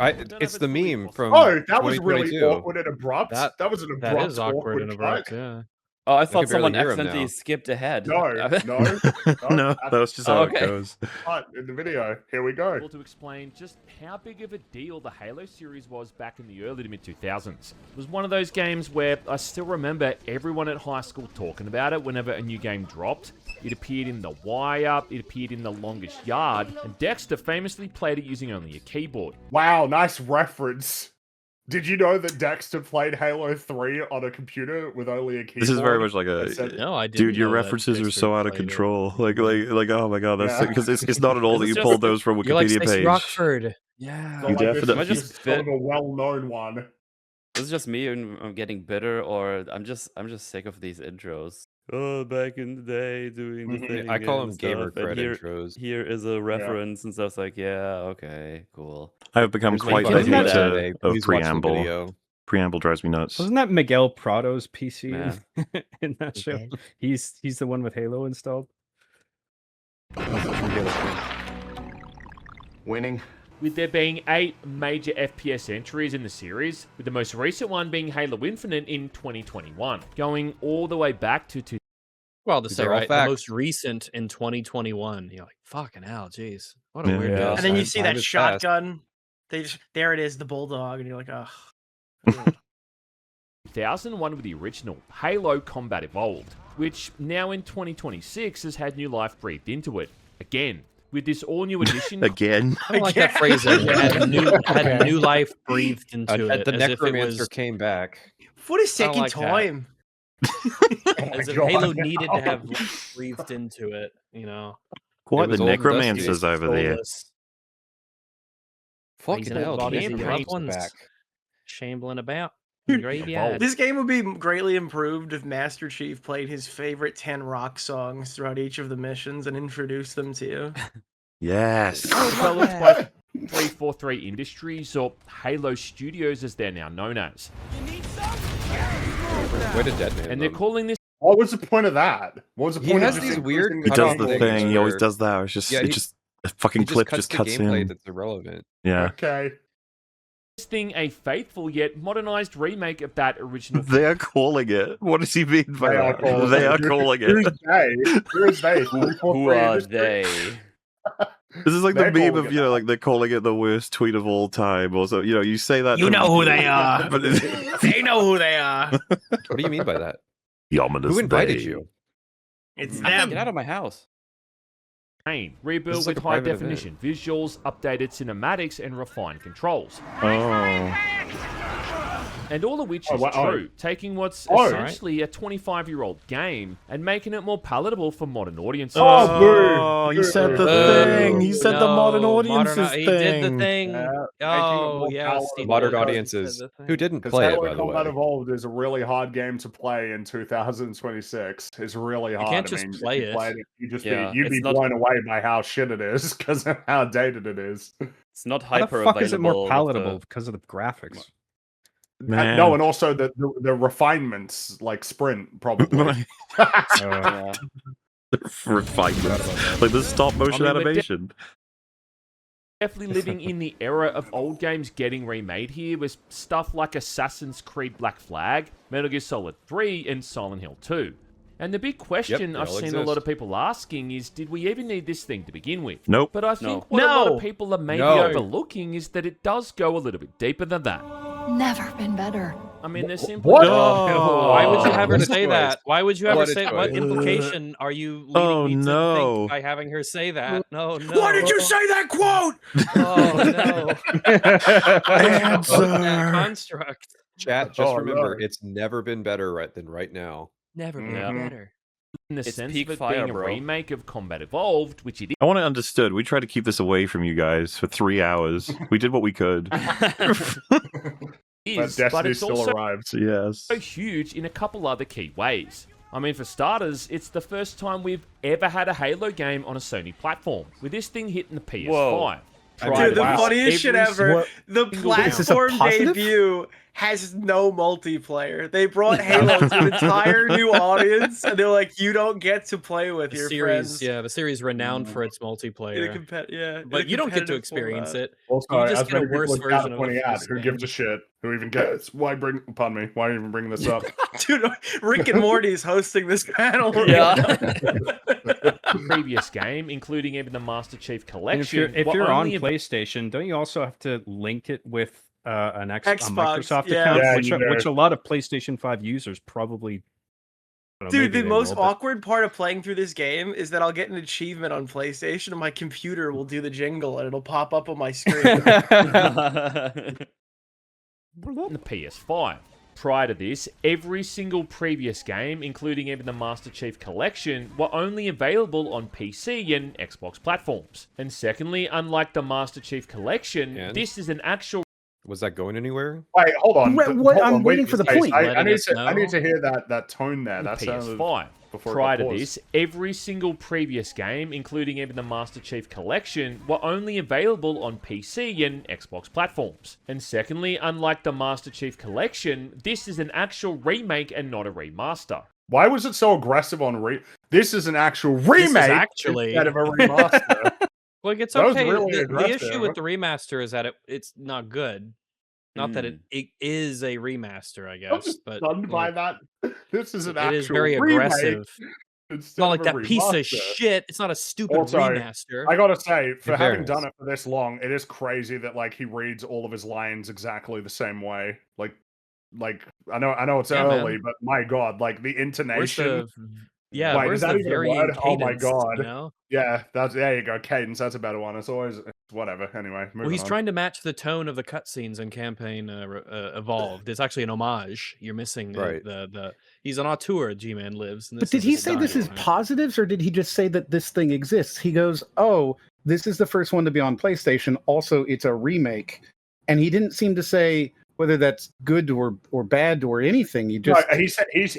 It's the meme from. Oh, that was really 2022. awkward and abrupt. That was an abrupt, That is awkward and abrupt. cut. Yeah. Oh, I can thought someone barely hear him accidentally now. skipped ahead. No, No, that was just how it goes. Cut in the video. Here we go. To explain just how big of a deal the Halo series was back in the early to mid-2000s. It was one of those games where I still remember everyone at high school talking about it whenever a new game dropped. It appeared in The Wire, it appeared in The Longest Yard, and Dexter famously played it using only a keyboard. Wow, nice reference. Did you know that Dexter played Halo 3 on a computer with only a keyboard? This is very much like a No, I didn't. dude. Your references are so out of control. Like, oh my god, that's because it's not at all that you pulled those from You're like Wikipedia Stacey page. Rockford. Yeah. So You like, definitely- this is sort of a well-known one. This is just me and I'm getting bitter, or I'm just sick of these intros. Oh, back in the day, doing the thing. I call and them gamer stuff, and credit intros. Here is a reference and stuff. Like, yeah, okay, cool. I have become Here's my quite phone the number hater today. of Please watch the preamble. video. Preamble drives me nuts. Wasn't that Miguel Prado's PC Yeah. in that show? He's the one with Halo installed. Winning. With there being 8 major FPS entries in the series, with the most recent one being Halo Infinite in 2021, going all the way back to Well, to These say are all right, the facts. most recent in 2021. You're like, fucking hell, jeez, what a Yeah. weird Yeah. day. And then you Time- see time that is fast. shotgun. There it is, the bulldog, and you're like, ugh. 2001 with the original Halo Combat Evolved, which now in 2026 has had new life breathed into it. Again, with this all-new edition... Again. I don't like that phrasing. Had new life breathed into it. The as if it necromancer was, came back. For the I second don't like that. time. as if God. Halo needed to have life breathed into it, you know. Quite was the old and dusty. necromancers over there. Soulless, Fucking Raising hell, bodies the in necromancer's ones. back. shambling about in the graveyard. This game would be greatly improved if Master Chief played his favorite 10 rock songs throughout each of the missions and introduced them to you. Yes. developed by 343 Industries, or Halo Studios as they're now known as. Way to detonate And they're them. calling this What was the point of that? What was the He point has of these just weird increasing He cut does off the things thing. He always where- does that. It's just, Yeah, it he- just a fucking He clip cuts just the cuts gameplay in. that's irrelevant. Yeah. Okay. thing a faithful yet modernized remake of that original. They are calling it. What does he mean by They are that? calling They it. are calling Who's it. they? Who is they? Who are they? This is like the They're meme calling of, it you know, that. like they're calling it the worst tweet of all time. Or so, you know, you say that. You to- know who they are. But They know who they are. What do you mean by that? the ominous Who invited bay. you? It's Get them. out of my house. Rebuilt This is with like a high private definition visuals, updated cinematics, and refined controls. Oh. And all of which Oh, is wow. Oh. true, taking what's Oh. essentially a 25-year-old game and making it more palatable for modern audiences. Oh, Oh, boo. you said the Boo. thing. He said the modern No, audiences He thing. did the thing. Yeah, making it Oh, more yeah. palatable. Steve Modern Ballmer audiences said the thing. who didn't Because play it, Halo by the Combat way. Evolved is a really hard game to play in 2026. It's really hard. can't just I mean, play if you it. played you'd just Yeah, be, you'd it's be not- blown away by how shit it is because of how dated it is. It's not How hyper the fuck available. is it more with palatable because of the graphics? Man. No, and also the refinements, like Sprint, probably. Yeah. Refinement. Like the stop motion I mean, but animation. Definitely living in the era of old games getting remade here with stuff like Assassin's Creed Black Flag, Metal Gear Solid 3, and Silent Hill 2. And the big question they I've all seen a lot exist. of people asking is, did we even need this thing to begin with? Nope. But I think No. what a lot No. of people are maybe No. overlooking is that it does go a little bit deeper than that. Never been better. I mean, there's simply... What? Why would you have her What a say choice. that? Why would you have her What a say? What choice. implication are you leading Oh, me to no. think by having her say that? No, no. Why did you say that quote? Oh no! Answer. That construct. Chat, just Oh, remember, no. it's never been better than right now. Never been Mhm. better. In the It's sense peak of it fire, being a bro. remake of Combat Evolved, which it I want it understood. We tried to keep this away from you guys for 3 hours. We did what we could. But is, Destiny but it's still also arrives. Yes. so huge in a couple other key ways. I mean, for starters, it's the first time we've ever had a Halo game on a Sony platform, with this thing hitting the PS5. Whoa. Dude, the funniest shit ever. The platform debut has no multiplayer. They brought Halo to an entire new audience, and they're like, you don't get to play with your friends. Yeah, the series renowned for its multiplayer. But you don't get to experience it. Also, you just get a worse version of it. Who gives a shit? Who even cares? Why even bring this up? Dude, Rick and Morty is hosting this panel. Yeah. Previous game, including even the Master Chief Collection. If you're on PlayStation, don't you also have to link it with a Microsoft account, which a lot of PlayStation 5 users probably. Dude, the most awkward part of playing through this game is that I'll get an achievement on PlayStation and my computer will do the jingle and it'll pop up on my screen. In the PS5. Prior to this, every single previous game, including even the Master Chief Collection, were only available on PC and Xbox platforms. And secondly, unlike the Master Chief Collection, this is an actual... Was that going anywhere? Wait, hold on. I'm waiting for the point. I need to hear that tone there. That's PS5. Prior to this, every single previous game, including even the Master Chief Collection, were only available on PC and Xbox platforms. And secondly, unlike the Master Chief Collection, this is an actual remake and not a remaster. Why was it so aggressive on This is an actual remake instead of a remaster. Like, it's okay. The issue with the remaster is that it's not good. Not that it is a remaster, I guess. I'm just stunned by that. This is an actual It is very aggressive. It's not like that piece of shit. It's not a stupid remaster. I gotta say, for having done it for this long, it is crazy that like he reads all of his lines exactly the same way. Like I know it's early, but my god, like the intonation. Where's that the even varying cadence? Oh my god. You know? Yeah, there you go. Cadence, that's a better one. It's always whatever. Anyway, well, he's trying to match the tone of the cutscenes in Campaign Evolved. It's actually an homage. You're missing the he's an auteur, GmanLives. But did he say this is positives, or did he just say that this thing exists? He goes, "Oh, this is the first one to be on PlayStation. Also, it's a remake," and he didn't seem to say whether that's good or bad or anything. He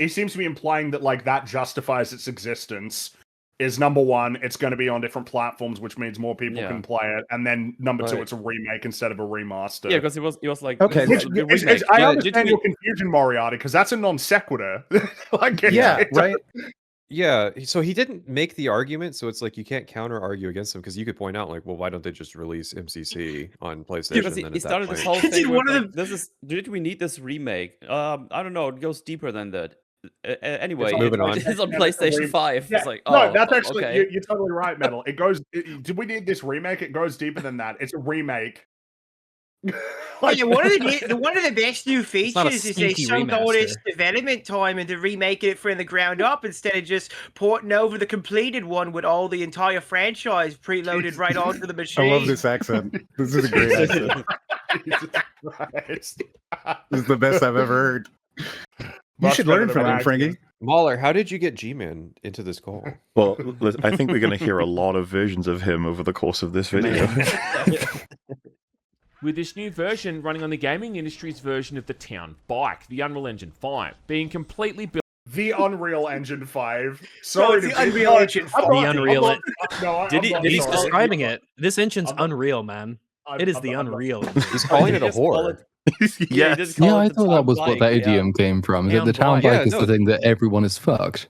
seems to be implying that like that justifies its existence. Is number one, it's going to be on different platforms, which means more people can play it, and then number two, it's a remake instead of a remaster. Yeah, because he was like, okay. I understand your confusion, Moriarty, because that's a non sequitur. Right. Yeah, so he didn't make the argument, so it's like you can't counter argue against him because you could point out like, well, why don't they just release MCC on PlayStation? Because he started this whole thing with, did we need this remake? I don't know. It goes deeper than that. Anyway, moving on. It's on PlayStation 5. Yeah. It's like, no, that's actually okay. You're totally right, Metal. It goes. Did we need this remake? It goes deeper than that. It's a remake. One of the best new features is they sunk all this development time into remaking it from the ground up instead of just porting over the completed one with all the entire franchise preloaded right onto the machine. I love this accent. This is a great accent. This is the best I've ever heard. You should learn from him, Frankie. Mahler, how did you get G-Man into this call? Well, I think we're going to hear a lot of versions of him over the course of this video. With this new version running on the gaming industry's version of the Town Bike, the Unreal Engine 5, being completely built. The Unreal Engine 5. Sorry, the Unreal Engine 5. The Unreal. He's describing it. This engine's unreal, man. It is the Unreal. He's calling it a whore. Yeah, I thought that was what that idiom came from. That the town bike is the thing that everyone is fucked.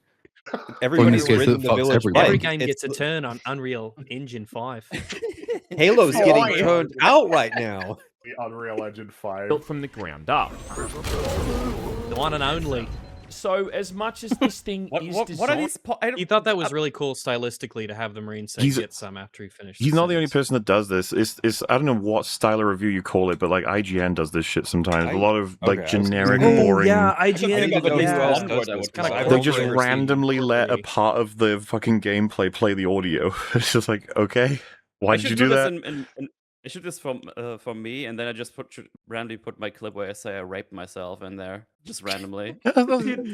Everybody's ridden the village bike. Every game gets a turn on Unreal Engine 5. Halo's getting turned out right now. The Unreal Engine 5. Built from the ground up. The one and only. So, as much as this thing is designed... What are these... He thought that was really cool stylistically to have the Marine say get some after he finished. He's not the only person that does this. It's I don't know what style of review you call it, but like IGN does this shit sometimes. A lot of like generic, boring... yeah, IGN. They just randomly let a part of the fucking gameplay play the audio. It's just like, okay, why did you do that? I should this from me, and then I just randomly put my clip where I say I raped myself in there, just randomly.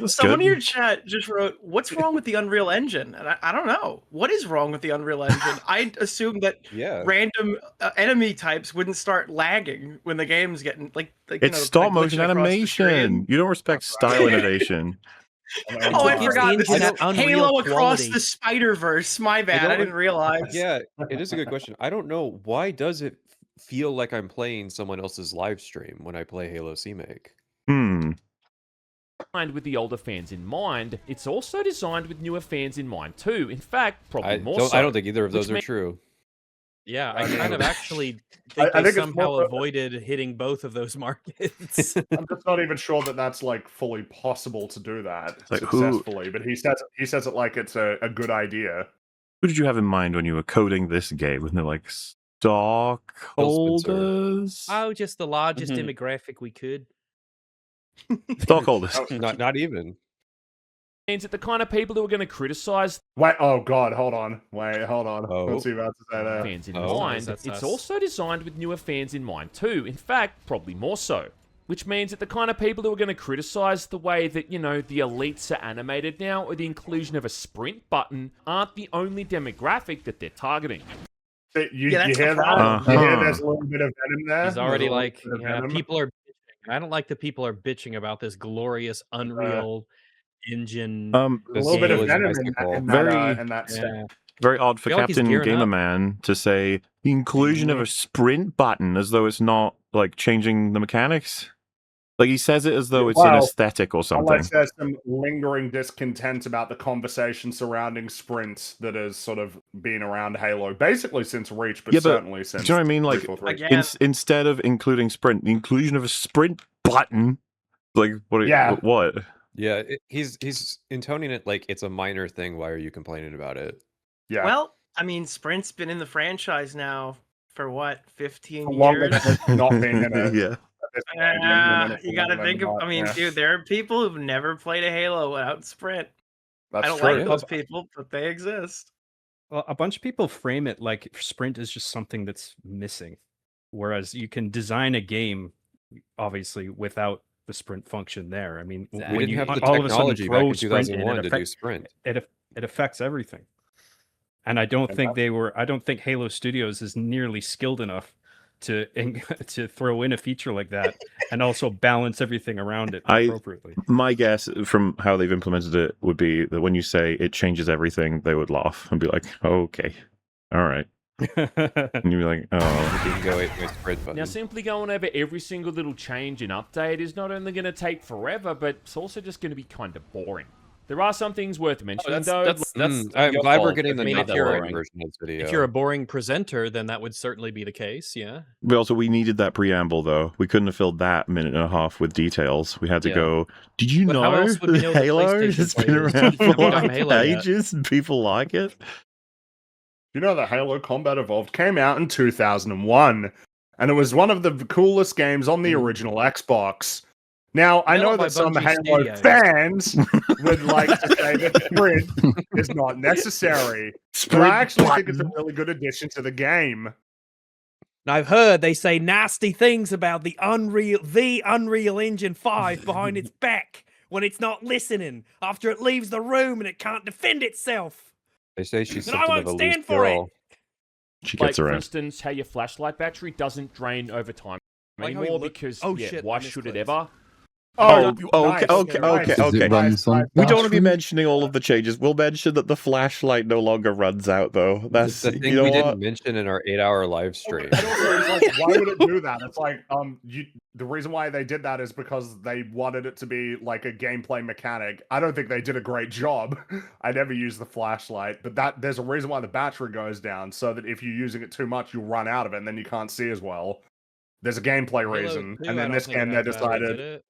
Someone in your chat just wrote, "What's wrong with the Unreal Engine?" And I don't know what is wrong with the Unreal Engine. I assume that random enemy types wouldn't start lagging when the game's getting like it's stop motion animation. You don't respect style innovation. Oh, I forgot. This is Halo across the Spider-Verse. My bad. I didn't realize. Yeah, it is a good question. I don't know. Why does it feel like I'm playing someone else's live stream when I play Halo CMake. With the older fans in mind, it's also designed with newer fans in mind too. In fact, probably more so. I don't think either of those are true. Yeah, I kind of actually think they somehow avoided hitting both of those markets. I'm just not even sure that that's like fully possible to do that successfully. But he says it like it's a good idea. Who did you have in mind when you were coding this game? When they're like stockholders? Oh, just the largest demographic we could. Stockholders. Not even. Means that the kind of people who are going to criticize. Wait, oh god, hold on. What's he about to say there? Fans in mind. It's also designed with newer fans in mind too. In fact, probably more so. Which means that the kind of people who are going to criticize the way that, the elites are animated now, or the inclusion of a sprint button, aren't the only demographic that they're targeting. You hear that? You hear there's a little bit of venom there? He's already like, people are bitching. I don't like that people are bitching about this glorious Unreal Engine. A little bit of venom in that step. Very odd for Captain Gamerman to say the inclusion of a sprint button as though it's not like changing the mechanics. Like he says it as though it's an aesthetic or something. Unless there's some lingering discontent about the conversation surrounding sprints that has sort of been around Halo, basically since Reach, but certainly since. Do you know what I mean? Like instead of including sprint, the inclusion of a sprint button, like what? What? Yeah, he's intoning it like it's a minor thing. Why are you complaining about it? Yeah. Well, I mean, Sprint's been in the franchise now for what, 15 years? Not being in it. You gotta think of. I mean, dude, there are people who've never played a Halo without Sprint. I don't like those people, but they exist. Well, a bunch of people frame it like Sprint is just something that's missing, whereas you can design a game, obviously, without the sprint function there. I mean, when you have the all technology back in 2001 to do sprint, it affects everything. And I don't think I don't think Halo Studios is nearly skilled enough to throw in a feature like that and also balance everything around it appropriately. My guess from how they've implemented it would be that when you say it changes everything, they would laugh and be like, oh, okay, all right. And you'd be like, oh. Now, simply going over every single little change and update is not only going to take forever, but it's also just going to be kind of boring. There are some things worth mentioning, though. I'm glad we're getting the not boring version of this video. If you're a boring presenter, then that would certainly be the case, yeah. But also, we needed that preamble, though. We couldn't have filled that minute and a half with details. We had to go, did you know Halo has been around for like ages and people like it? You know that Halo Combat Evolved came out in 2001, and it was one of the coolest games on the original Xbox. Now, I know that some Halo fans would like to say that Sprint is not necessary, but I actually think it's a really good addition to the game. I've heard they say nasty things about the Unreal Engine 5 behind its back when it's not listening after it leaves the room and it can't defend itself. They say she's and I won't stand for it. She gets around. around. For instance, how your flashlight battery doesn't drain over time anymore because why should it ever? Okay. We don't want to be mentioning all of the changes. We'll mention that the flashlight no longer runs out, though. That's the thing we didn't mention in our 8-hour live stream. And also, it's like, why would it do that? It's like, the reason why they did that is because they wanted it to be like a gameplay mechanic. I don't think they did a great job. I never use the flashlight, but there's a reason why the battery goes down, so that if you're using it too much, you'll run out of it, and then you can't see as well. There's a gameplay reason, and then this game they decided.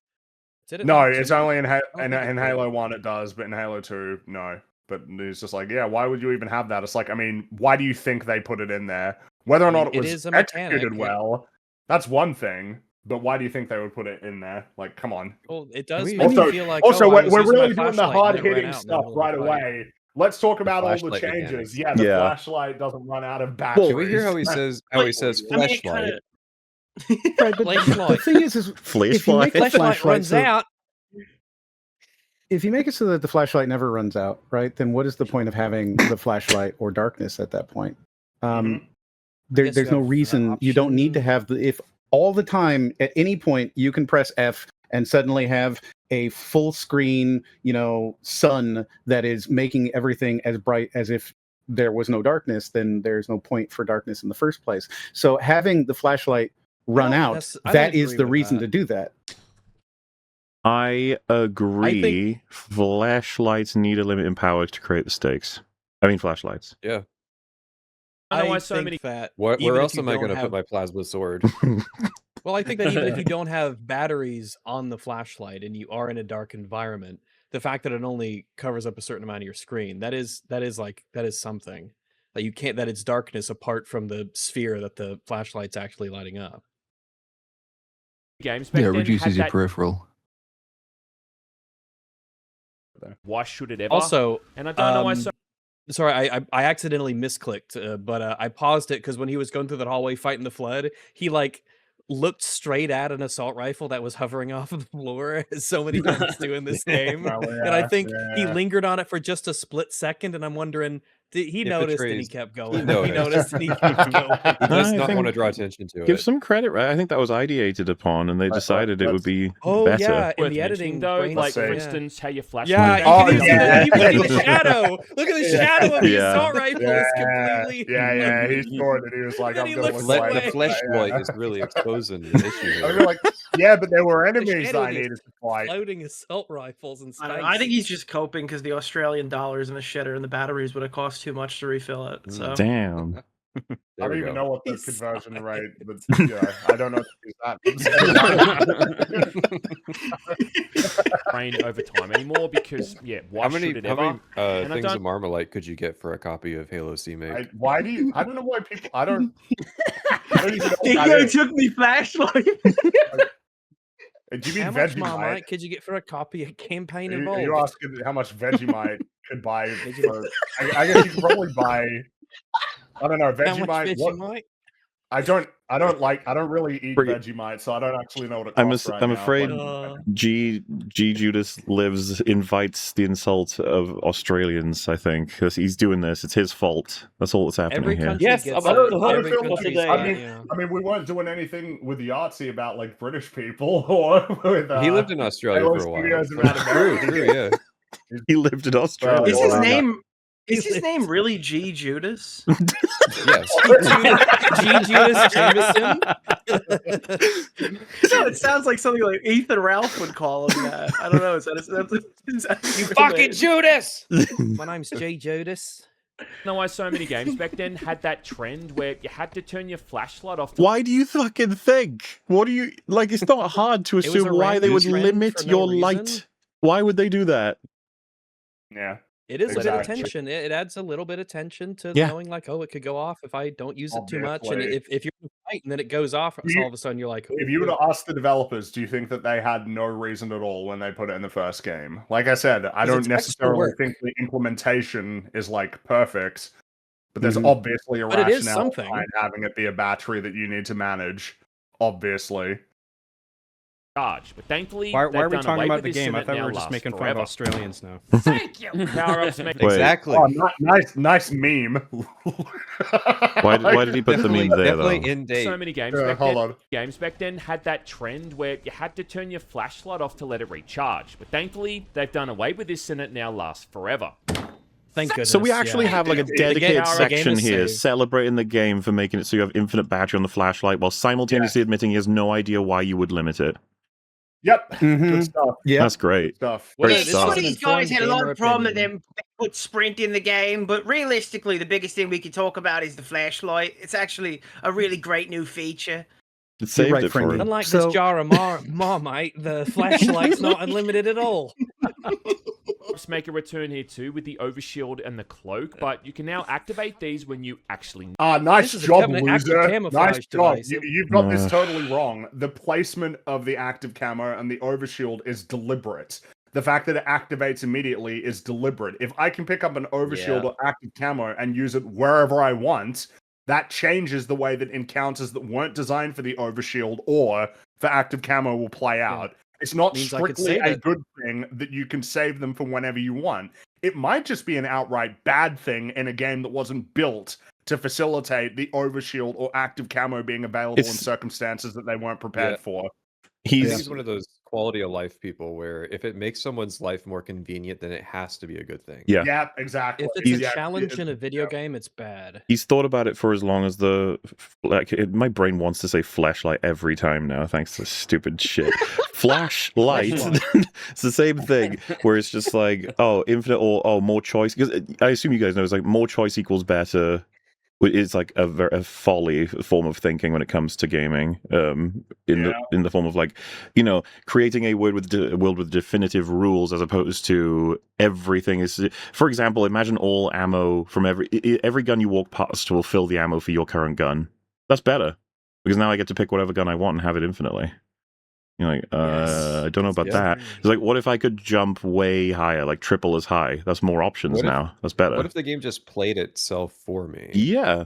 No, it's only in Halo 1 it does, but in Halo 2, no. But it's just like, yeah, why would you even have that? It's like, I mean, why do you think they put it in there? Whether or not it was executed well, that's one thing. But why do you think they would put it in there? Like, come on. Well, it does make me feel like... Also, we're really doing the hard-hitting stuff right away. Let's talk about all the changes. Yeah, the flashlight doesn't run out of batteries. Can we hear how he says flashlight? The thing is flashlight runs out. If you make it so that the flashlight never runs out, right? Then what is the point of having the flashlight or darkness at that point? There's no reason. You don't need to have if all the time at any point you can press F and suddenly have a full screen, sun that is making everything as bright as if there was no darkness, then there's no point for darkness in the first place. So having the flashlight run out, that is the reason to do that. I agree. Flashlights need a limit in power to create the stakes. I mean, flashlights. Yeah. I know why so many. Where else am I going to put my plasma sword? Well, I think that even if you don't have batteries on the flashlight and you are in a dark environment, the fact that it only covers up a certain amount of your screen, that is something. That you can't, that it's darkness apart from the sphere that the flashlight's actually lighting up. Games back then reduces your had peripheral. Why should it ever? Also, and I don't know why so. Sorry, I accidentally misclicked, but I paused it because when he was going through that hallway fighting the flood, he like looked straight at an assault rifle that was hovering off of the floor, as so many times do in this game. And I think he lingered on it for just a split second, and I'm wondering, he noticed and he kept going. He noticed and he kept going. He does not want to draw attention to it. Give some credit, right? I think that was ideated upon, and they decided it would be better. Yeah, in the editing, though, like for instance, how you flash. Yeah, you can see the shadow. Look at the shadow of the assault rifle. Is completely. Yeah. He scored it. He was like, "I'm going to look The flashlight is really exposing the issue. I was like, yeah, but there were enemies that I needed to fight. Floating assault rifles in space. I think he's just coping because the Australian dollars and the shitter and the batteries would have cost too much to refill it. So damn. I don't even know what the conversion rate, but I don't know if that. Train over time anymore because why should it ever? How many things of Marmalite could you get for a copy of Halo CMake? Why do you? I don't know why people. I don't even know Dingo took me flashlight. Do you mean how much Vegemite? Marmite could you get for a copy of Campaign Evolved? You're asking how much Vegemite could buy for? I guess you could probably buy. I don't know Vegemite. How much Vegemite? I don't really eat Vegemite, so I don't actually know what it costs I'm afraid G Judas Lives invites the insult of Australians, I think, because he's doing this. It's his fault. That's all that's happening here. Yes, I'm I mean, we weren't doing anything with the Yahtzee about like British people or with. He lived in Australia for a while. True, yeah. He lived in Australia. Is his name? Is his name really G Judas? Yes. G Judas Jameson? No, it sounds like something like Ethan Ralph would call him that. I don't know. Is that You fucking Judas! My name's J Judas. Know why so many games back then had that trend where you had to turn your flashlight off. Why do you fucking think? What do you like? It's not hard to assume why they would limit your light. Why would they do that? Yeah. It is a bit of tension. It adds a little bit of tension to knowing, like, oh, it could go off if I don't use it too much. And if you're in a fight and then it goes off, all of a sudden you're like, if you were to ask the developers, do you think that they had no reason at all when they put it in the first game? Like I said, I don't necessarily think the implementation is like perfect, but there's obviously a rationale behind having it be a battery that you need to manage. Obviously. Charge, but thankfully, why are we talking about the game? I thought we were just making fun of Australians now. Thank you. Power-ups make exactly. Oh, nice meme. Why did he put the meme there though? In date. So many games back then had that trend where you had to turn your flashlight off to let it recharge. But thankfully, they've done away with this and it now lasts forever. Thank goodness. So we actually have like a dedicated section here celebrating the game for making it so you have infinite battery on the flashlight while simultaneously admitting he has no idea why you would limit it. Yep. Good stuff. Yeah. That's great. Stuff. Some of these guys had a lot of problem that they put sprint in the game, but realistically, the biggest thing we could talk about is the flashlight. It's actually a really great new feature. It saved it for him. Unlike this jar of Marmite, the flashlight's not unlimited at all. Make a return here too with the overshield and the cloak, but you can now activate these when you actually. Nice job, loser. Nice job. Device. You've got this totally wrong. The placement of the active camo and the overshield is deliberate. The fact that it activates immediately is deliberate. If I can pick up an overshield or active camo and use it wherever I want, that changes the way that encounters that weren't designed for the overshield or for active camo will play out. It's not strictly a good thing that you can save them for whenever you want. It might just be an outright bad thing in a game that wasn't built to facilitate the overshield or active camo being available in circumstances that they weren't prepared for. I think he's one of those quality of life people where if it makes someone's life more convenient, then it has to be a good thing. Yeah. Yeah, exactly. If it's a challenge in a video game, it's bad. He's thought about it for as long as my brain wants to say flashlight every time now, thanks to stupid shit. Flashlight. It's the same thing, where it's just like, oh, infinite or more choice. Because I assume you guys know it's like more choice equals better. It's like a folly form of thinking when it comes to gaming. In the form of like, creating a world with definitive rules as opposed to everything is. For example, imagine all ammo from every gun you walk past will fill the ammo for your current gun. That's better because now I get to pick whatever gun I want and have it infinitely. You're like, I don't know about that. It's like, what if I could jump way higher, like triple as high? That's more options now. That's better. What if the game just played itself for me? Yeah.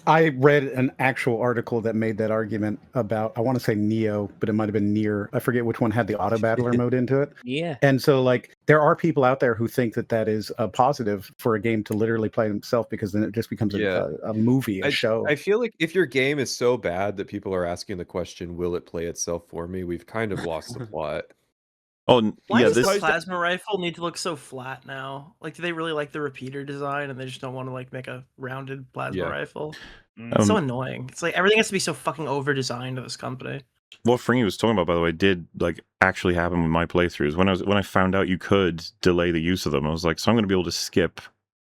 I read an actual article that made that argument about, I want to say Neo, but it might have been Nier. I forget which one had the auto battler mode into it. Yeah. And so, like, there are people out there who think that is a positive for a game to literally play itself, because then it just becomes a movie, a show. I feel like if your game is so bad that people are asking the question, will it play itself for me? We've kind of lost the plot. Oh, why does this plasma rifle need to look so flat now? Like, do they really like the repeater design and they just don't want to like make a rounded plasma rifle? It's so annoying. It's like everything has to be so fucking over designed to this company. What Fringy was talking about, by the way, did like actually happen with my playthroughs. When I found out you could delay the use of them, I was like, so I'm going to be able to skip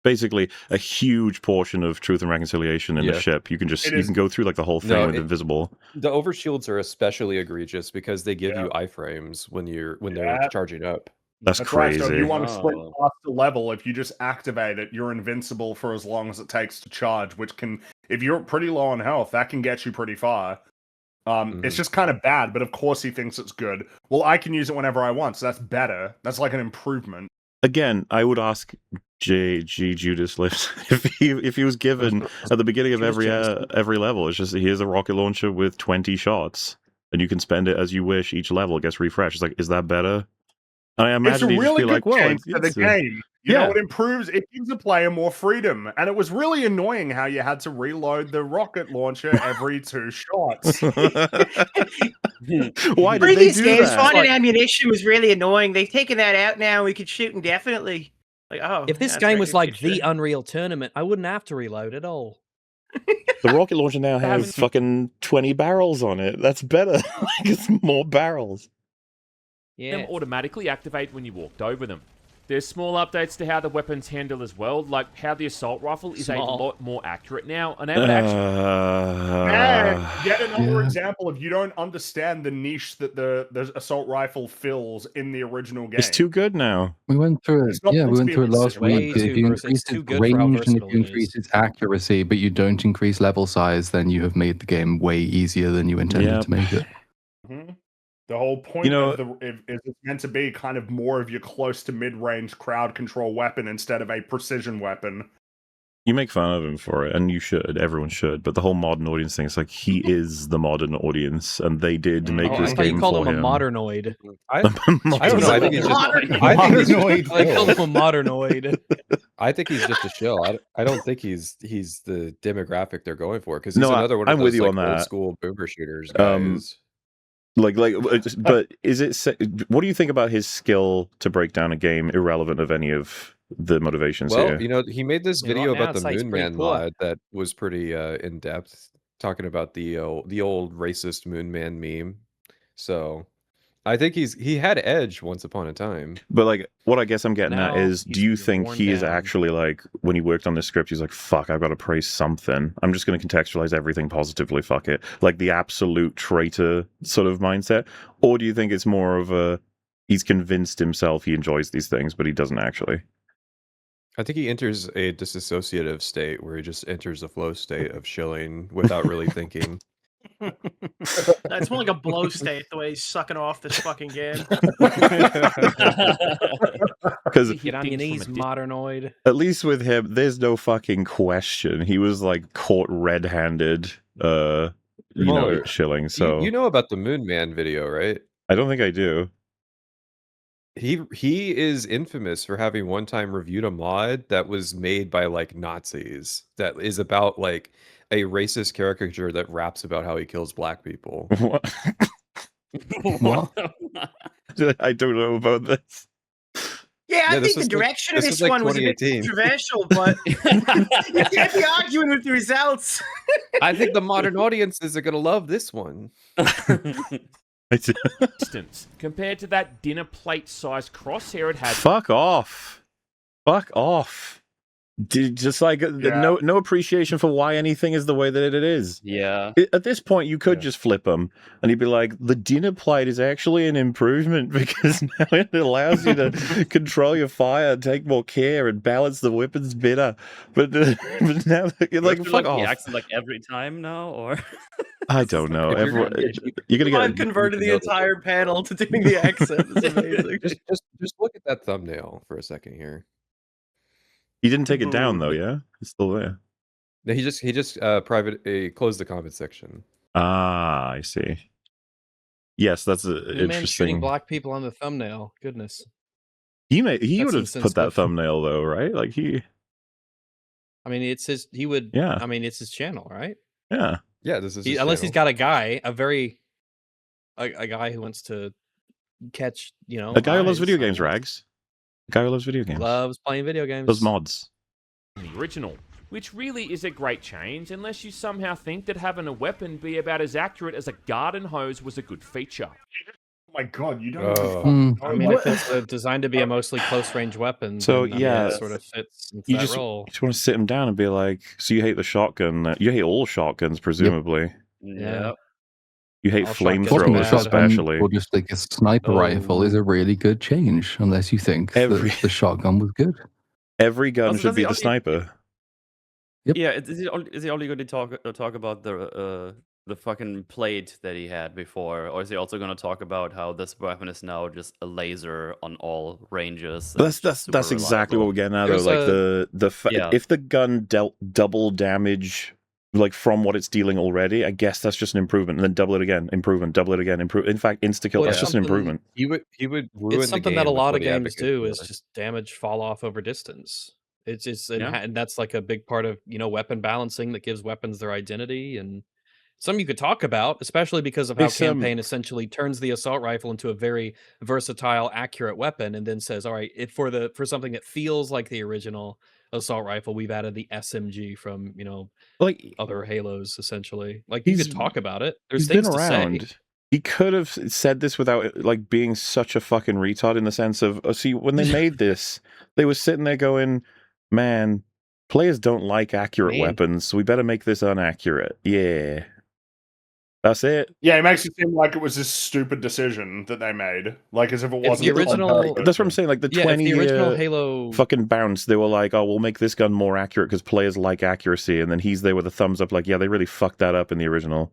basically a huge portion of Truth and Reconciliation in the ship. You can go through like the whole thing with Invisible. The overshields are especially egregious because they give you iframes when they're charging up. That's crazy. Right. So if you want to sprint past the level, if you just activate it, you're invincible for as long as it takes to charge, which can, if you're pretty low on health, that can get you pretty far. It's just kind of bad, but of course he thinks it's good. Well, I can use it whenever I want, so that's better. That's like an improvement. Again, I would ask J.G. Judas Lives if he was given at the beginning of every level, it's just, here's a rocket launcher with 20 shots, and you can spend it as you wish. Each level gets refreshed. It's like, is that better? I imagine it's a really good like, well, change for the game. You know, it gives the player more freedom. And it was really annoying how you had to reload the rocket launcher every 2 shots. Why did Previous they do games, that? finding ammunition was really annoying. They've taken that out now. We could shoot indefinitely. Like, if this game was like the Unreal Tournament, I wouldn't have to reload at all. The rocket launcher now has fucking 20 barrels on it. That's better. Like, it's more barrels. Yeah. Them automatically activate when you walked over them. There's small updates to how the weapons handle as well, like how the assault rifle is a lot more accurate now. And able to yet another example of you don't understand the niche that the assault rifle fills in the original game. It's too good now. We went through it. Yeah, we went through it last week. If you increase its range and if you increase its accuracy, but you don't increase level size, then you have made the game way easier than you intended to make it. The whole point of is it's meant to be kind of more of your close to mid-range crowd control weapon instead of a precision weapon. You make fun of him for it, and you should. Everyone should. But the whole modern audience thing, it's like he is the modern audience, and they did make this game for him. You call him a modernoid. I don't know. I think he's just modernoid. I call him a modernoid. I think he's just a shill. I don't think he's the demographic they're going for, because he's another one of those old school boomer shooters guys. But is it? What do you think about his skill to break down a game, irrelevant of any of the motivations here? Well, he made this video about the Moon Man mod that was pretty in depth, talking about the old racist Moon Man meme. So I think he had edge once upon a time. But like, what I guess I'm getting at is, do you think he is actually like, when he worked on the script, he's like, fuck, I've got to praise something. I'm just going to contextualize everything positively. Fuck it. Like the absolute traitor sort of mindset. Or do you think it's more of he's convinced himself he enjoys these things, but he doesn't actually? I think he enters a disassociative state where he just enters a flow state of shilling without really thinking. It's more like a blow state the way he's sucking off this fucking game. Because get on your knees, modernoid. At least with him, there's no fucking question. He was like caught red-handed, shilling. So you know about the Moon Man video, right? I don't think I do. He is infamous for having one time reviewed a mod that was made by like Nazis that is about like a racist caricature that raps about how he kills black people. What? I don't know about this. Yeah, I think the direction of this like one was a bit controversial, but you can't be arguing with the results. I think the modern audiences are gonna love this one. Distance compared to that dinner plate sized crosshair it had. Fuck off. Fuck off. Just like no appreciation for why anything is the way that it is. Yeah. At this point, you could just flip them, and you'd be like, "The dinner plate is actually an improvement because now it allows you to control your fire, take more care, and balance the weapons better." But now you're like, "Fuck off." The accent like every time now, or I don't know. Everyone, you're gonna get. I've converted the entire panel to doing the accent. It's amazing. Just look at that thumbnail for a second here. He didn't take it down though, yeah? It's still there. No, he just closed the comment section. Ah, I see. Yes, that's Man interesting. shooting black people on the thumbnail. Goodness. He would have put that thumbnail though, right? Like he. I mean, it's his. He would. Yeah. I mean, it's his channel, right? Yeah. Yeah. This is unless he's got a guy, a guy who wants to catch, a guy who loves video games, Rags. A guy who loves video games. Loves playing video games. Those mods. The original, which really is a great change unless you somehow think that having a weapon be about as accurate as a garden hose was a good feature. Oh my god, you don't. I mean, if it's designed to be a mostly close range weapon, so then, yeah, it sort of fits into you that just, role. You just want to sit him down and be like, "So you hate the shotgun? You hate all shotguns, presumably." Yeah. You hate flamethrowers, especially. Or just like a sniper rifle is a really good change, unless you think that the shotgun was good. Every gun should be the sniper. Yep. Yeah, is he only going to talk about the fucking plate that he had before, or is he also going to talk about how this weapon is now just a laser on all ranges? That's exactly what we're getting at, though. Like if the gun dealt double damage, like from what it's dealing already, I guess that's just an improvement, and then double it again, improvement, double it again, improve. In fact, insta kill, that's just an improvement. He would ruin It's something the game that a lot of with what games do is for. just damage fall off over distance. It's just and that's like a big part of weapon balancing that gives weapons their identity, and some you could talk about, especially because of how campaign essentially turns the assault rifle into a very versatile, accurate weapon, and then says, "All right, for something that feels like the original assault rifle, we've added the SMG from like other Halos." Essentially, like you could talk about it. There's he's things been around. to say. He could have said this without like being such a fucking retard, in the sense of, see, when they made this, they were sitting there going, "Man, players don't like accurate weapons, so we better make this unaccurate." Yeah. That's it. Yeah, it makes it seem like it was this stupid decision that they made, like as if it wasn't the original. That's what I'm saying. Like the 20 the original Halo fucking bounce, they were like, "Oh, we'll make this gun more accurate because players like accuracy," and then he's there with a thumbs up, like, "Yeah, they really fucked that up in the original."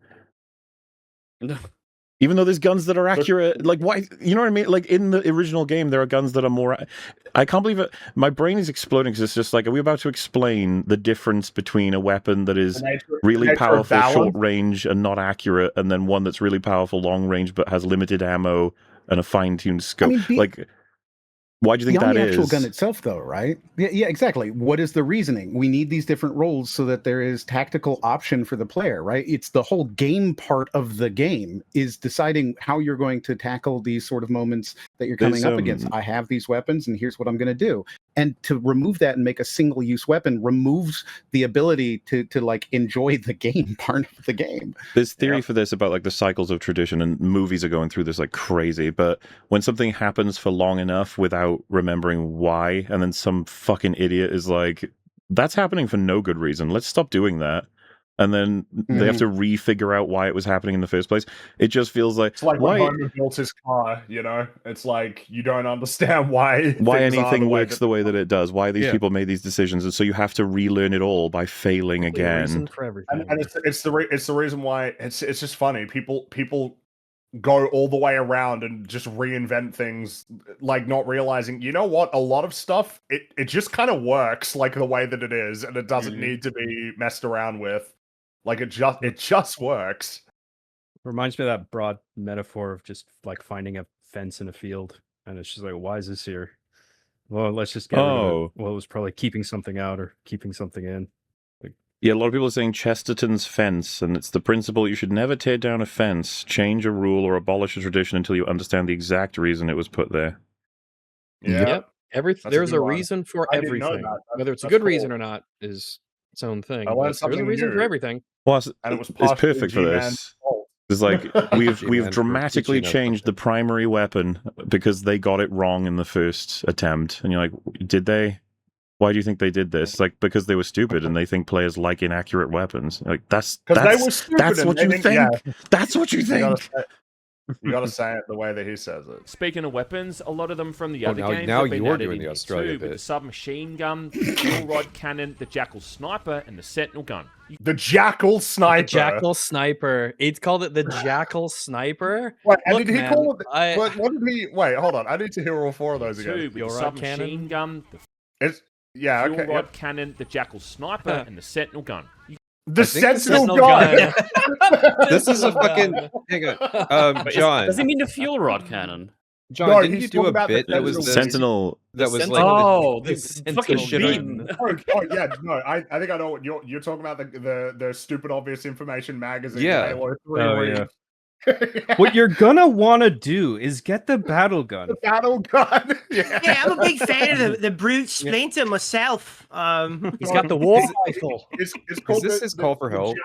Even though there's guns that are accurate, like why? You know what I mean? Like in the original game, there are guns that are more. I can't believe it. My brain is exploding because it's just like, are we about to explain the difference between a weapon that is really powerful short range and not accurate, and then one that's really powerful long range but has limited ammo and a fine-tuned scope? Like, why do you think that is? Beyond the actual gun itself, though, right? Yeah, exactly. What is the reasoning? We need these different roles so that there is tactical option for the player, right? It's the whole game part of the game is deciding how you're going to tackle these sort of moments that you're coming up against. I have these weapons, and here's what I'm going to do. And to remove that and make a single-use weapon removes the ability to like enjoy the game part of the game. There's theory for this about like the cycles of tradition, and movies are going through this like crazy. But when something happens for long enough without remembering why, and then some fucking idiot is like, "That's happening for no good reason. Let's stop doing that." And then they have to re-figure out why it was happening in the first place. It just feels like it's like when Homer built his car. It's like you don't understand why anything works the way that it does. Why these people made these decisions, and so you have to relearn it all by failing again. For everything. And it's the reason why it's just funny. People go all the way around and just reinvent things, like not realizing, you know what, a lot of stuff it just kind of works like the way that it is, and it doesn't need to be messed around with. Like it just works. Reminds me of that broad metaphor of just like finding a fence in a field, and it's just like, why is this here? Well, let's just get rid of it. Well, it was probably keeping something out or keeping something in. Like, Yeah, a lot of people are saying Chesterton's fence, and it's the principle you should never tear down a fence, change a rule, or abolish a tradition until you understand the exact reason it was put there. Yep. There's a reason for everything. Whether it's a good reason or not is its own thing. There's a reason for everything. Well, it's perfect for this. It's like we've dramatically changed the primary weapon because they got it wrong in the first attempt, and you're like, did they? Why do you think they did this? Like, because they were stupid and they think players like inaccurate weapons. Like that's what you think. Yeah. That's what you think. You gotta say it the way that he says it. Speaking of weapons, a lot of them from the other games now have been you're added doing in the Australia bit. with the submachine gun, the fuel rod cannon, the jackal sniper, and the sentinel gun. The jackal sniper. The jackal sniper. It's called it the jackal sniper. Wait, did he call it? What did he? Wait, hold on. I need to hear all four of those again. With the submachine gun, the fuel rod cannon, the jackal sniper, and the sentinel gun. The sentinel gun. This is a fucking. Hang on, John. Does he mean the fuel rod cannon? John, no, didn't you do a bit that was sentinel? That was like this fucking beam. Oh yeah, no, I think I know what you're talking about. The stupid obvious information magazine. Yeah. Halo 3, yeah. What you're gonna want to do is get the battle gun. The battle gun. Yeah, I'm a big fan of the brute splinter myself. He's got the war rifle. It's called is this his call for help?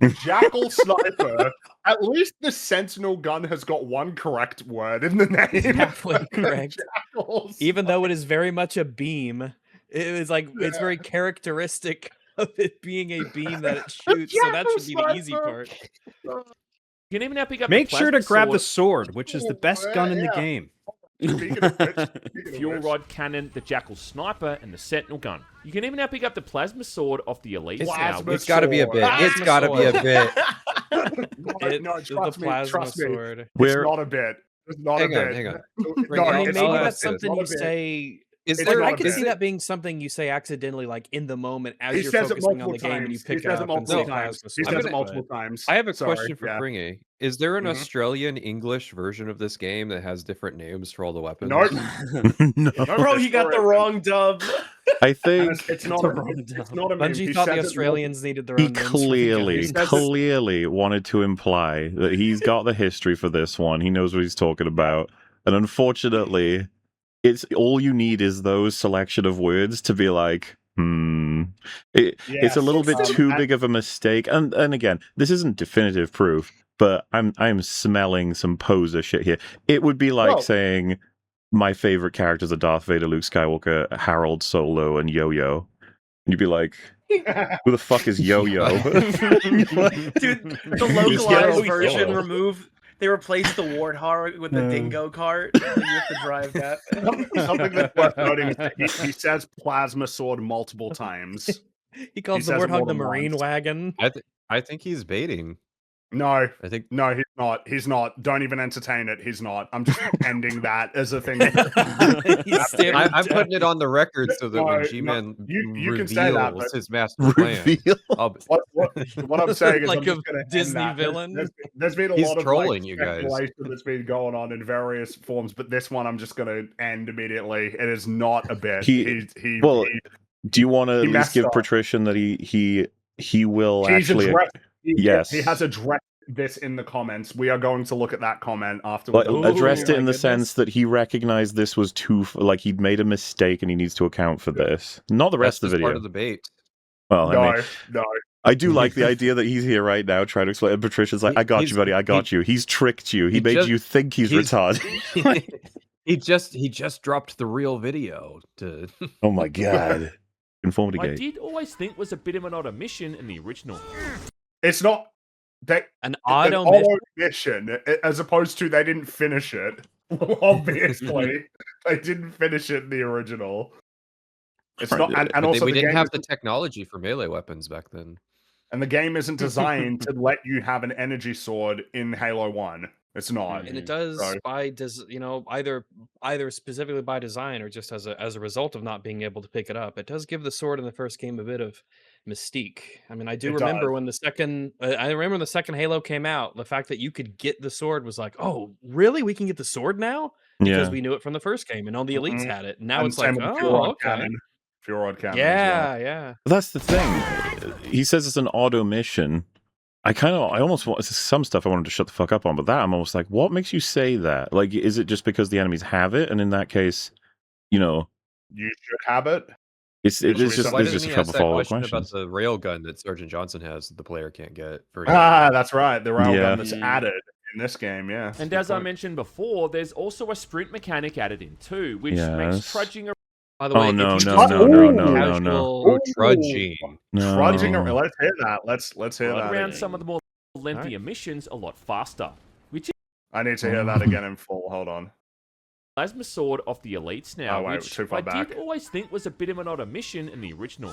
The jackal sniper. At least the sentinel gun has got one correct word in the name. It's halfway correct. Even though it is very much a beam, it is like it's very characteristic of it being a beam that it shoots. So that should be the easy part. You can even now pick up. Make sure to grab the sword, which is the best gun in the game. Fuel rod cannon, the jackal sniper, and the sentinel gun. You can even now pick up the plasma sword off the elites now. It's got to be a bit. It's got to be a bit. No, trust me. Trust me. Sword. It's not a bit. It's not a bit. Hang on. Maybe that's something you say. Is there? I can see that being something you say accidentally, like in the moment as you're focusing on the game, and you pick it up and say plasma sword. He says it multiple times. I have a question for Fringy. Is there an Australian English version of this game that has different names for all the weapons? No. Bro, you got the wrong dub. I think it's not a Bungie thought the Australians needed their own names. He clearly wanted to imply that he's got the history for this one. He knows what he's talking about. And unfortunately, it's all you need is those selection of words to be like, it's a little bit too big of a mistake. And again, this isn't definitive proof, but I'm smelling some poser shit here. It would be like saying my favorite characters are Darth Vader, Luke Skywalker, Harold, Solo, and Yo-Yo. And you'd be like, who the fuck is Yo-Yo? Dude, the localized version remove. They replaced the warthog with the dingo cart. And you have to drive that. Something that's worth noting is he says plasma sword multiple times. He calls the warthog the marine wagon. I think he's baiting. No, I think no, he's not. He's not. Don't even entertain it. He's not. I'm just ending that as a thing. I'm putting it on the record so that when G-Man you can say that, but his master plan. What I'm saying is, like I'm a Disney villain. There's been a He's lot of trolling you guys. that's been going on in various forms, but this one I'm just going to end immediately. It is not a bit. Do you want to at least give Patrician that he will actually? Yes, he has addressed this in the comments. We are going to look at that comment after. Addressed it in the sense that he recognized this was he'd made a mistake and he needs to account for this. Not the rest of the video. Part of the bait. Well, no. I do like the idea that he's here right now trying to explain. And Patricia's like, I got you, buddy. I got you. He's tricked you. He made you think he's retarded. He just dropped the real video to. Oh my god. Conformity gate. I did always think was a bit of an odd omission in the original. It's not an odd omission, as opposed to they didn't finish it. Obviously, they didn't finish it in the original. It's not, and also we didn't have the technology for melee weapons back then. And the game isn't designed to let you have an energy sword in Halo 1. It's not, and it does either specifically by design or just as a result of not being able to pick it up. It does give the sword in the first game a bit of mystique. I mean, I remember when the second Halo came out, the fact that you could get the sword was like, oh, really? We can get the sword now? Because we knew it from the first game, and all the elites had it. And now it's like, oh, okay. Few rod cannon. Yeah, yeah. That's the thing. He says it's an auto mission. I almost want some stuff I wanted to shut the fuck up on, but that I'm almost like, what makes you say that? Like, is it just because the enemies have it, and in that case, you should have it? There's just a couple follow-up questions about the railgun that Sergeant Johnson has that the player can't get. That's right. The railgun that's added in this game, yeah. And as I mentioned before, there's also a sprint mechanic added in too, which makes trudging around. By the way, no. Trudging. Trudging. Let's hear that. Let's hear that. Around some of the more lengthier missions a lot faster. I need to hear that again in full. Hold on. Plasma sword of the elites now, which too far back. did always think was a bit of an odd mission in the original.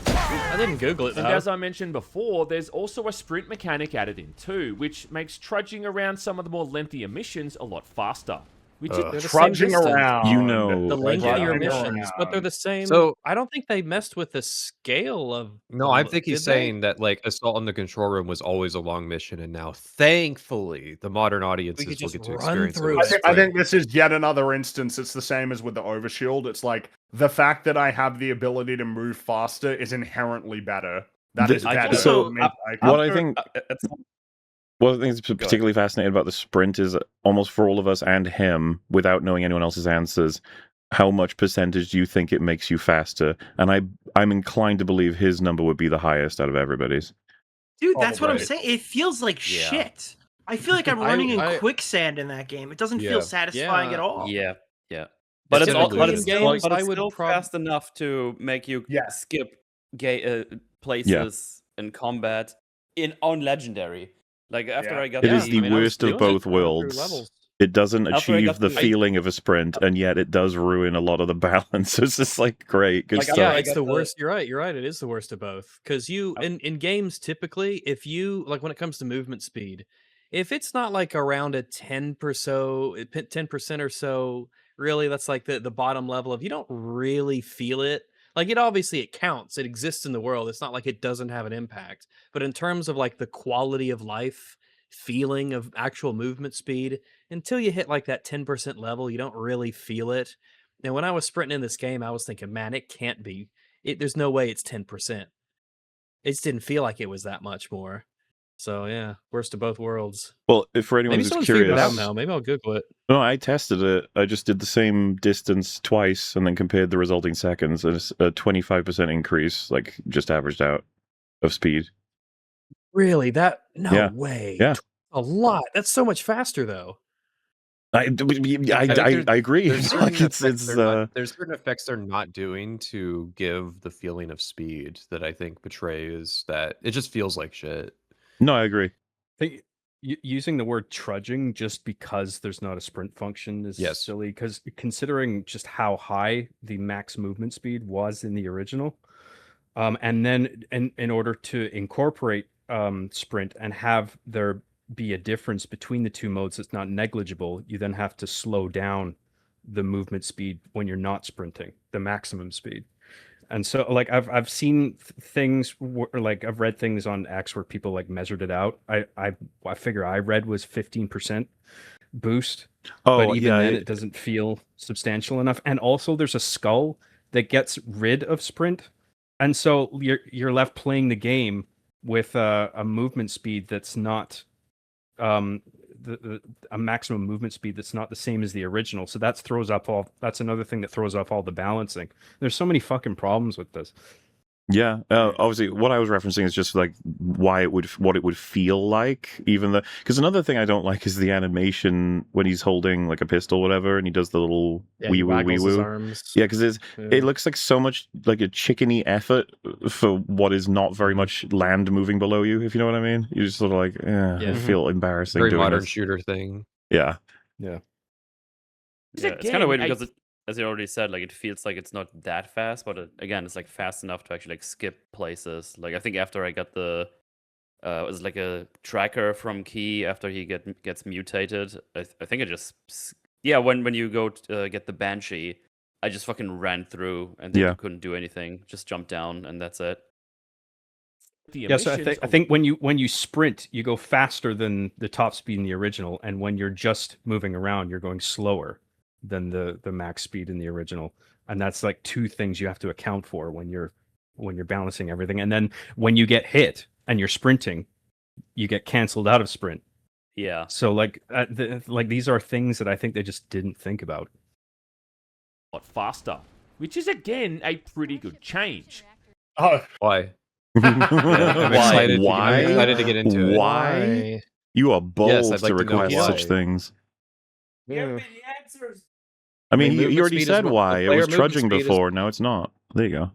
I didn't Google it though. And as I mentioned before, there's also a sprint mechanic added in too, which makes trudging around some of the more lengthier missions a lot faster. Trudging around, the lengthier missions, but they're the same. So I don't think they messed with the scale of. No, I think he's saying that like Assault on the Control Room was always a long mission, and now, thankfully, the modern audiences will get to experience it. I think this is yet another instance. It's the same as with the Overshield. It's like the fact that I have the ability to move faster is inherently better. That is better. So what I think is particularly fascinating about the sprint is almost for all of us and him, without knowing anyone else's answers, how much percentage do you think it makes you faster? And I'm inclined to believe his number would be the highest out of everybody's. Dude, that's what I'm saying. It feels like shit. I feel like I'm running in quicksand in that game. It doesn't feel satisfying at all. Yeah. But it's still fast enough to make you skip places in combat on Legendary. Like after I got it is the worst of both worlds. It doesn't achieve the feeling of a sprint, and yet it does ruin a lot of the balance. It's just like great, good stuff. Yeah, it's the worst. You're right. It is the worst of both. Because in games typically, if you like when it comes to movement speed, if it's not like around a 10% or so, really that's like the bottom level of you don't really feel it. Like it counts. It exists in the world. It's not like it doesn't have an impact. But in terms of like the quality of life, feeling of actual movement speed, until you hit like that 10% level, you don't really feel it. And when I was sprinting in this game, I was thinking, man, it can't be. There's no way it's 10%. It just didn't feel like it was that much more. So yeah, worst of both worlds. Well, if for anyone who's curious, it out now. Maybe I'll Google it. No, I tested it. I just did the same distance twice and then compared the resulting seconds, and it's a 25% increase, like just averaged out of speed. Really? No way. Yeah, a lot. That's so much faster, though. I agree. There's certain effects they're not doing to give the feeling of speed that I think betrays that it just feels like shit. No, I agree. I think using the word trudging just because there's not a sprint function is silly, because considering just how high the max movement speed was in the original, and then in order to incorporate sprint and have there be a difference between the two modes that's not negligible, you then have to slow down the movement speed when you're not sprinting, the maximum speed. And so like I've seen things like I've read things on X where people like measured it out. I figure I read was 15% boost. But even then it doesn't feel substantial enough. And also there's a skull that gets rid of sprint. And so you're left playing the game with a movement speed that's not a maximum movement speed that's not the same as the original. So that's another thing that throws off all the balancing. There's so many fucking problems with this. Yeah, obviously, what I was referencing is just like what it would feel like, even because another thing I don't like is the animation when he's holding like a pistol, or whatever, and he does the little wee woo. Yeah, because it looks like so much like a chickeny effort for what is not very much land moving below you, if you know what I mean. You just sort of like, I feel embarrassing. Very doing modern this. shooter thing. Yeah. It's kind of weird because as you already said, like it feels like it's not that fast, but again, it's like fast enough to actually like skip places. Like I think after I got the it was like a tracker from Key after he gets mutated. I think I just when you go get the Banshee, I just fucking ran through and then couldn't do anything. Just jump down and that's it. So I think when you sprint, you go faster than the top speed in the original, and when you're just moving around, you're going slower than the max speed in the original. and that's like two things you have to account for when you're balancing everything. And then when you get hit and you're sprinting, you get canceled out of sprint. Yeah. So like these are things that I think they just didn't think about. A lot faster, which is again a pretty good change. Oh, Why? I'm excited. Why? I'm excited to get into it. Why? You are bold Yes, I'd like to to know request why. such things. Give me the answers. I mean, you movement already speed said is why. It player was movement trudging speed is- before. Now it's not. There you go.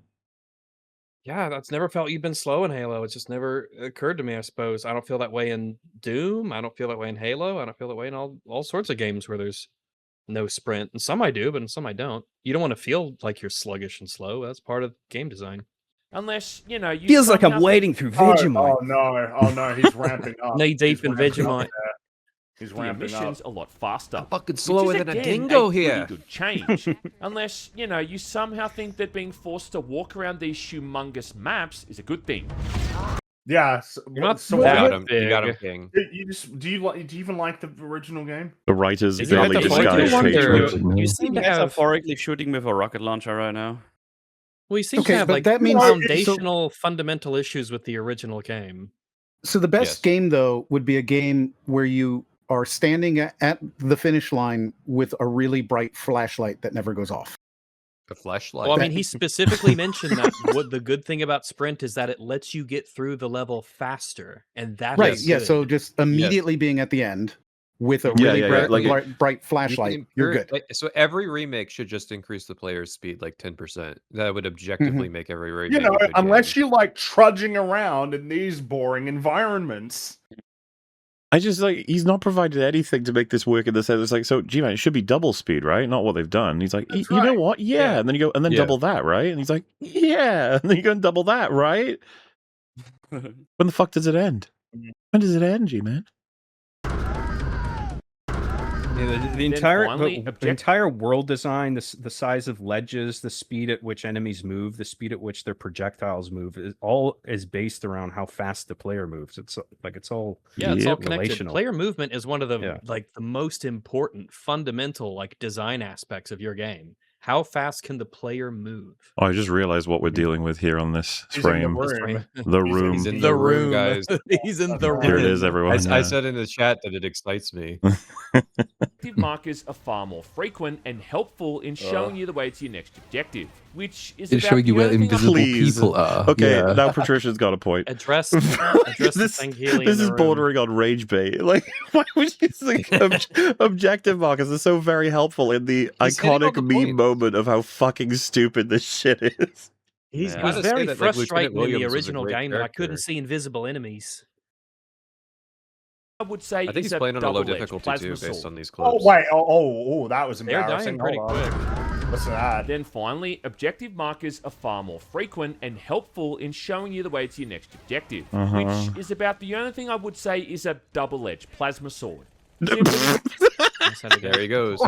Yeah, that's never felt you've been slow in Halo. It's just never occurred to me, I suppose. I don't feel that way in Doom. I don't feel that way in Halo. I don't feel that way in all sorts of games where there's no sprint. And some I do, but in some I don't. You don't want to feel like you're sluggish and slow. That's part of game design. Unless, you know, you Feels like I'm somehow wading through Vegemite. Oh no, he's ramping up. Knee deep in ramping up Vegemite. there. He's the ramping up. emissions a lot faster. I'm fucking which slower is, than a again, dingo pretty here. Good change. Unless, you know, you somehow think that being forced to walk around these humongous maps is a good thing. Yeah, You're not You got him, King. Do you even like the original game? The writers Is it barely at the point disguised you wonder- hatred. You seem to Guys have metaphorically shooting with a rocket launcher right now. well, you seem Okay, to have but like that means- foundational, fundamental issues with the original game. So the best Yes. game, though, would be a game where you are standing at the finish line with a really bright flashlight that never goes off. A flashlight. Well, I mean, he specifically mentioned that what the good thing about Sprint is that it lets you get through the level faster, and that's Right, yeah, good. so just immediately being at the end with a Yeah, really yeah, bright, like- bright flashlight, you're good. So every remake should just increase the player's speed like 10%. That would objectively make every remake. You know, a good unless game. you like trudging around in these boring environments. I just like he's not provided anything to make this work in the sense. It's like, so G-Man, it should be double speed, right? Not what they've done. He's like, That's you know right. what? Yeah. And then you go, and then Yeah. double that, right? And he's like, yeah. And then you go and double that, right? When the fuck does it end? When does it end, G-Man? Yeah, the Then entire finally, the entire world design, the size of ledges, the speed at which enemies move, the speed at which their projectiles move, all is based around how fast the player moves. It's like it's all it's all connected. relational. Player movement is one of the Yeah. like the most important fundamental like design aspects of your game. How fast can the player move? Oh, I just realized what we're dealing with here on this He's in the frame. room. The room. He's in The the room, room, guys. He's in the room. Here it is, everyone. I yeah. said in the chat that it excites me. Objective markers are far more frequent and helpful in showing you the way to your next objective, which is It's about showing you the where only thing invisible Please. people are. Okay, Yeah. now Patricia's got a point. Address the this thing healing this in is the room. bordering on rage bait. Like, why would you think objective markers are so very helpful in the He's hitting all iconic the meme points. moment of how fucking stupid this shit is? He Yeah. was Gotta say very that, like, Lieutenant frustrating in the Williams was a original great game that I couldn't character. see invisible enemies. I would say I think is he's a playing on a low double-edged difficulty plasma too, based sword. on these clips. Oh wait, oh, that was They're embarrassing. dying pretty Hold on. quick. What's that? Then finally, objective markers are far more frequent and helpful in showing you the way to your next objective, which is about the only thing I would say is a double-edged plasma sword. There he goes.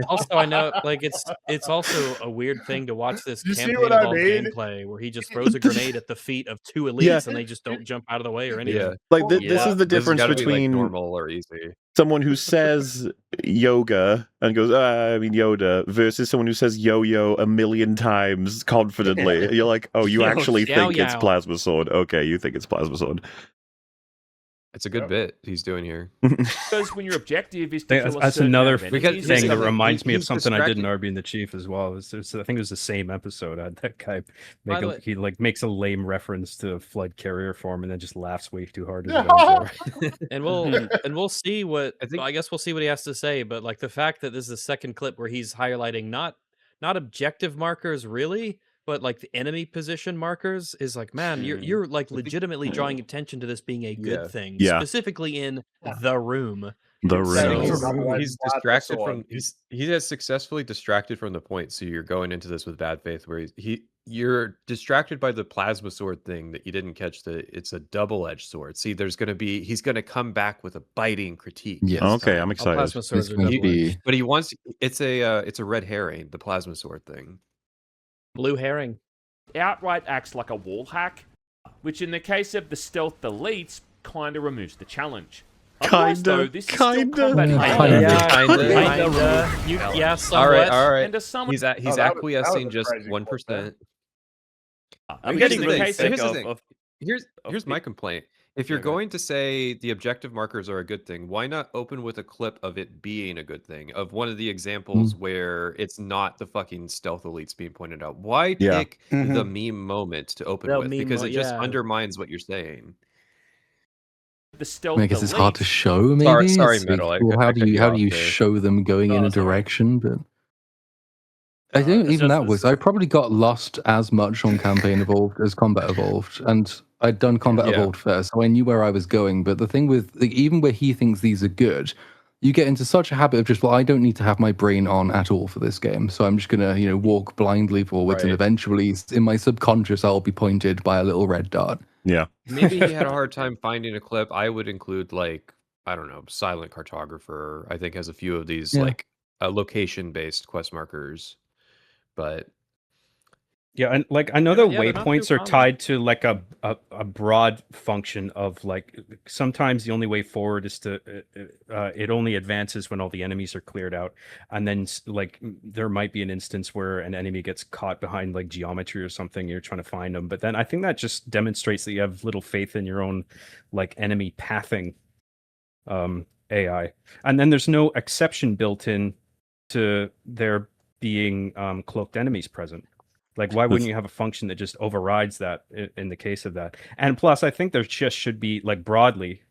Also, I know, like it's also a weird thing to watch this You see campaign what I evolved mean? gameplay where he just throws a grenade at the feet of two elites Yeah. and they just don't jump out of the way or anything. Yeah. Like, this is the This has difference gotta be, like, between normal or easy. someone who says yoga and goes, I mean Yoda, versus someone who says yo-yo a million times confidently. You're like, oh, you Yo, actually yow, think it's yow. plasma sword. Okay, you think it's plasma sword. It's a good bit he's doing here. Because when your objective is to That's, kill a that's certain another amount of enemies, Because thing that he's- reminds me of he's something I did in distracted. Arby and the Chief as well. I think it was the same episode. I had that guy By the way- he like makes a lame reference to flood carrier form and then just laughs way too hard. As it ends there. And we'll see what I guess we'll see what he has to say. But like the fact that this is the second clip where he's highlighting not objective markers really, but like the enemy position markers is like, man, you're like legitimately drawing attention to this being a good Yeah. thing, Yeah. specifically in the room. The So- ring. He's distracted from he has successfully distracted from the point, so you're going into this with bad faith where you're distracted by the plasma sword thing that you didn't catch it's a double-edged sword. See, he's gonna come back with a biting critique. Yes. Okay, I'm All excited. plasma swords It's are going to double-edged. be But he wants it's a red herring, the plasma sword thing. Blue herring. outright acts like a wall hack, which in the case of the stealth elites kind of removes the challenge. Otherwise, though, this is still combat Yeah, somewhat. All right. And to some, he's acquiescing just 1%. I'm getting really here's sick the thing. of Here's my complaint. If you're going to say the objective markers are a good thing, why not open with a clip of it being a good thing? Of one of the examples where it's not the fucking stealth elites being pointed out. Why pick the meme moment to open with? Because it just undermines what you're saying. The stealth I guess it's hard to show, maybe. Sorry, Metal. How do you show them going in a direction? But I think even that was. I probably got lost as much on Campaign Evolved as Combat Evolved, and I'd done Combat Evolved first, so I knew where I was going. But the thing with even where he thinks these are good, you get into such a habit of just, well, I don't need to have my brain on at all for this game, so I'm just gonna walk blindly forwards, and eventually in my subconscious I'll be pointed by a little red dot. Yeah. Maybe he had a hard time finding a clip. I would include, like, I don't know, Silent Cartographer, I think has a few of these like location-based quest markers. But yeah, and like I know the waypoints are tied to like a broad function of like sometimes the only way forward is to it only advances when all the enemies are cleared out, and then like there might be an instance where an enemy gets caught behind like geometry or something, you're trying to find them, but then I think that just demonstrates that you have little faith in your own like enemy pathing AI, and then there's no exception built in to there being cloaked enemies present. Like, why wouldn't you have a function that just overrides that in the case of that? And plus, I think there just should be, like, broadly,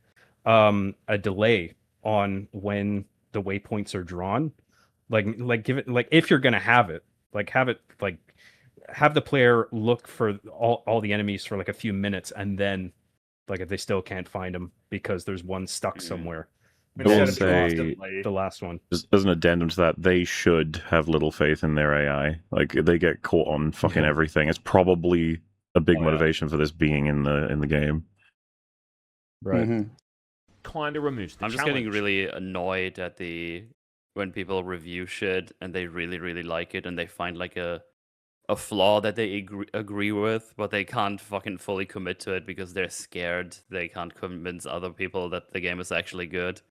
a delay on when the waypoints are drawn. Like give it, like, if you're gonna have it, like, have the player look for all the enemies for like a few minutes, and then, like, if they still can't find them because there's one stuck somewhere. I will say the last one. As an addendum to that, they should have little faith in their AI. Like, they get caught on fucking everything. It's probably a big motivation for this being in the game. Right. Kind of removes the I'm just getting really annoyed at when people review shit and they really, really like it and they find like a flaw that they agree with, but they can't fucking fully commit to it because they're scared they can't convince other people that the game is actually good.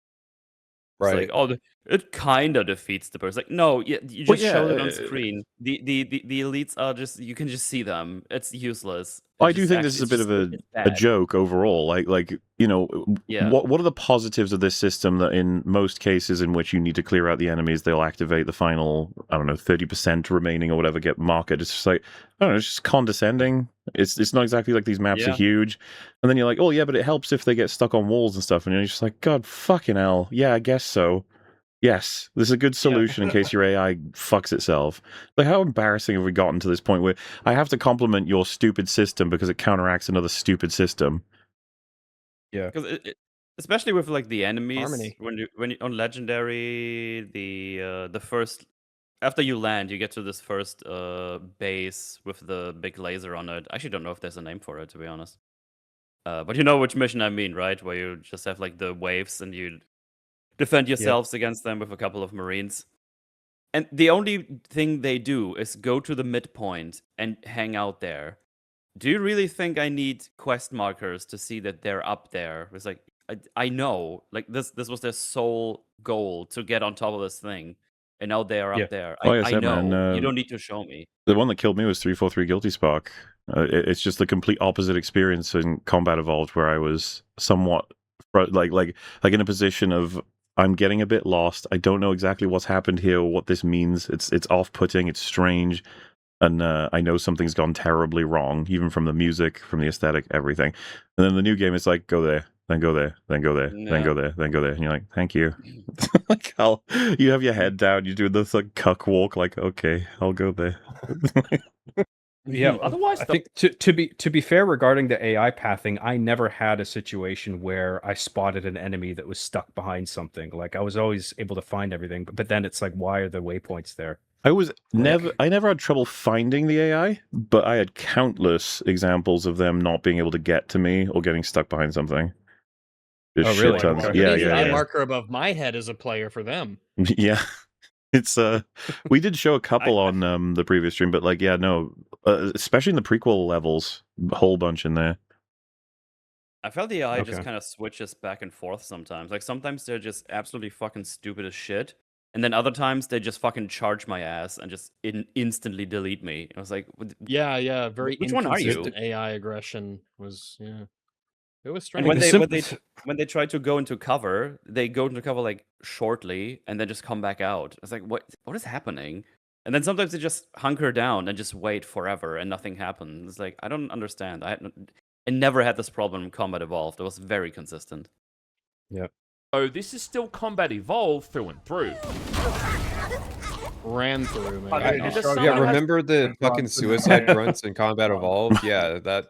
Right. It's like, it kind of defeats the person. Like, no, you just showed it on screen. The elites are just, you can just see them. It's useless. I do think this is a bit of a joke overall. Like what are the positives of this system that in most cases in which you need to clear out the enemies, they'll activate the final, I don't know, 30% remaining or whatever, get marked. It's just like, I don't know, it's just condescending. It's not exactly like these maps are huge. And then you're like, oh yeah, but it helps if they get stuck on walls and stuff. And you're just like, God fucking hell. Yeah, I guess so. Yes, this is a good solution in case your AI fucks itself. Like, how embarrassing have we gotten to this point where I have to compliment your stupid system because it counteracts another stupid system? Yeah, because especially with like the enemies, Harmony. when you on legendary, the first after you land, you get to this first base with the big laser on it. I actually don't know if there's a name for it, to be honest. But you know which mission I mean, right? Where you just have like the waves and you defend yourselves against them with a couple of Marines. And the only thing they do is go to the midpoint and hang out there. Do you really think I need quest markers to see that they're up there? It's like, I know, like this was their sole goal, to get on top of this thing. And now they are up there. I know. Man, you don't need to show me. The one that killed me was 343 Guilty Spark. It's just the complete opposite experience in Combat Evolved, where I was somewhat like in a position of, I'm getting a bit lost. I don't know exactly what's happened here or what this means. It's off-putting. It's strange. And I know something's gone terribly wrong, even from the music, from the aesthetic, everything. And then the new game is like, go there, then go there, then go there, then go there, then go there. And you're like, thank you. Like, you have your head down, you do this like cuck walk, like, okay, I'll go there. Yeah. Otherwise, I think to be fair regarding the AI pathing, I never had a situation where I spotted an enemy that was stuck behind something. Like, I was always able to find everything, but then it's like, why are the waypoints there? I never had trouble finding the AI, but I had countless examples of them not being able to get to me or getting stuck behind something. There's really? Yeah. Marker above my head as a player for them. Yeah. It's we did show a couple on the previous stream, but like, yeah, no, especially in the prequel levels, a whole bunch in there. I felt the AI just kind of switches back and forth sometimes. Like sometimes they're just absolutely fucking stupid as shit, and then other times they just fucking charge my ass and just instantly delete me. I was like, yeah, very which one are you? inconsistent AI aggression was it was And strange. when they try to go into cover, they go into cover like shortly and then just come back out. It's like what is happening? And then sometimes they just hunker down and just wait forever and nothing happens. It's like I don't understand. I never had this problem in Combat Evolved. It was very consistent. Yeah. So this is still Combat Evolved through and through. Ran through, man. Yeah, remember the fucking suicide grunts in Combat Evolved? Yeah, that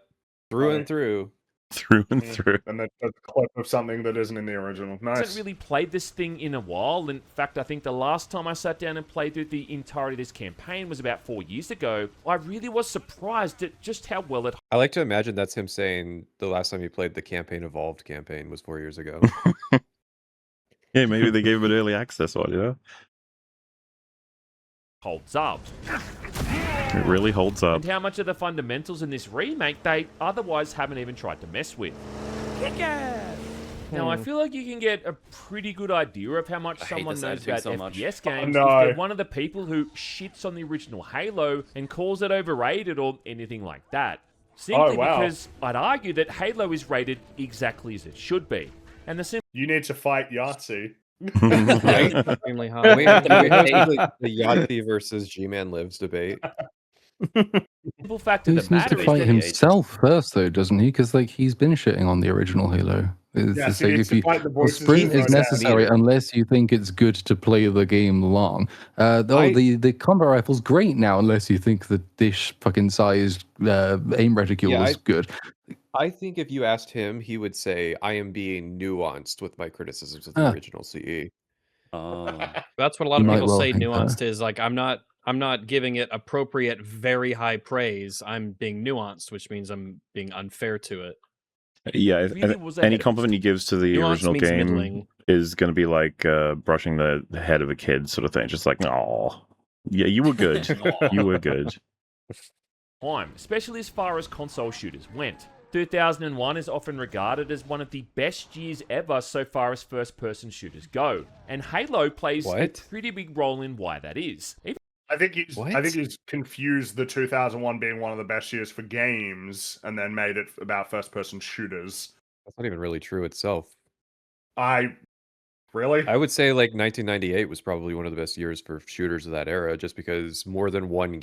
through and through. Through and through. And that's a clip of something that isn't in the original. Nice. I haven't really played this thing in a while. In fact, I think the last time I sat down and played through the entirety of this campaign was about 4 years ago. I really was surprised at just how well it... I like to imagine that's him saying the last time he played the Campaign Evolved campaign was 4 years ago. Yeah, maybe they gave him an early access one, you know? Holds up. It really holds up. And how much of the fundamentals in this remake they otherwise haven't even tried to mess with. Kick ass! Now, I feel like you can get a pretty good idea of how much someone knows about FPS games if they're one of the people who shits on the original Halo and calls it overrated or anything like that. Simply because I'd argue that Halo is rated exactly as it should be. And you need to fight Yahtzee. Extremely hard. We have the Yahtzee versus GmanLives debate. Simple fact of He the needs matter to is fight that himself first, though, doesn't he? Because like he's been shitting on the original Halo. It's like if you sprint is necessary unless you think it's good to play the game long. The combat rifle's great now unless you think the dish fucking sized aim reticule is good. I think if you asked him, he would say, "I am being nuanced with my criticisms of the original CE." That's what a lot of people say. Nuanced is like I'm not giving it appropriate, very high praise. I'm being nuanced, which means I'm being unfair to it. Yeah, any compliment he gives to the original game is going to be like brushing the head of a kid, sort of thing. Just like, oh, yeah, you were good. You were good. Especially as far as console shooters went. 2001 is often regarded as one of the best years ever so far as first-person shooters go, and Halo plays a pretty big role in why that is. I think he's confused the 2001 being one of the best years for games, and then made it about first-person shooters. That's not even really true itself. Really? I would say like 1998 was probably one of the best years for shooters of that era, just because more than one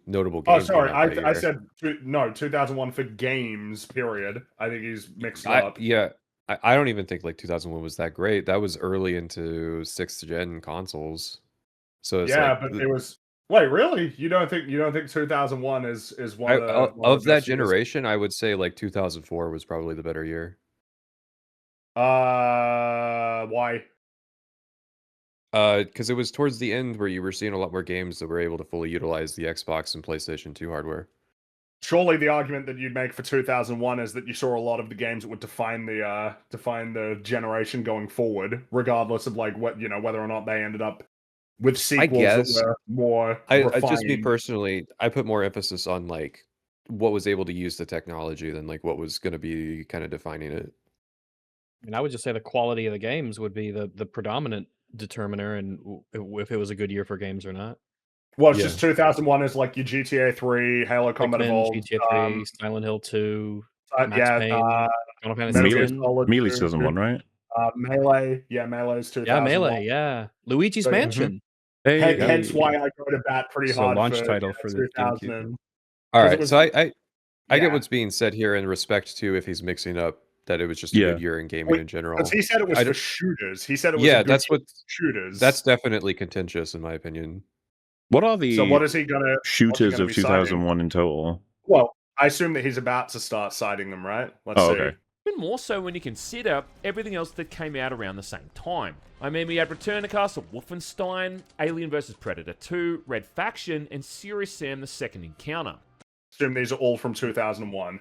notable game. Oh, sorry, I said no, 2001 for games. Period. I think he's mixed up. Yeah, I don't even think like 2001 was that great. That was early into 6th gen consoles. So it's but it was. Wait, really? You don't think 2001 is one of that generation? I would say like 2004 was probably the better year. Why? Because it was towards the end where you were seeing a lot more games that were able to fully utilize the Xbox and PlayStation 2 hardware. Surely the argument that you'd make for 2001 is that you saw a lot of the games that would define the generation going forward, regardless of like whether or not they ended up with sequels that were more refined. Just me personally, I put more emphasis on like what was able to use the technology than like what was going to be kind of defining it. I mean, I would just say the quality of the games would be the predominant determiner, and if it was a good year for games or not. Well, it's just 2001 is like your GTA 3, Halo Combat Evolved, GTA 3, Silent Hill 2, Melee Season 1, right? Melee, Melee's 2001. Yeah, Melee, yeah. Luigi's Mansion. Hence why I go to bat pretty hard. Launch for, title for the GameCube. All right, so I get what's being said here in respect to if he's mixing up that it was just a good year in gaming in general. Because he said it was for shooters. He said it was that's what shooters. That's definitely contentious in my opinion. What are the what is he gonna shooters of 2001 in total? Well, I assume that he's about to start citing them, right? Let's see. Okay. Even more so when you consider everything else that came out around the same time. I mean, we had Return to Castle Wolfenstein, Alien vs. Predator 2, Red Faction, and Serious Sam: The Second Encounter. Assume these are all from 2001.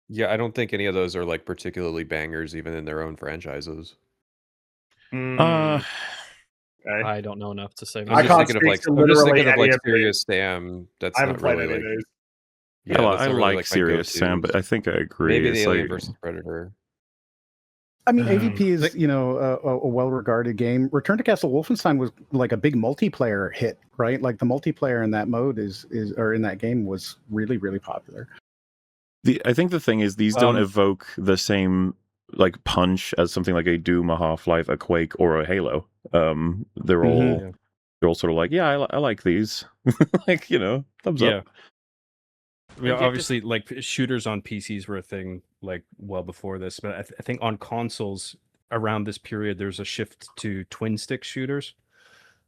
Yeah, I don't think any of those are like particularly bangers, even in their own franchises. I don't know enough to say. I'm just thinking of like Serious Sam. That's I haven't not played really any of like. these. I like Serious Sam, but I think I agree. Maybe the it's Alien like, vs. Predator. I mean, AVP is, a well-regarded game. Return to Castle Wolfenstein was like a big multiplayer hit, right? Like the multiplayer in that mode or in that game was really, really popular. I think the thing is these don't evoke the same like punch as something like a Doom, a Half-Life, a Quake, or a Halo. They're all sort of like, yeah, I like these. Like, thumbs up. Yeah, obviously, like shooters on PCs were a thing like well before this, but I think on consoles around this period, there's a shift to twin stick shooters.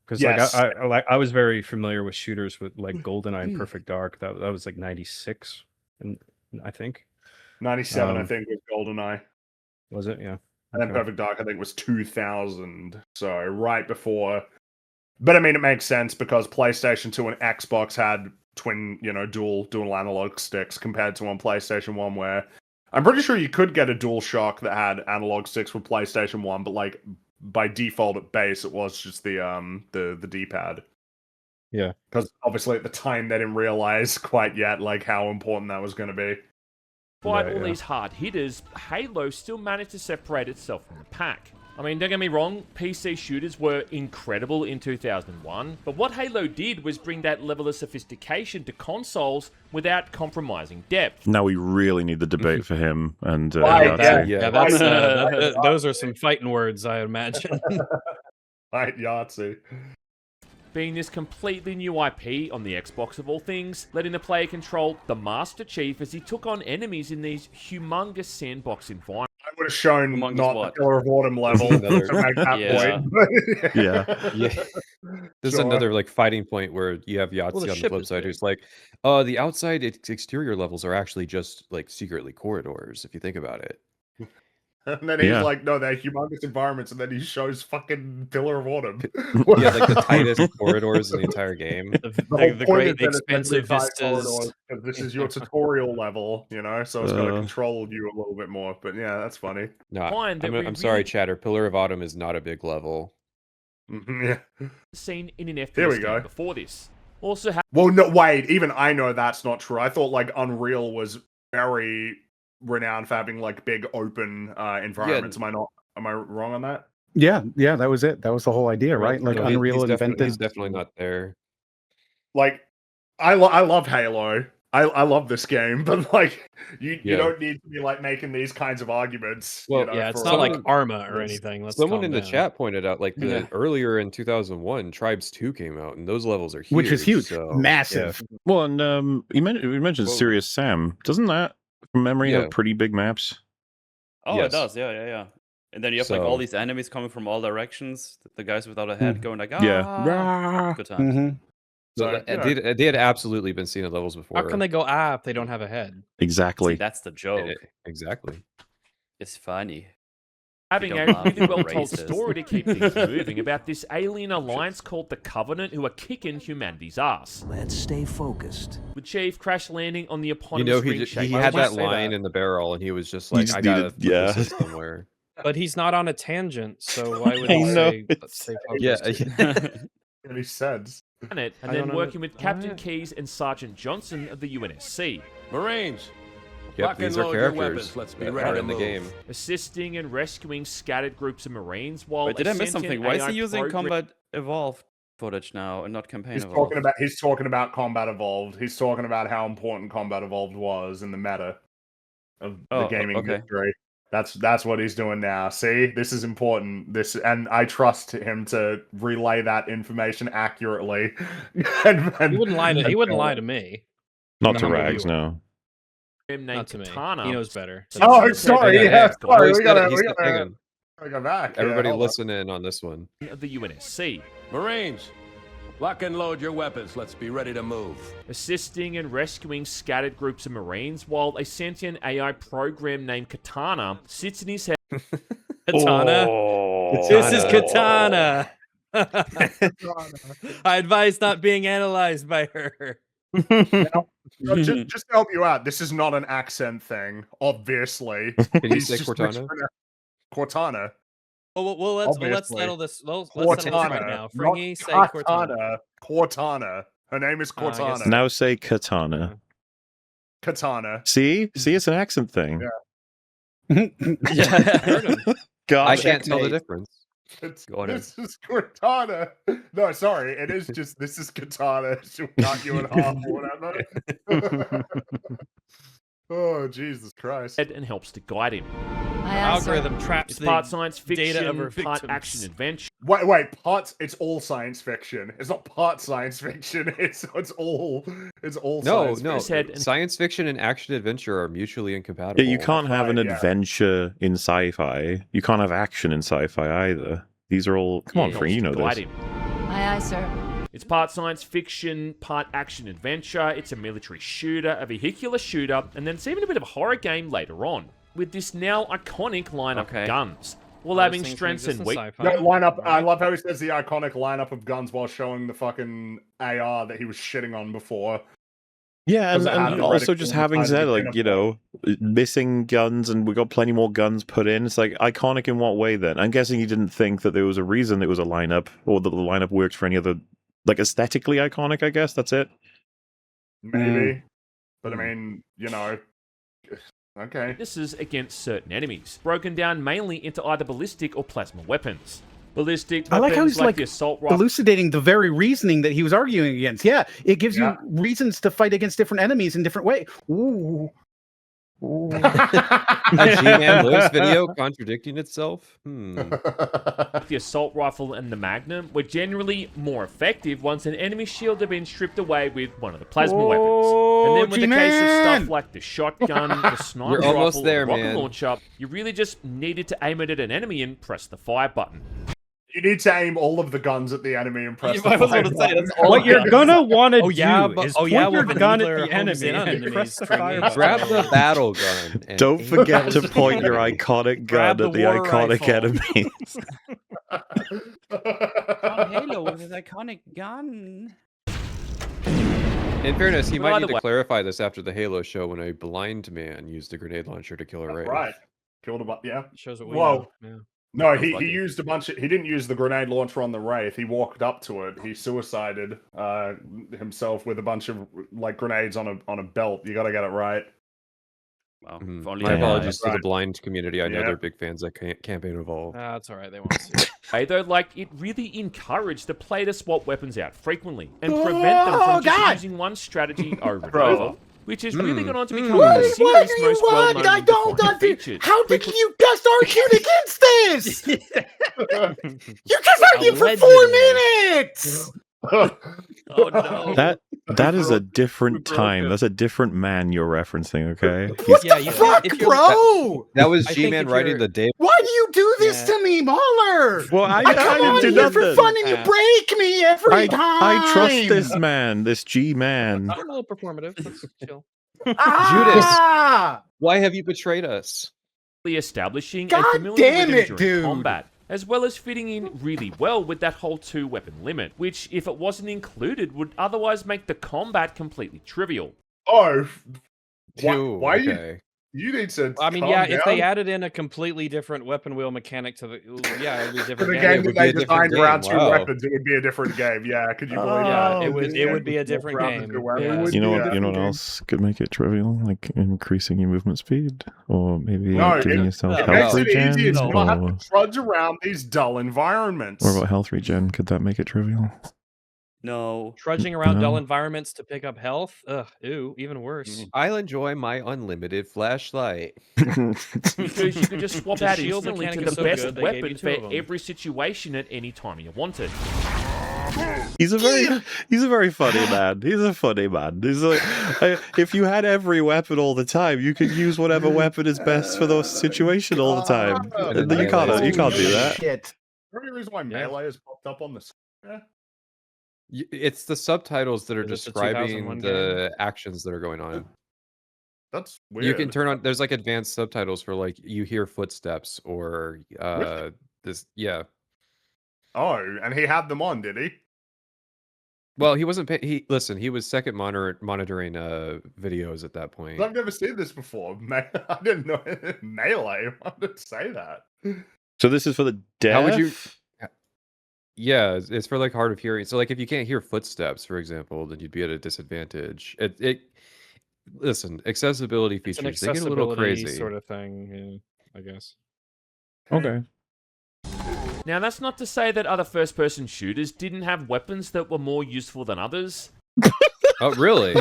Because I was very familiar with shooters with like GoldenEye and Perfect Dark. That was like 96, and I think 97. I think was GoldenEye. Was it? Yeah. And then Perfect Dark, I think, was 2000. So right before. But I mean, it makes sense because PlayStation 2 and Xbox had twin, dual analog sticks compared to on PlayStation 1, where I'm pretty sure you could get a DualShock that had analog sticks with PlayStation 1, but like by default at base, it was just the D-pad. Yeah. Because obviously at the time they didn't realize quite yet like how important that was going to be. Despite all these hard hitters, Halo still managed to separate itself from the pack. I mean, don't get me wrong, PC shooters were incredible in 2001, but what Halo did was bring that level of sophistication to consoles without compromising depth. Now we really need the debate for him and those are some fighting words, I imagine. Right, Yahtzee. Being this completely new IP on the Xbox of all things, letting the player control the Master Chief as he took on enemies in these humongous sandbox environments. I would have shown not the Pillar of Autumn level to make that point. This is another like fighting point where you have Yahtzee on the flip side who's like, the outside exterior levels are actually just like secretly corridors, if you think about it. And then he's like, no, they're humongous environments, and then he shows fucking Pillar of Autumn. Yeah, like the tightest corridors in the entire game. The great expensive vistas. This is your tutorial level, so it's going to control you a little bit more. But yeah, that's funny. No, I'm sorry, Chatter. Pillar of Autumn is not a big level. Seen in an FPS game before this. Also, well, no, wait. Even I know that's not true. I thought like Unreal was very renowned for having like big open environments. Am I wrong on that? Yeah, that was it. That was the whole idea, right? Like Unreal invented. He's definitely not there. Like, I love Halo. I love this game, but like you don't need to be like making these kinds of arguments. Well, it's not like Arma or anything. Someone in the chat pointed out like earlier in 2001, Tribes 2 came out, and those levels are huge, which is huge, so, massive. Yeah. Well, and you mentioned Serious Sam. Doesn't that from memory have pretty big maps? Oh, it does. Yeah. And then you have like all these enemies coming from all directions. The guys without a head going like, good times. Mm-hmm. So they had absolutely been seen at levels before. How can they go if they don't have a head? Exactly. See, that's the joke. Exactly. It's funny. Having a really well-told story to keep things moving about this alien alliance called the Covenant who are kicking humanity's ass. Let's stay focused. With Chief crash landing on the eponymous he had that line in the barrel, and he was just like, I gotta put this somewhere. But he's not on a tangent, so why would he say let's stay focused? Any sense. And then working with Captain Keyes and Sergeant Johnson of the UNSC. Marines. Yep, these are characters that are in the game. Assisting and rescuing scattered groups of Marines while did I miss something? Why is he using Combat Evolved footage now and not Campaign Evolved? He's talking about Combat Evolved. He's talking about how important Combat Evolved was in the meta of the gaming industry. That's what he's doing now. See, this is important. And I trust him to relay that information accurately. He wouldn't lie to me. Not to Rags, no. Not to me. He knows better. Oh, sorry. Sorry. We gotta go back. Everybody listen in on this one. The UNSC. Marines, lock and load your weapons. Let's be ready to move. Assisting and rescuing scattered groups of Marines while a sentient AI program named Katana sits in his head. Katana? This is Katana. I advise not being analyzed by her. Now, just to help you out, this is not an accent thing, obviously. Can you say Cortana? Cortana. Well, let's settle this. Let's settle this right now. Fringy, say Cortana. Cortana. Her name is Cortana. Now say Katana. Katana. See, it's an accent thing. Yeah. Yeah. God, I can't tell the difference. This is Cortana. No, sorry, it is just this is Katana. She'll cut you in half or whatever. Oh, Jesus Christ. And helps to guide him. Algorithm traps It's the part science fiction, data of her part victims. action adventure. Wait, it's all science fiction. It's not part science fiction. It's all No, science fiction. Science fiction and action adventure are mutually incompatible. Yeah, you can't have an adventure in sci-fi. You can't have action in sci-fi either. These are all... Come on, Free, you know this. Aye, sir. It's part science fiction, part action adventure. It's a military shooter, a vehicular shooter, and then it's even a bit of a horror game later on, with this now iconic lineup of guns. While having strengths and weaknesses. Lineup. I love how he says the iconic lineup of guns while showing the fucking AR that he was shitting on before. Yeah, and also just having said, like, you know, missing guns, and we got plenty more guns put in. It's like, iconic in what way then? I'm guessing he didn't think that there was a reason it was a lineup, or that the lineup worked for any other, like, aesthetically iconic, I guess. That's it. Maybe. But I mean, you know... Okay. This is against certain enemies, broken down mainly into either ballistic or plasma weapons. Ballistic I like how he's like the assault rifle. elucidating the very reason that he was arguing against. Yeah, it gives you reasons to fight against different enemies in different ways. Ooh. A GmanLives video contradicting itself? The assault rifle and the magnum were generally more effective once an enemy shield had been stripped away with one of the plasma weapons. And then with the case of stuff like the shotgun, the sniper rifle, the rocket launcher, you really just needed to aim it at an enemy and press the fire button. You need to aim all of the guns at the enemy and press the fire button. What you're gonna want to do is point your well, gun at the enemy and press the fire button. Grab the battle gun. Don't forget to point your iconic gun at the iconic enemies. Halo with his iconic gun. In fairness, he might need to clarify this after the Halo show when a blind man used a grenade launcher to kill a Wraith. Right. Killed a bunch, yeah. Shows what we know. Yeah. No, he used a bunch of... He didn't use the grenade launcher on the Wraith. He walked up to it. He suicided himself with a bunch of, like, grenades on a belt. You gotta get it right. Wow. My apologies to the blind community. I know they're big fans of Campaign Evolved. That's alright, they won't see it. Though, like, it really encouraged the player to swap weapons out frequently and prevent them from just using one strategy over and over. Which has really gone on to become one of the series' most well-known features. How did you just argue against this? You just argued for 4 minutes! Oh no. That is a different time. That's a different man you're referencing, okay? What the fuck, bro? That was G-Man writing the day. Why do you do this to me, Mahler? Well, I come on do here nothing. for fun and you break me every time. I trust this man, this G-Man. I'm a little performative. Let's chill. Judas, why have you betrayed us? Establishing God a familiar rhythm during dude. combat, as well as fitting in really well with that whole 2-weapon limit, which, if it wasn't included, would otherwise make the combat completely trivial. Oh, why you need to... I mean, yeah, if they added in a completely different weapon wheel mechanic to the... Yeah, it would be a For different the game. game that they designed around 2 weapons, it would be a different game. Yeah, could you believe that? Yeah, it would be a different game. Yeah. You know what else could make it trivial? Like increasing your movement speed? Or maybe giving yourself health regen? Easy. It's not have to trudge around these dull environments. What about health regen? Could that make it trivial? No. Trudging around dull environments to pick up health? Ugh, ew, even worse. I'll enjoy my unlimited flashlight. Because you could just swap out shield instantly to mechanic the is so best good, they gave you weapon 2 of for them. every situation at any time you wanted. He's a very funny man. He's a funny man. He's like, if you had every weapon all the time, you could use whatever weapon is best for the situation all the time. You can't do that. Shit. The only reason why Melee has popped up on the screen. It's the subtitles that are Is it the describing 2001 the actions that are going on. That's weird. You can turn on. There's like advanced subtitles for like you hear footsteps or this. Yeah. Oh, and he had them on, did he? Well, he wasn't. He was second monitoring videos at that point. I've never seen this before. I didn't know Melee. Why did it say that? So this is for the deaf? How would you? Yeah, it's for like hard of hearing. So like if you can't hear footsteps, for example, then you'd be at a disadvantage. Listen, accessibility features, they get a little crazy. Sort of thing. I guess. Okay. Now, that's not to say that other first-person shooters didn't have weapons that were more useful than others. Oh, really?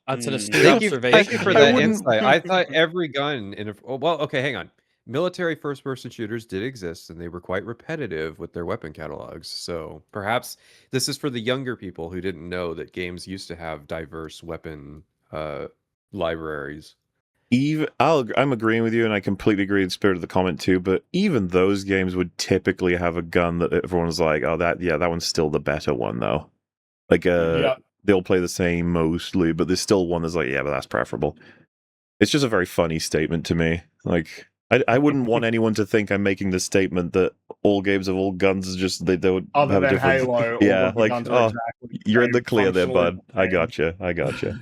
That's an astute observation. Thank you for that insight. I thought every gun in a... Well, okay, hang on. Military first-person shooters did exist, and they were quite repetitive with their weapon catalogs. So perhaps this is for the younger people who didn't know that games used to have diverse weapon libraries. I'm agreeing with you, and I completely agree in the spirit of the comment too. But even those games would typically have a gun that everyone's like, "Oh, that one's still the better one, though." Like, they'll play the same mostly, but there's still one that's like, "Yeah, but that's preferable." It's just a very funny statement to me. Like, I wouldn't want anyone to think I'm making the statement that all games of all guns is just they don't Other have a than different. Halo, Yeah, all the like, guns are exactly the you're in the same, clear there, bud. functionally I gotcha.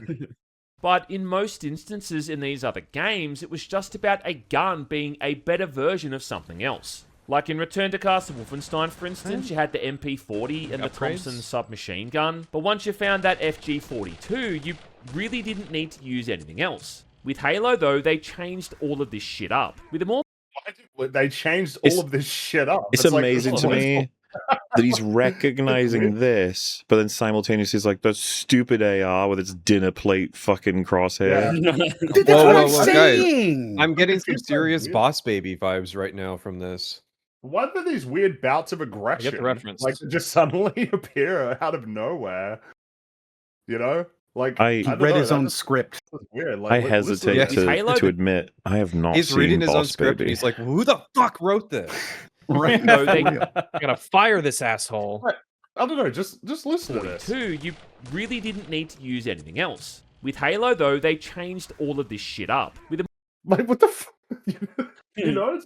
But in most instances in these other games, it was just about a gun being a better version of something else. Like in Return to Castle Wolfenstein, for instance, you had the MP40 and the Thompson submachine gun, but once you found that FG42, you really didn't need to use anything else. With Halo, though, they changed all of this shit up. With a more... They changed all of this shit up. It's amazing to me that he's recognizing this, but then simultaneously he's like, that stupid AR with its dinner plate fucking crosshair. Dude, that's what I'm saying. Guys, I'm getting some serious Boss Baby vibes right now from this. What are these weird bouts of aggression? I get the reference. Like, they just suddenly appear out of nowhere. You know? Like, he read his own script. Weird. Like, I hesitate to admit I have not he's seen reading his Boss own script Baby. and he's like, who the fuck wrote this? Right. No, they gotta fire this asshole. I don't know, just listen to this. You really didn't need to use anything else. With Halo, though, they changed all of this shit up. With a... Like, what the you know, it's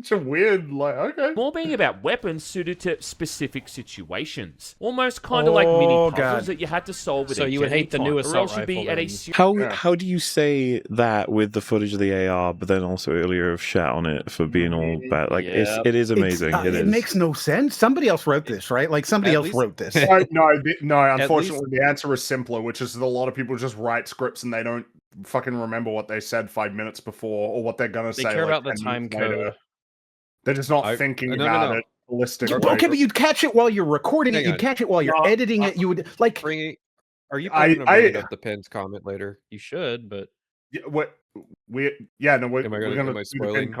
such a weird, like, okay. More being about weapons suited to specific situations. Almost kind of like mini puzzles that you had to solve with so you would hate the new assault rifle. How do you say that with the footage of the AR, but then also earlier have shat on it for being all bad? Like, it is amazing. It makes no sense. Somebody else wrote this, right? Like, somebody else wrote this. No, unfortunately, the answer is simpler, which is that a lot of people just write scripts and they don't fucking remember what they said 5 minutes before or what they're gonna say. They care like, about the time code. They're just not thinking about it holistically. Okay, but you'd catch it while you're recording it. You'd catch it while you're editing it. You would like. Are you probably gonna bring up the pinned comment later? You should, but we're gonna am I spoiling?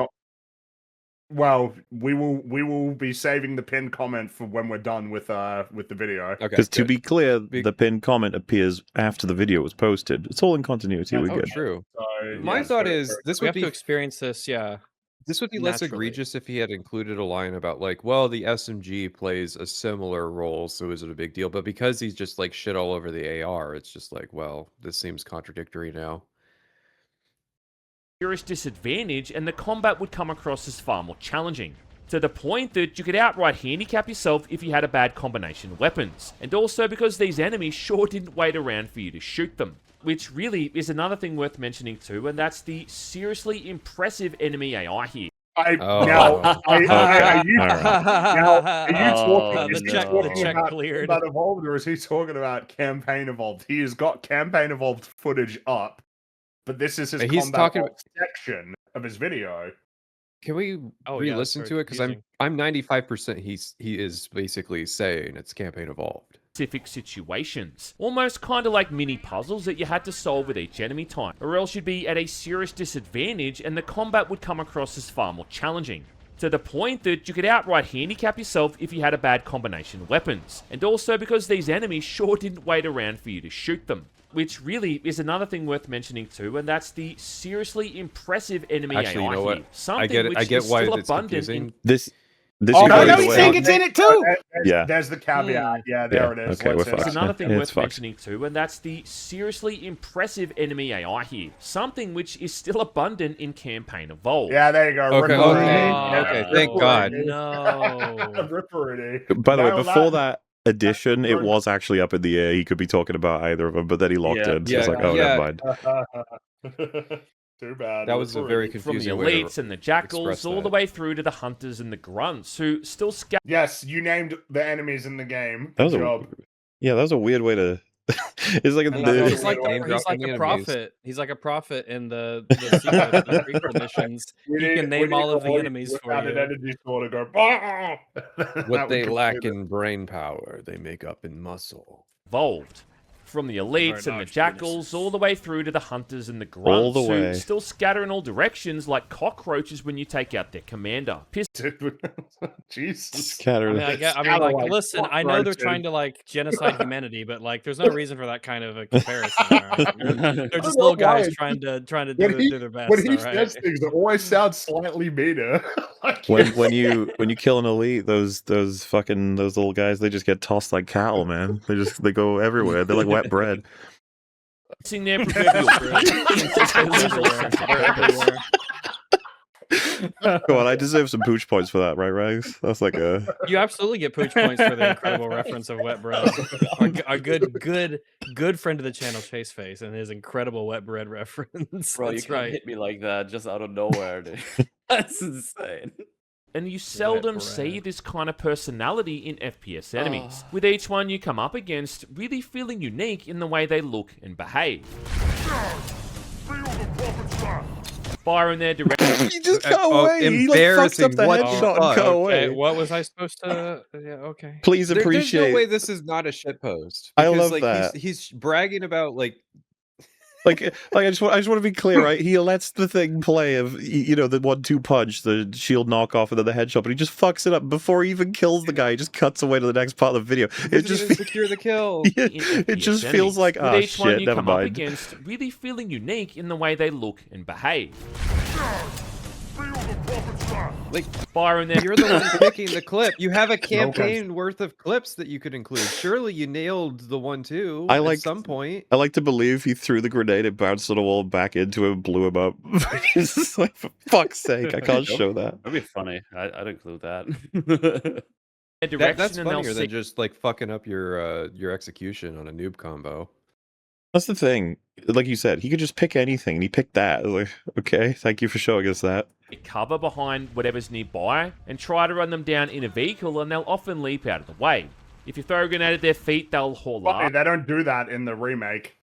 Well, we will be saving the pinned comment for when we're done with the video. Because to be clear, the pinned comment appears after the video was posted. It's all in continuity. We're good. True. So, My thought is this we would have to experience this. Yeah. This would be less egregious if he had included a line about like, well, the SMG plays a similar role, so is it a big deal? But because he's just like shit all over the AR, it's just like, well, this seems contradictory now. Serious disadvantage, and the combat would come across as far more challenging. To the point that you could outright handicap yourself if you had a bad combination of weapons. And also because these enemies sure didn't wait around for you to shoot them. Which really is another thing worth mentioning too, and that's the seriously impressive enemy AI here. Are you talking about Evolved, or is he talking about Campaign Evolved? He has got Campaign Evolved footage up, but this is his combat section of his video. Can we re-listen to it? Because I'm 95% he is basically saying it's Campaign Evolved. Specific situations. Almost kind of like mini puzzles that you had to solve with each enemy type, or else you'd be at a serious disadvantage and the combat would come across as far more challenging. To the point that you could outright handicap yourself if you had a bad combination of weapons. And also because these enemies sure didn't wait around for you to shoot them. Which really is another thing worth mentioning too, and that's the seriously impressive enemy AI you know what? here. Something I get why still it's abundant confusing. This no, he's saying it's in it too. There's the caveat. Yeah, there it is. Okay, It's another thing worth mentioning too, and that's the seriously impressive enemy AI here. Something which is still abundant in Campaign Evolved. Yeah, there you go. Okay, thank God. No. By the way, before that addition, it was actually up in the air. He could be talking about either of them, but then he locked in. So it's like, oh, never mind. Too bad. That was a very confusing From the elites and the jackals all the way through to the hunters and the grunts who still scout. Yes, you named the enemies in the game. That Good was job. that was a weird way to It's like he's like a prophet. He's like a prophet in the prequel missions. He can name all of the enemies for you. Energy sword to go. What they lack in brain power, they make up in muscle. Evolved. From the elites and the jackals all the way through to the hunters and the grunts who still scatter in all directions like cockroaches when you take out their commander. Jesus. Listen, I know they're trying to like genocide humanity, but like there's no reason for that kind of a comparison. Right? They're just little guys trying to do their best. When he says things, it always sounds slightly meaner. when you kill an elite, those little guys, they just get tossed like cattle, man. They go everywhere. They're like wet bread. Sitting there proverbial Go on, I deserve some pooch points for that, right, Rags? That's like a... You absolutely get pooch points for the incredible reference of wet bread. Our good friend of the channel, Chase Face, and his incredible wet bread reference. Bro, That's you can't hit me like that just out of nowhere, dude. That's insane. And you seldom see this kind of personality in FPS enemies, with each one you come up against really feeling unique in the way they look and behave. Fire in their direction. You just go away. Embarrassing. He fucked up the headshot and go away. What was I supposed to? Yeah, okay. Please appreciate. There's no way this is not a shitpost. I love that. He's bragging about like I just want to be clear, right? He lets the thing play of the 1-2 punch, the shield knockoff, and then the headshot, but he just fucks it up before he even kills the guy. He just cuts away to the next part of the video. It just secure the kill. It just feels like shit. Never mind. Against really feeling unique in the way they look and behave. Like fire in there. You're the one picking the clip. You have a campaign worth of clips that you could include. Surely you nailed the 1-2 at some point. I like to believe he threw the grenade and bounced on a wall back into him, blew him up. It's just like, for fuck's sake, I can't show that. That'd be funny. I'd include that. That's funnier than just like fucking up your execution on a noob combo. That's the thing. Like you said, he could just pick anything, and he picked that. Like, okay, thank you for showing us that. Cover behind whatever's nearby and try to run them down in a vehicle, and they'll often leap out of the way. If you throw a grenade at their feet, they'll haul up. They don't do that in the remake.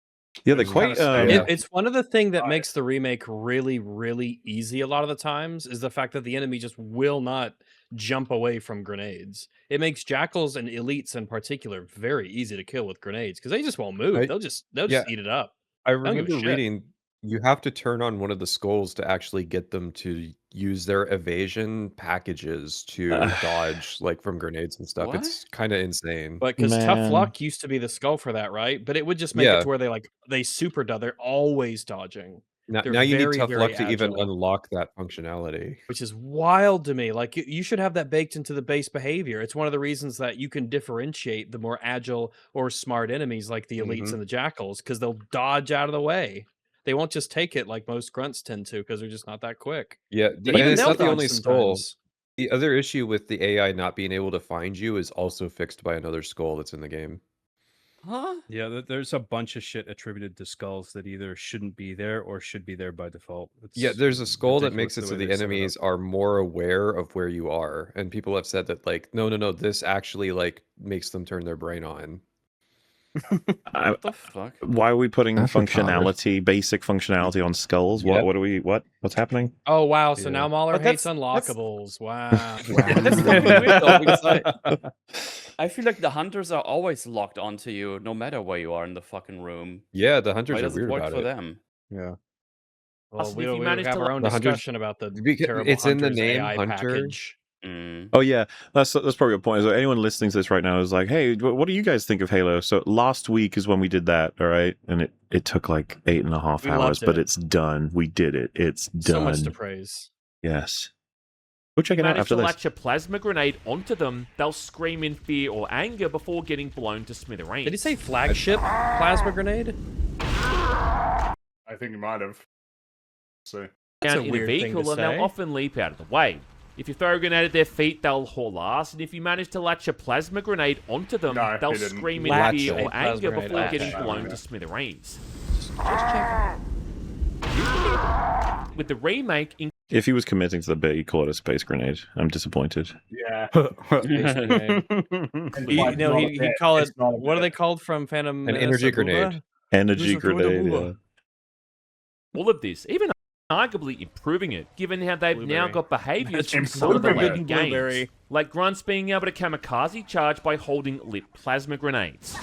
Yeah, they're quite... It's one of the things that makes the remake really, really easy a lot of the times, is the fact that the enemy just will not jump away from grenades. It makes jackals and elites in particular very easy to kill with grenades, because they just won't move. They'll just eat it up. I remember reading you have to turn on one of the skulls to actually get them to use their evasion packages to dodge like from grenades and stuff. What? It's kind of insane. But because Tough Luck used to be the skull for that, right? But it would just make it to where they super dodge. They're always dodging. Now you need Tough Luck to even unlock that functionality. Which is wild to me. Like, you should have that baked into the base behavior. It's one of the reasons that you can differentiate the more agile or smart enemies like the elites and the jackals, because they'll dodge out of the way. They won't just take it like most grunts tend to, because they're just not that quick. Yeah, but it's not the only skull. The other issue with the AI not being able to find you is also fixed by another skull that's in the game. Huh? Yeah, there's a bunch of shit attributed to skulls that either shouldn't be there or should be there by default. Yeah, there's a skull that makes it so the enemies are more aware of where you are, and people have said that like, no, this actually like makes them turn their brain on. What the fuck? Why are we putting basic functionality on skulls? Yeah. What's happening? Oh wow! So now Mahler hates unlockables. Wow. I feel like the hunters are always locked onto you, no matter where you are in the fucking room. Yeah, the hunters Why are does weird it work about for it. them? Yeah. Well, we have our own discussion about the terrible it's in the name AI Hunter. package. Oh yeah, that's probably a point. So anyone listening to this right now is like, hey, what do you guys think of Halo? So last week is when we did that, all right, and it took like 8.5 hours, but it's done. We did it. It's done. So much to praise. Yes. Go check it out after this. If you latch a plasma grenade onto them, they'll scream in fear or anger before getting blown to smithereens. Did he say flagship plasma grenade? I think he might have. So down in a vehicle, and they'll often leap out of the way. If you throw a grenade at their feet, they'll haul ass, and if you manage to latch a plasma grenade onto them, they'll scream in fear or anger before getting blown to smithereens. Just check. With the remake, If he was committing to the bit, he called it a space grenade. I'm disappointed. Yeah. He'd call it. What are they called from Phantom? An energy grenade. Energy grenade. Yeah. All of this, even arguably improving it, given how they've now got behaviors from some of the later games, like grunts being able to kamikaze charge by holding lit plasma grenades.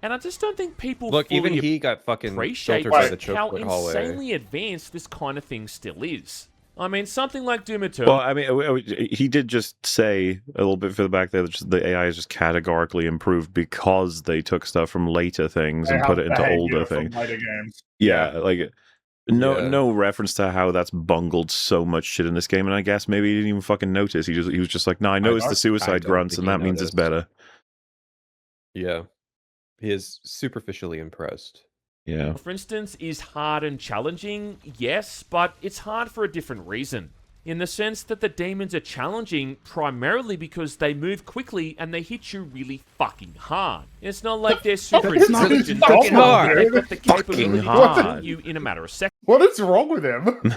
And I just don't think people even he got fucking appreciate filtered by the how chocolate hallway. insanely advanced this kind of thing still is. I mean, something like Doom Eternal. Well, I mean, he did just say a little bit further back there that the AI is just categorically improved because they took stuff from later things and put it into older things. Games. Yeah, like no reference to how that's bungled so much shit in this game, and I guess maybe he didn't even fucking notice. He was just like, no, I noticed the suicide grunts, and that means it's better. Yeah. He is superficially impressed. Yeah. For instance, is hard and challenging, yes, but it's hard for a different reason. In the sense that the demons are challenging primarily because they move quickly and they hit you really fucking hard. It's not like they're super intelligent. Fucking hard. They've got the capability to hit you in a matter of seconds. What is wrong with him?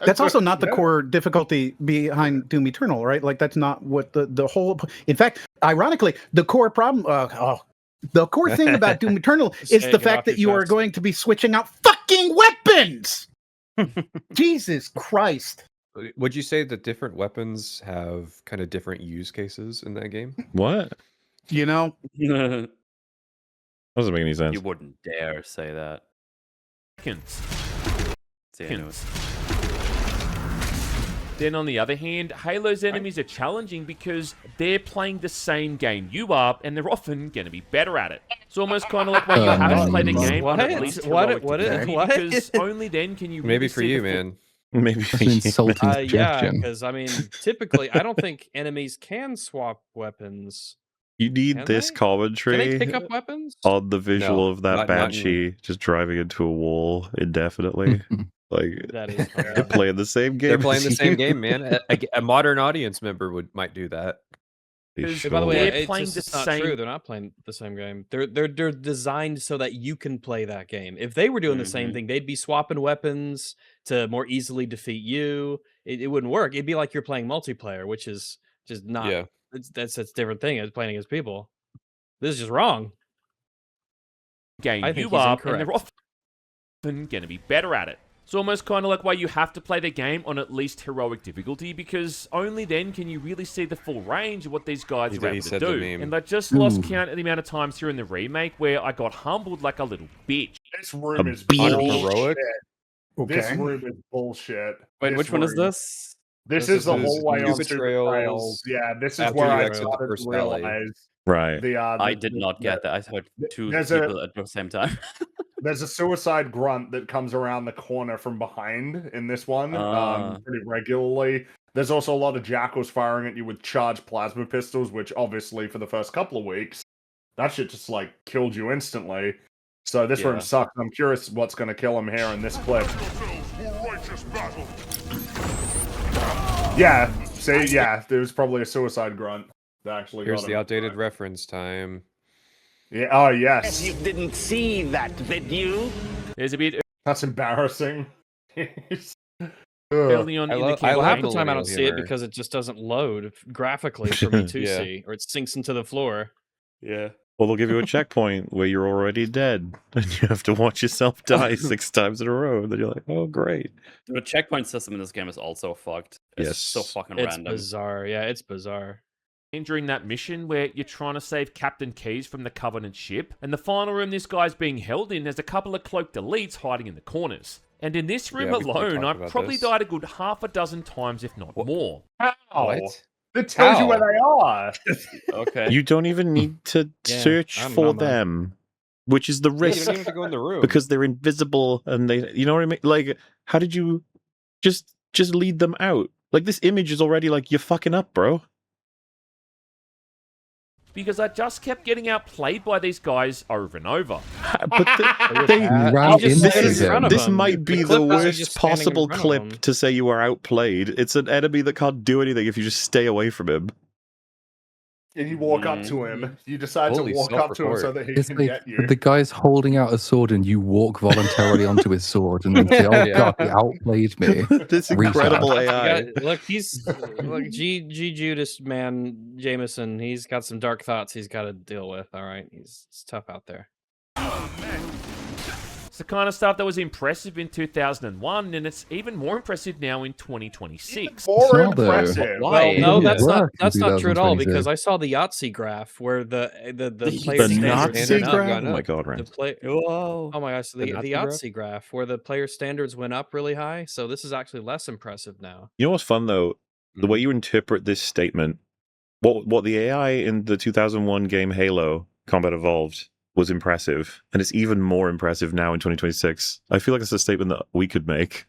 That's also not the core difficulty behind Doom Eternal, right? Like that's not what the whole. In fact, ironically, the core problem. The core thing about Doom Eternal is the fact that you are going to be switching out fucking weapons. Jesus Christ! Would you say that different weapons have kind of different use cases in that game? What? You know, doesn't make any sense. You wouldn't dare say that. Seconds. Then on the other hand, Halo's enemies are challenging because they're playing the same game you are, and they're often going to be better at it. It's almost kind of like when you haven't played a game on at least heroic difficulty, because only then can you really maybe for you, man. Maybe That's an insulting yeah, suggestion. because I mean, typically, I don't think enemies can swap weapons. You need this commentary Can they pick up weapons? on the visual of that not banshee just driving into a wall indefinitely. Like That is they're playing the same game. They're playing the same game, man. A modern audience member might do that. By the way, They're it's playing just the not same- true. They're not playing the same game. They're designed so that you can play that game. If they were doing the same thing, they'd be swapping weapons to more easily defeat you. It wouldn't work. It'd be like you're playing multiplayer, which is just not. Yeah. That's a different thing as playing against people. This is just wrong. Game I think you he's are, incorrect. and they're often going to be better at it. It's almost kind of like why you have to play the game on at least heroic difficulty, because only then can you really see the full range of what these guys are able to do. And I just lost count of the amount of times here in the remake where I got humbled like a little bitch. This room is heroic. bullshit. This room is bullshit. Wait, which one is this? This is the whole way on Betrayals. Trails. Yeah, this is After where you I exit the started first to valley. realize Right. I did not get that. I heard two people at the same time. There's a suicide grunt that comes around the corner from behind in this one pretty regularly. There's also a lot of jackals firing at you with charged plasma pistols, which obviously for the first couple of weeks, that shit just like killed you instantly. So this room sucks. I'm curious what's going to kill him here in this clip. Yeah, see, yeah, there was probably a suicide grunt that actually Here's got the him. outdated reference time. Yeah, oh yes. You didn't see that, did you? There's a bit That's embarrassing. early on in the campaign. Half the time I don't see it because it just doesn't load graphically for me to see, or it sinks into the floor. Yeah. Well, they'll give you a checkpoint where you're already dead, and you have to watch yourself die 6 times in a row. And then you're like, "Oh, great!" The checkpoint system in this game is also fucked. It's so fucking random. It's bizarre. Yeah, it's bizarre. During that mission where you're trying to save Captain Keyes from the Covenant ship, and the final room this guy's being held in, there's a couple of cloaked elites hiding in the corners. And in this room alone, I've probably died a good half a dozen times, if not more. How? What? It tells you where they are. Okay. You don't even need to search for them, which is the You risk. don't even have to go in the room. Because they're invisible and they, you know what I mean? Like, how did you just lead them out? Like, this image is already like, you're fucking up, bro. Because I just kept getting outplayed by these guys over and over. But this might be the worst possible clip to say you are outplayed. It's an enemy that can't do anything if you just stay away from him. And you walk up to him. You decide to walk up to him so that he can get you. The guy's holding out a sword, and you walk voluntarily onto his sword, and then say, "Oh God, he outplayed me." This incredible AI. Look, G Judas man Jameson. He's got some dark thoughts he's got to deal with. All right, it's tough out there. It's the kind of stuff that was impressive in 2001, and it's even more impressive now in 2026. More impressive. Well, no, that's not true at all, because I saw the Yahtzee graph where the player Nazi graph. Oh my god, Rand. Oh my gosh, so the Yahtzee graph where the player standards went up really high. So this is actually less impressive now. You know what's fun though? The way you interpret this statement, what the AI in the 2001 game Halo Combat Evolved was impressive, and it's even more impressive now in 2026. I feel like it's a statement that we could make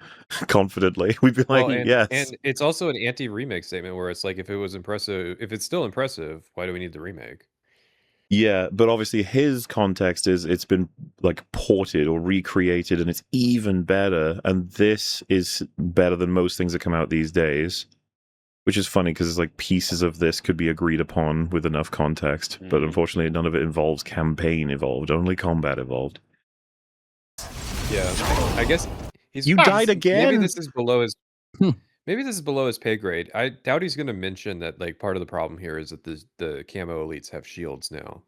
confidently. We'd be like, yes. And it's also an anti-remake statement where it's like, if it was impressive, if it's still impressive, why do we need the remake? Yeah, but obviously his context is it's been like ported or recreated, and it's even better. And this is better than most things that come out these days. Which is funny because it's like pieces of this could be agreed upon with enough context, but unfortunately none of it involves campaign evolved, only combat evolved. Yeah, I guess you died again. Maybe this is below his. Maybe this is below his pay grade. I doubt he's going to mention that. Like, part of the problem here is that the camo elites have shields now.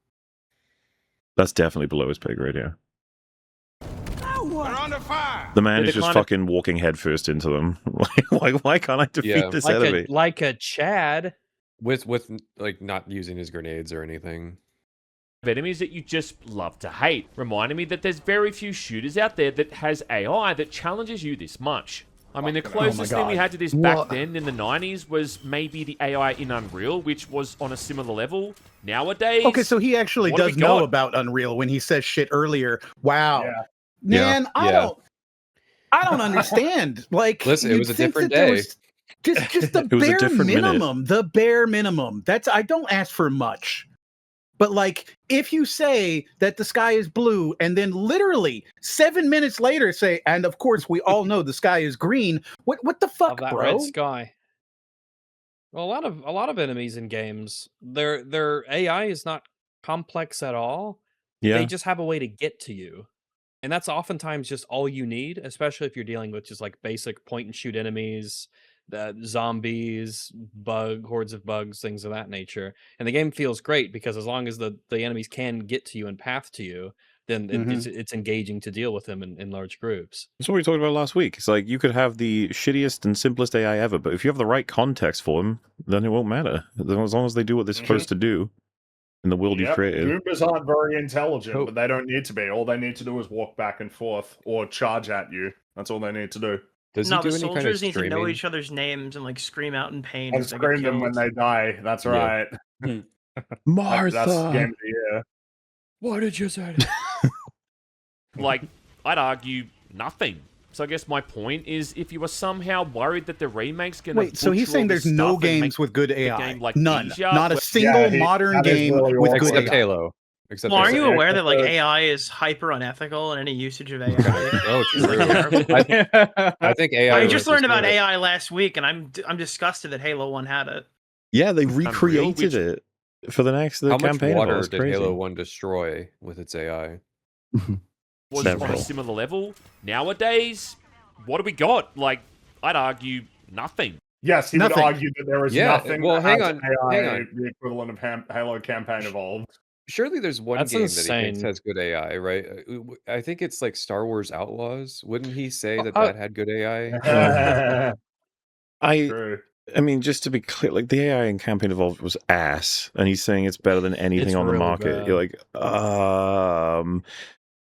That's definitely below his pay grade. Yeah. We're under fire. The man is just fucking walking headfirst into them. Why can't I defeat this enemy? Like a Chad. With like not using his grenades or anything. Enemies that you just love to hate, reminding me that there's very few shooters out there that has AI that challenges you this much. I mean, the closest thing we had to this back then in the 90s was maybe the AI in Unreal, which was on a similar level. Nowadays... Okay, so he actually does know about Unreal when he says shit earlier. Wow. Yeah. Man, I don't understand. Like, listen, it was a different day. Just the bare minimum. The bare minimum. I don't ask for much. But like, if you say that the sky is blue and then literally 7 minutes later say, and of course we all know the sky is green, what the fuck, that bro? Red sky. Well, a lot of enemies in games, their AI is not complex at all. Yeah. They just have a way to get to you. And that's oftentimes just all you need, especially if you're dealing with just like basic point and shoot enemies, zombies, hordes of bugs, things of that nature. And the game feels great because as long as the enemies can get to you and path to you, then it's engaging to deal with them in large groups. That's what we talked about last week. It's like you could have the shittiest and simplest AI ever, but if you have the right context for them, then it won't matter. As long as they do what they're supposed to do in the world you've created. Goombas aren't very intelligent, but they don't need to be. All they need to do is walk back and forth or charge at you. That's all they need to do. Does no, he do the any soldiers kind of need to know streaming? each other's names and like scream out in pain. And scream them when they die. That's right. Martha! That's the game of the year. Why did you say that? Like, I'd argue nothing. So I guess my point is, if you are somehow worried that the remake's going to wait, so he's saying there's no games with good AI? None. Not a single modern game with good except AI. Halo. Except well, aren't you aware that like AI is hyper unethical in any usage of AI? Oh, true. I think AI. I just learned about AI last week, and I'm disgusted that Halo 1 had it. Yeah, they recreated it for the next campaign. How much water did Halo 1 destroy with its AI? Was on a similar level. Nowadays, what do we got? Like, I'd argue nothing. Yes, he would argue that there is nothing. Well, hang on. The equivalent of Halo campaign evolved. Surely there's one game that he thinks has good AI, right? I think it's like Star Wars Outlaws. Wouldn't he say that had good AI? I mean, just to be clear, like the AI in Campaign Evolved was ass, and he's saying it's better than anything on the market. Bad. You're like,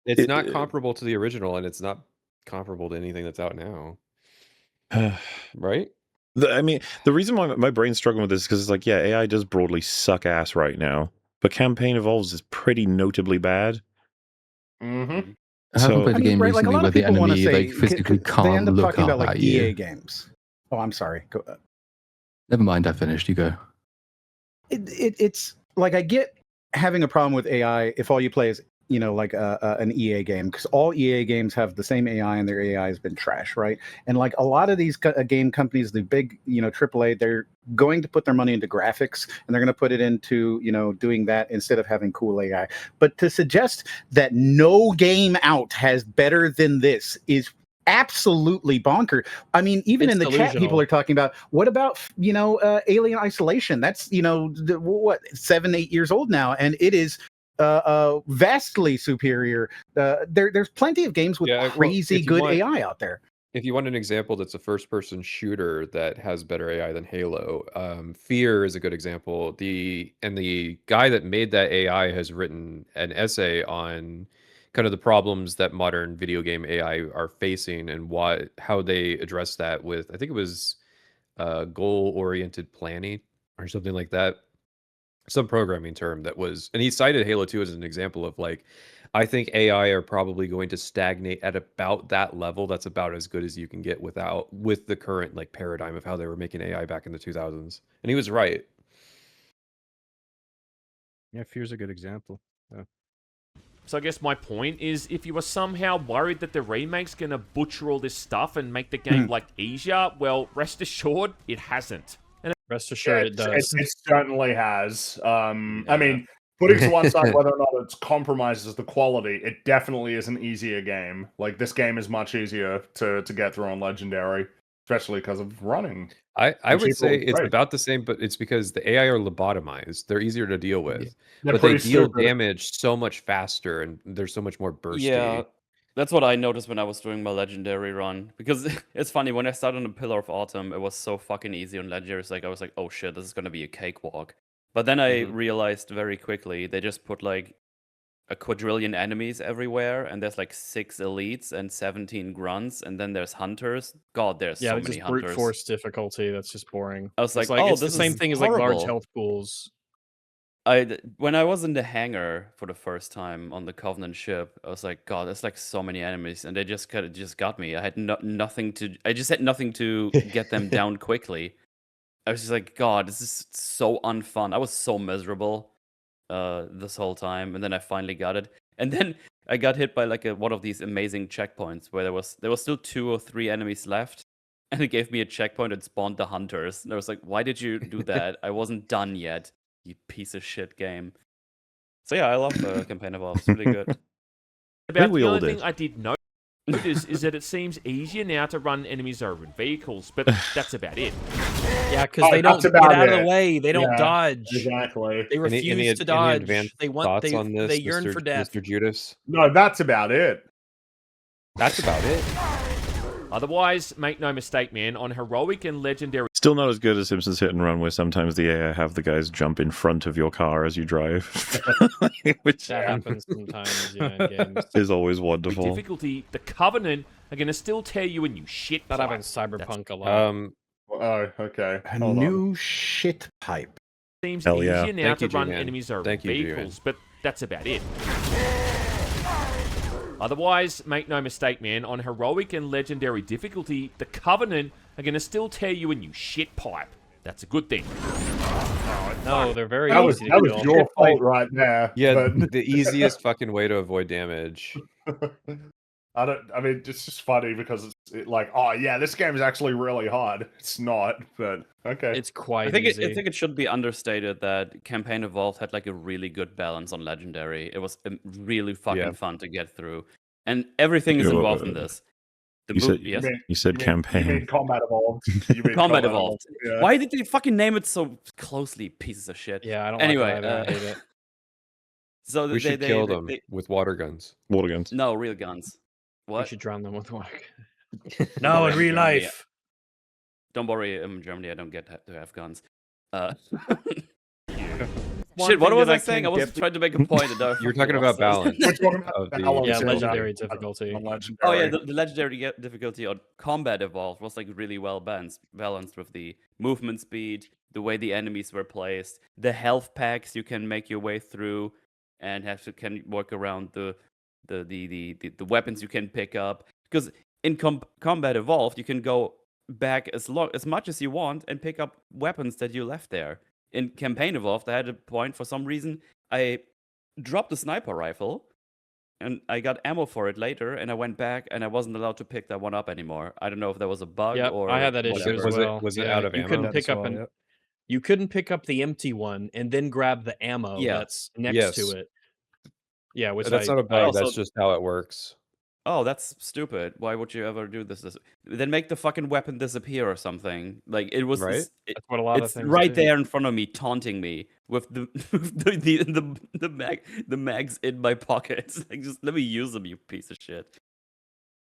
it's not comparable to the original, and it's not comparable to anything that's out now. Right? I mean, the reason why my brain's struggling with this is because it's like, yeah, AI does broadly suck ass right now, but Campaign Evolves is pretty notably bad. I haven't played a game recently where the enemy like physically can't they end up look talking up about like at EA you. games. Oh, I'm sorry. Go. Never mind, I finished. You go. It's like I get having a problem with AI if all you play is like an EA game, because all EA games have the same AI and their AI has been trash, right? And like a lot of these game companies, the big AAA, they're going to put their money into graphics and they're going to put it into doing that instead of having cool AI. But to suggest that no game out has better than this is absolutely bonkers. I mean, even in the chat, people are talking about, what about Alien Isolation? That's what 7-8 years old now, and it is vastly superior. There's plenty of games with crazy good AI out there. If you want an example that's a first-person shooter that has better AI than Halo, Fear is a good example. The guy that made that AI has written an essay on kind of the problems that modern video game AI are facing and how they address that with, I think it was goal-oriented planning or something like that. Some programming term that was, and he cited Halo 2 as an example of like, I think AI are probably going to stagnate at about that level. That's about as good as you can get with the current like paradigm of how they were making AI back in the 2000s. And he was right. Yeah, Fear's a good example. Yeah. So I guess my point is, if you are somehow worried that the remake's going to butcher all this stuff and make the game like easier, well, rest assured, it hasn't. Rest assured, it does. It certainly has. I mean, putting to one side whether or not it compromises the quality, it definitely is an easier game. Like, this game is much easier to get through on Legendary, especially because of running. I would say it's about the same, but it's because the AI are lobotomized. They're easier to deal with. But they deal damage so much faster, and they're so much more bursty. Yeah, that's what I noticed when I was doing my Legendary run. Because it's funny, when I started on the Pillar of Autumn, it was so fucking easy on Legendary. It's like, I was like, oh shit, this is going to be a cakewalk. But then I realized very quickly, they just put like a quadrillion enemies everywhere, and there's like 6 elites and 17 grunts, and then there's hunters. God, there's so many hunters. Brute force difficulty. That's just boring. I was like, oh, it's the same thing as like large health pools. When I was in the hangar for the first time on the Covenant ship, I was like, God, there's like so many enemies, and they just got me. I had nothing to. I just had nothing to get them down quickly. I was just like, God, this is so unfun. I was so miserable this whole time, and then I finally got it. And then I got hit by like one of these amazing checkpoints where there was still 2 or 3 enemies left, and it gave me a checkpoint and spawned the hunters. And I was like, why did you do that? I wasn't done yet, you piece of shit game. So yeah, I love Campaign Evolved. It's really good. About the only thing I did notice is that it seems easier now to run enemies over in vehicles, but that's about it. Yeah, because they don't get out of the way. They don't dodge. Exactly. They refuse to dodge. They yearn for death. Mr. Judas? No, that's about it. That's about it. Otherwise, make no mistake, man, on heroic and legendary... Still not as good as Simpsons Hit and Run, where sometimes the AI have the guys jump in front of your car as you drive. Which that happens sometimes, in games. Is always wonderful. Difficulty, the Covenant are going to still tear you a new shit pipe. That happens Cyberpunk a lot. Oh, okay. A new shit pipe. Seems easier now to run enemies over vehicles, but that's about it. Otherwise, make no mistake, man, on heroic and legendary difficulty, the Covenant are going to still tear you a new shit pipe. That's a good thing. No, they're very easy to kill. That was your fault right there. Yeah, the easiest fucking way to avoid damage. I mean, it's just funny because it's like, oh yeah, this game is actually really hard. It's not, but okay. It's quite easy. I think it should be understated that Campaign Evolved had like a really good balance on Legendary. It was really fucking fun to get through. And everything is involved in this. You said campaign. You mean Combat Evolved. Combat Evolved. Yeah. Why did they fucking name it so closely, pieces of shit? Yeah, I don't like it. I hate it. So we should kill them with water guns. Water guns. No, real guns. What? We should drown them with water. No, in real life. Don't worry, in Germany I don't get to have guns. Shit, what was I saying? I was trying to make a point. You're talking about balance. Legendary difficulty. Oh yeah, the legendary difficulty on Combat Evolved was like really well balanced with the movement speed, the way the enemies were placed, the health packs you can make your way through, and can work around the weapons you can pick up. Because in Combat Evolved, you can go back as much as you want and pick up weapons that you left there. In Campaign Evolved, I had a point for some reason. I dropped the sniper rifle, and I got ammo for it later, and I went back, and I wasn't allowed to pick that one up anymore. I don't know if that was a bug Yep, or I had that issue whatever. as well. Was it out of you ammo? couldn't pick up Yep. you couldn't pick up the empty one and then grab the ammo Yeah. that's next to it. Yeah, which That's not a bug. also- That's just how it works. Oh, that's stupid. Why would you ever do this? Then make the fucking weapon disappear or something. Like it was Right? That's what a lot of it's things right do. there in front of me, taunting me with the mags in my pockets. Like, just let me use them, you piece of shit.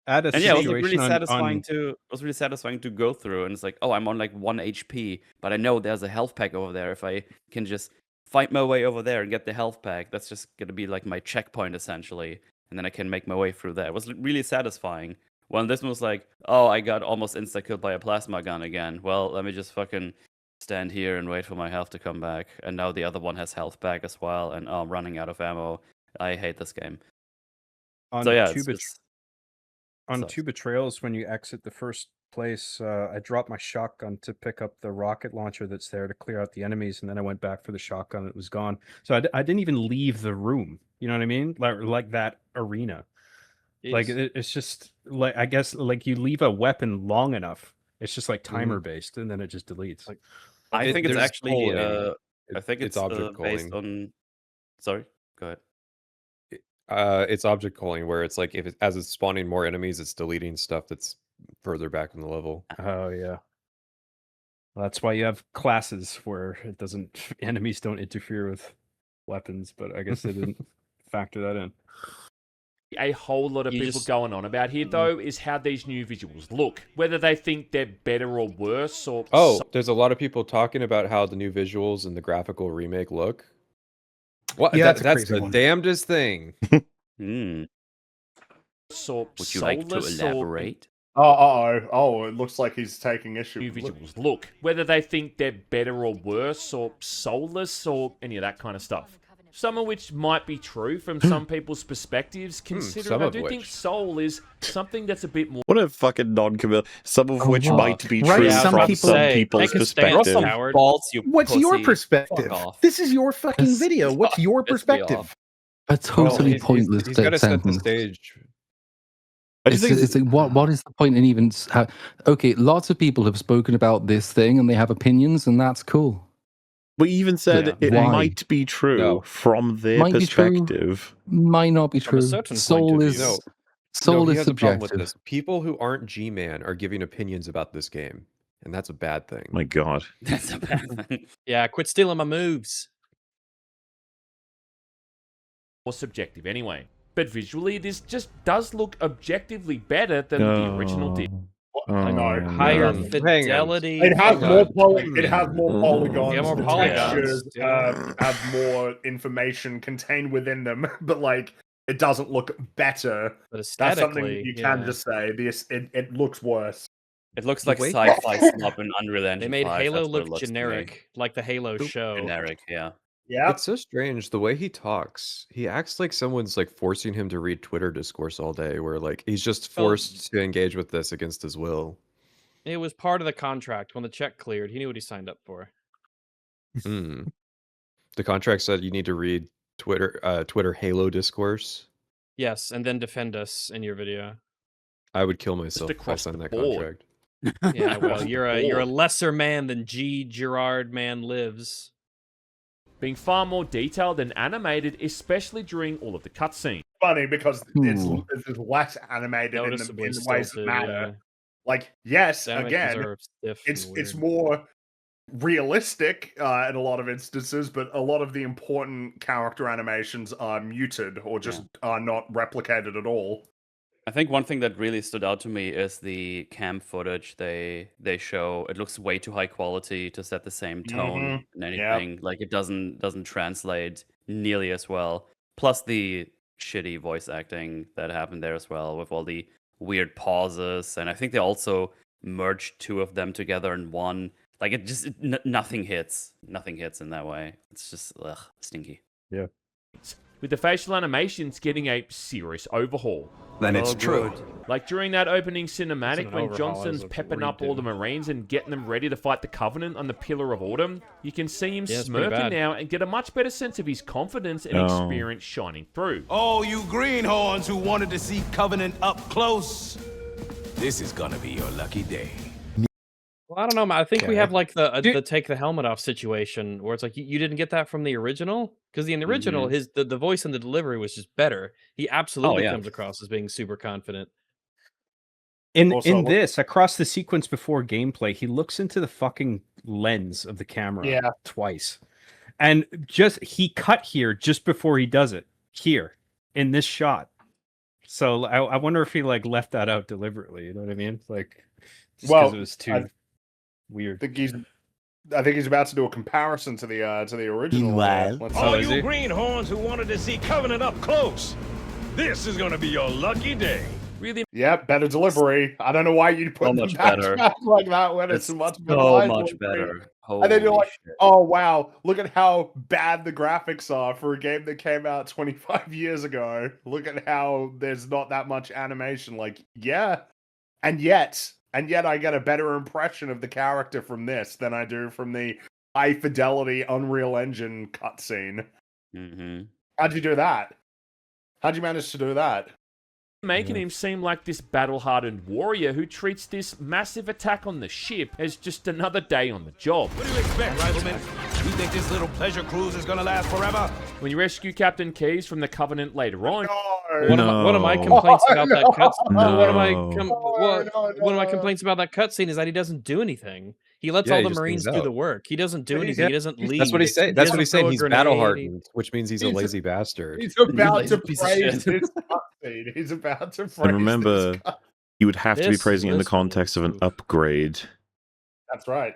Add a And yeah, it was situation like, really on- satisfying on- to. It was really satisfying to go through, and it's like, oh, I'm on like 1 HP, but I know there's a health pack over there. If I can just fight my way over there and get the health pack, that's just gonna be like my checkpoint essentially, and then I can make my way through that. It was really satisfying. When this one was like, oh, I got almost insta-killed by a plasma gun again. Well, let me just fucking stand here and wait for my health to come back. And now the other one has health back as well, and oh, I'm running out of ammo. I hate this game. On So yeah, two, sucks. two betrayals, when you exit the first place, I dropped my shotgun to pick up the rocket launcher that's there to clear out the enemies, and then I went back for the shotgun and it was gone. So I didn't even leave the room. You know what I mean? Like that arena. Like it's just like, I guess, like you leave a weapon long enough, it's just like timer based, and then it just deletes. Like, I think it's actually polling. I think it's object based calling. on. Sorry, go ahead. It's object calling, where it's like as it's spawning more enemies, it's deleting stuff that's further back in the level. Oh yeah. Well, that's why you have classes where it doesn't enemies don't interfere with weapons, but I guess they didn't factor that in. A whole lot of people going on about here, though, is how these new visuals look. Whether they think they're better or worse, or there's a lot of people talking about how the new visuals and the graphical remake look. What? Yeah, that's the damnedest thing. Would you like to soulless elaborate? Oh, it looks like he's taking issue. New visuals look. Whether they think they're better or worse, or soulless, or any of that kind of stuff. Some of which might be true from some people's perspectives, considering I do think Soul is something that's a bit more... What a fucking non-committal. Some of which might be true Right, some from people- some people's perspective. What's your perspective? This is your fucking video. What's your perspective? A totally pointless He's got to set the sentence. stage. It's like, what is the point in even... Okay, lots of people have spoken about this thing and they have opinions, and that's cool. We even said it Why? might be true from their Might be true, perspective. might not be From a true. certain Soul point of is view. soul he is has a problem with subjective. this. People who aren't G-Man are giving opinions about this game, and that's a bad thing. My God. That's a bad thing. Yeah, quit stealing my moves. more subjective anyway. But visually, this just does look objectively better than the original did. Higher fidelity. It has more it has more polygons. Yeah, more the polygons. textures have more information contained within them, but like it doesn't look better. But That's something aesthetically, you can yeah. just say. It looks worse. It looks like Wait. sci-fi snub in Unreal Engine They made 5. Halo That's what it look looks to me. generic, like the Halo show. Generic, yeah. Yeah. It's so strange the way he talks. He acts like someone's like forcing him to read Twitter discourse all day, where like he's just forced to engage with this against his will. It was part of the contract. When the check cleared, he knew what he signed up for. The contract said you need to read Twitter Halo discourse. Yes, and then defend us in your video. I would kill myself if I signed that contract. Yeah, well, you're a lesser man than GmanLives. Being far more detailed and animated, especially during all of the cutscenes. Funny because it's less animated in the ways that matter. Yeah. Like, yes, Animations again, are stiff it's and it's weird. more realistic in a lot of instances, but a lot of the important character animations are muted or just are not replicated at all. I think one thing that really stood out to me is the cam footage they show. It looks way too high quality to set the same tone and anything. Like it doesn't translate nearly as well. Plus the shitty voice acting that happened there as well, with all the weird pauses. And I think they also merged two of them together in one. Like it just nothing hits. Nothing hits in that way. It's just stinky. Yeah. With the facial animations getting a serious overhaul. then it's true. Like during that opening cinematic an when overhaul Johnson's as of pepping up all the redo. Marines and getting them ready to fight the Covenant on the Pillar of Autumn, you can see him Yeah, it's pretty smirking bad. now and get a much better sense of his confidence and Oh. experience shining through. Oh, you greenhorns who wanted to see Covenant up close. This is gonna be your lucky day. Well, I don't know, man. I think we Okay. have like the take the helmet off situation where it's like you didn't get that from the original, because in the original the voice and the delivery was just better. He absolutely yeah. comes across as being super confident. In Also, look- this, across the sequence before gameplay, he looks into the fucking lens of the camera twice. And he cut here just before he does it. Here. In this shot. So I wonder if he like left that out deliberately, you know what I mean? Like just because it was too weird. I think he's about to do a comparison to the original. Let's All is you he? greenhorns who wanted to see Covenant up close. This is gonna be your lucky day. Really Yeah, better delivery. I don't know why you'd put So the much back better. back like that when it's much better. So line much delivery. better. And then you're Holy like, shit. oh wow, look at how bad the graphics are for a game that came out 25 years ago. Look at how there's not that much animation. Like, yeah. And yet I get a better impression of the character from this than I do from the high fidelity Unreal Engine cutscene. Mm-hmm. How'd you do that? How'd you manage to do that? making him seem like this battle-hardened warrior who treats this massive attack on the ship as just another day on the job. What do you expect, Rifleman? You think this little pleasure cruise is gonna last forever? When you rescue Captain Keyes from the Covenant later on, one of my complaints about that cutscene. No. One of my complaints about that cutscene is that he doesn't do anything. He lets all the Marines do the work. He doesn't do anything. He doesn't leave. That's what he's saying. That's what he's saying. He's battle hardened, which means he's a He's- lazy bastard. He's about to piece of praise shit. this cutscene. He's about to praise And remember, this cut- you would have to be This- praising it in the this context of an upgrade. That's right.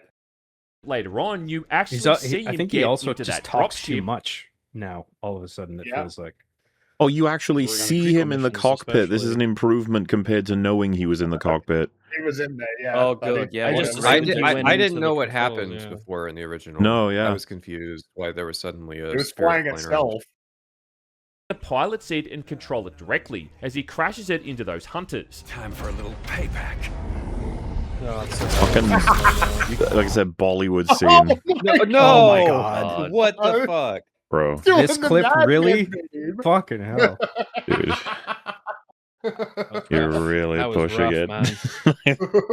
later on, you actually see I him think he get also into just that talks too dropship. much now. All of a sudden, it Yeah. feels like. Oh, you actually see him in the missions cockpit. This is especially. an improvement compared to knowing he was in the cockpit. He was in there, yeah. Oh, but good, yeah, I what just a- assumed he went I into didn't the know what controls, happened yeah. before in the original. No, yeah. I was confused why there was suddenly a It was spirit flying around. itself. The pilot seat and control it directly as he crashes it into those hunters. Time for a little payback. Fucking, like I said, Bollywood scene, No! Oh my God. What the fuck? bro. Doing This the clip Mad really? Men meme. Fucking hell. Dude, you're really That was pushing rough, it. man.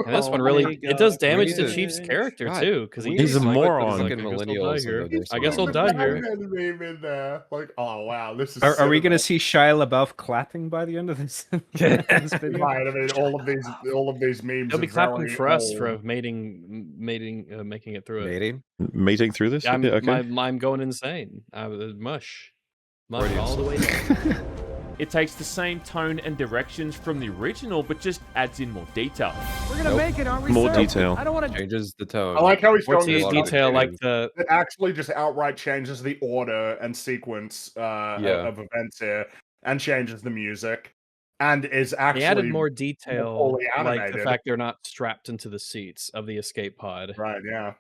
And this one really it does damage to Chief's character God, too, because we He's a just like moron. fucking I guess I'll die millennials here. and their I guess I'll song. die Mad here. Men meme in there. Like, oh wow, this is. Are we going to cinema. see Shia LaBeouf clapping by the end of this, this video? Right, I mean, all of these memes. They'll be are clapping very for us old. for making it through it. Mating? Mating through this? Yeah, Okay. I'm going insane. Mush Freudian all the way down. It takes the same tone and directions from the original, but just adds in more detail. We're gonna make it, aren't we, More sir? detail. I don't want to. Changes the tone. I like how he's What's going the this detail like change. the? It actually just outright changes the order and sequence of events here, and changes the music, and is actually They added more detail, fully like the animated. fact they're not strapped into the seats of the escape pod. Right, yeah.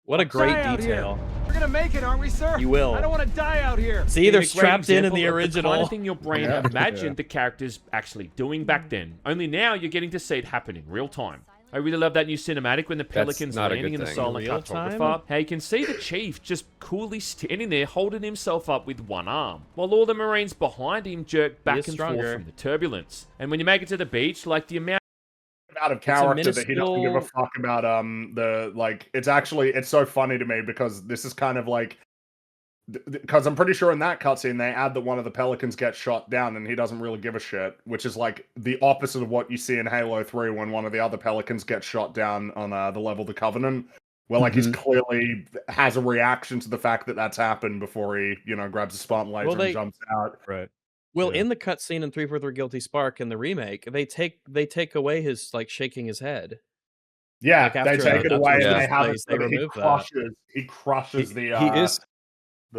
What a great Die out here. detail! We're gonna make it, aren't we, sir? You will. I don't want to die out here. See, Being they're a great strapped in the example of the original. kind of thing your brain Yeah. imagined the characters actually doing back then. Only now you're getting to see it happen in real time. I really love that new cinematic when the Pelicans not a landing good in the thing. silent Real cartographer. time? How you can see the chief just coolly standing there holding himself up with one arm, while all the Marines behind him jerk back is and forth stronger. from the turbulence. And when you make it to the beach, like the amount Out of a character that he doesn't give a minuscule- fuck about it's so funny to me because this is kind of like because I'm pretty sure in that cutscene they add that one of the Pelicans gets shot down and he doesn't really give a shit, which is like the opposite of what you see in Halo 3 when one of the other Pelicans gets shot down on the level of the Covenant, where like he's clearly has a reaction to the fact that that's happened before he grabs a Spartan laser they- and jumps out. Right. Well, Yeah. in the cutscene in 343 Guilty Spark in the remake, they take away his like shaking his head. Yeah, Like, they after take it after away the and they first have place, it they so that remove that. he crushes the He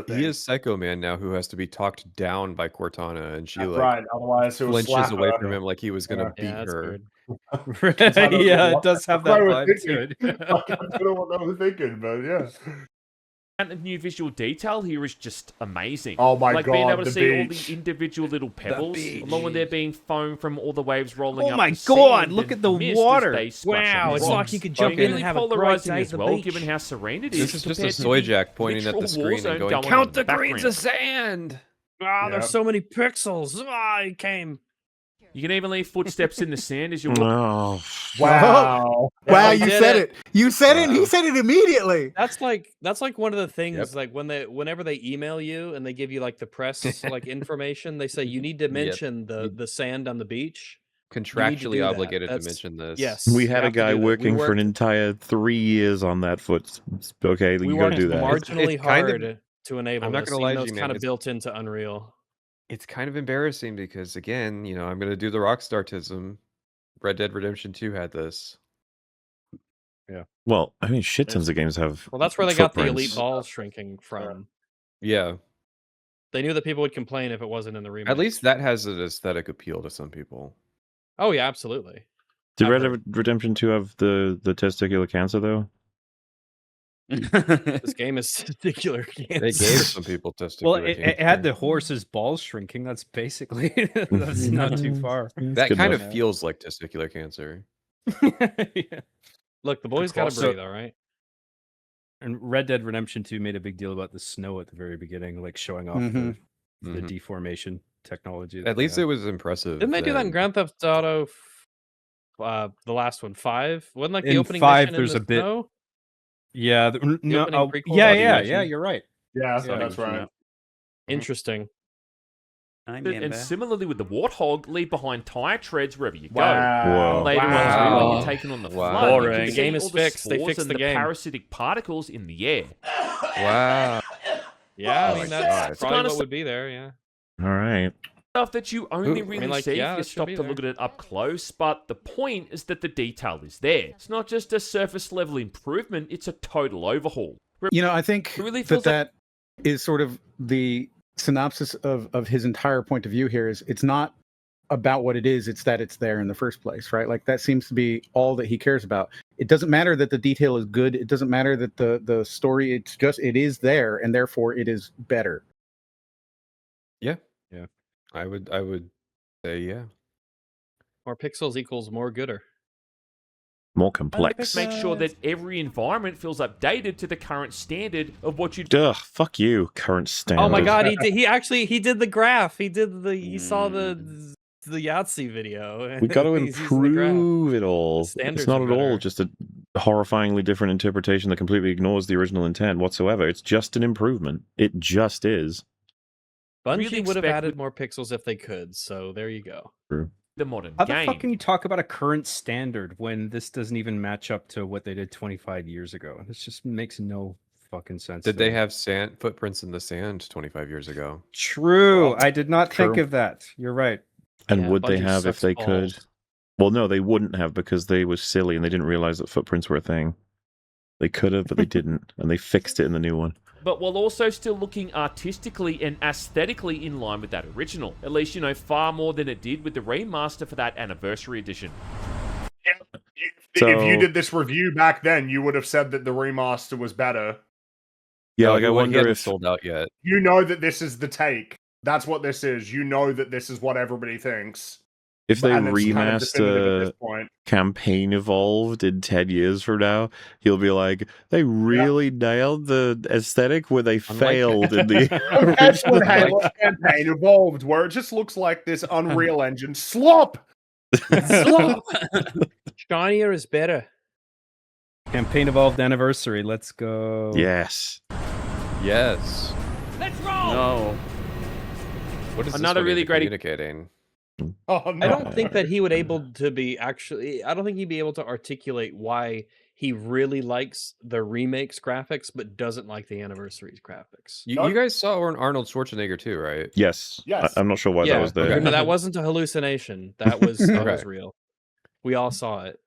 thing. is Psycho Man now, who has to be talked down by Cortana, and she That's like right. Otherwise, he'll flinches slap away her. from him like he was gonna beat Yeah, that's her. weird. Yeah, it does have that That's what I vibe was to it. thinking. Like, I don't know what I was thinking, but yeah. The new visual detail here is just amazing. Oh my like god, being able to the see beach. all the individual little pebbles, along with there being foam from all the waves rolling up. Oh my the god, sand look and at the mist as water. they splash on Wow, the it's rocks. like you could jump in Really and have a great polarizing day as at the well, beach. given how serene it is. This is just a compared to soy the jack pointing at the literal war screen zone and going, going on "Count in the the grains of background. sand." Ah, there's so many pixels. Ah, I came. You can even leave footsteps in the sand as you walk. Oh, Wow. Wow, They you did said it. it. You said it. Wow. He said it immediately. That's like one of the things Yep. like whenever they email you and they give you like the press like information, they say you need to mention the sand on the beach. You need to Contractually do that. obligated to That's- mention this. Yes, we you had a have to guy do that. working for an entire 3 years on that foot. Okay, We you got to worked do that. marginally It's kind of- hard to enable I'm not this, gonna even lie though to it's you, man, kind of it's- built into Unreal. It's kind of embarrassing because, again, I'm going to do the Rockstar-tism. Red Dead Redemption 2 had this. Well, I mean, shit tons of games have. Well, that's where they got the elite footprints. balls shrinking from. Yeah. They knew that people would complain if it wasn't in the remake. At least that has an aesthetic appeal to some people. Oh yeah, absolutely. Did I've Red heard. Dead Redemption 2 have the testicular cancer though? This game is testicular cancer. They gave some people testicular Well, cancer. it had the horse's balls shrinking. That's basically that's not too far. That good kind enough. of feels like testicular cancer. Yeah. Look, the boy's got to Also- breathe, all right. And Red Dead Redemption 2 made a big deal about the snow at the very beginning, like showing off Mhm. the Mhm. deformation technology. At least it was impressive. Didn't they do that in then. Grand Theft Auto? The last one, 5? Wasn't like the In opening 5, mission there's in a the bit- snow? Yeah, no, opening prequel yeah, mission? you're right. Yeah, Yeah. that's right. Interesting. I And remember. similarly with the Warthog, leave behind tire treads wherever you go. Wow. And later on, Wow. when you're taken on the Wow. flood, you Boring. can The see game is all fixed. They spores fixed and the game. parasitic particles in the air. Wow. Yeah, Oh I my mean that's God. probably Kinda what would be there. Yeah. All right. Stuff that you only Ooh. really I mean, like, see yeah, if you it should stop be to there. look at it up close, but the point is that the detail is there. It's not just a surface level improvement, it's a total overhaul. I think It really feels that is sort of the synopsis of his entire point of view here. Is it's not about what it is, it's that it's there in the first place, right? Like that seems to be all that he cares about. It doesn't matter that the detail is good, it doesn't matter that the story, it's just it is there and therefore it is better. Yeah. I would say yeah. More pixels equals more gooder. More complex. Make sure that every environment feels updated to the current standard of what you Ugh, fuck you, current standard. Oh my god, he did. He did the graph. He saw the Yahtzee video. We got to He's using the graph. improve it all. Standards It's not are at all better. just a horrifyingly different interpretation that completely ignores the original intent whatsoever. It's just an improvement. It just is. Bungie Really would have expect added more pixels if they could, so there you go. True. the modern How the game. fuck can you talk about a current standard when this doesn't even match up to what they did 25 years ago? This just makes no fucking sense. Did to they me. have sand footprints in the sand 25 years ago? True. Well, I did not think true. of that. You're right. And Yeah, would they Bungie have if sucks they balls. could? Well, no, they wouldn't have because they were silly and they didn't realize that footprints were a thing. They could have, but they didn't, and they fixed it in the new one. But while also still looking artistically and aesthetically in line with that original. At least, far more than it did with the remaster for that anniversary edition. If you did this review back then, you would have said that the remaster was better. Yeah, No, like I he wonder hadn't if sold out yet. You know that this is the take. That's what this is. You know that this is what everybody thinks. if they And it's kind of definitive at this remaster point. Campaign Evolved in 10 years from now, he'll be like, they really nailed the aesthetic where they failed in the That's what original. Halo Campaign Evolved, where it just looks like this Unreal Engine slop. Slop. Shinier is better. Campaign Evolved Anniversary. Let's go. Yes. Yes. Let's roll! No. What is Another this one really even great- communicating? Oh, no. I don't think that he would able to be actually. I don't think he'd be able to articulate why he really likes the remakes graphics, but doesn't like the anniversaries graphics. You guys saw Arnold Schwarzenegger too, right? Yes. Yes. I'm not sure why yeah, that was there. no, that wasn't a hallucination. That was that was Okay. real. We all saw it.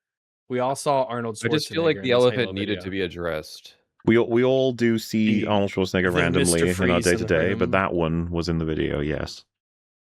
We all saw Arnold Schwarzenegger. I just feel like in the this elephant Halo needed video. to be addressed. We all do see The- Arnold Schwarzenegger the randomly Mr. in our Freeze in the day-to-day, but room. that one was in the video, yes.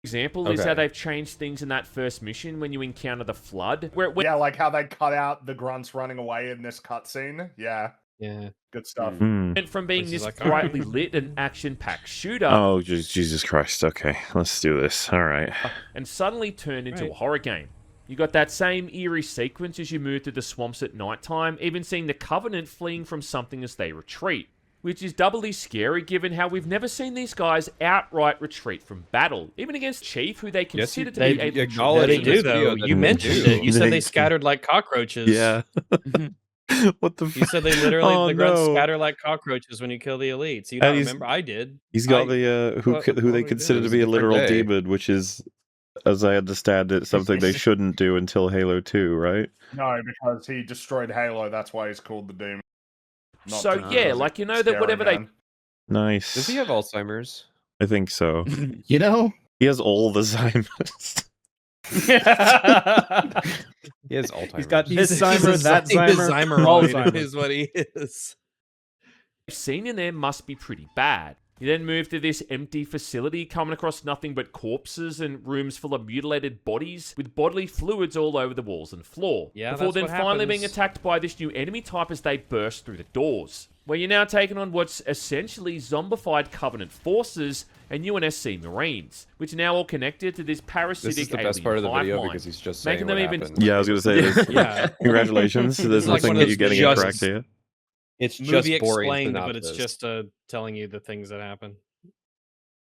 Example is how Okay. they've changed things in that first mission when you encounter the flood. Where Yeah, like how they cut out the grunts running away in this cutscene. Yeah. Yeah. Good stuff. And from being this brightly lit and action-packed shooter, oh Jesus Christ! Okay, let's do this. All right. And suddenly turned into a horror game. You got that same eerie sequence as you move through the swamps at nighttime, even seeing the Covenant fleeing from something as they retreat, which is doubly scary given how we've never seen these guys outright retreat from battle, even against Chief, who they consider to be a they do though. You mentioned it. You said they scattered like cockroaches. Yeah. What the? You said they literally grunts scatter like cockroaches when you kill the elites. You don't remember? I did. He's got the who they consider to be a literal demon, which is, as I understand it, something they shouldn't do until Halo 2, right? No, because he destroyed Halo. That's why he's called the demon. So yeah, like you know that whatever they. Nice. Does he have Alzheimer's? I think so. You know, he has all the Alzheimer's. He has Alzheimer's. He's got this Zymer, that Zymer, Alzheimer is what he is. Scene in there must be pretty bad. You then move to this empty facility, coming across nothing but corpses and rooms full of mutilated bodies with bodily fluids all over the walls and floor. Yeah, before then what finally happens. being attacked by this new enemy type as they burst through the doors. Where you're now taking on what's essentially zombified Covenant forces and UNSC Marines, which are now all connected to this parasitic This is the alien best part of the video hive because mind, he's just making saying them what even. happened. Yeah, I was going to say this. Yeah. Congratulations. There's It's like nothing one that of you're getting those incorrect here. It's just Movie boring explained, but it's synopsis. just telling you the things that happen.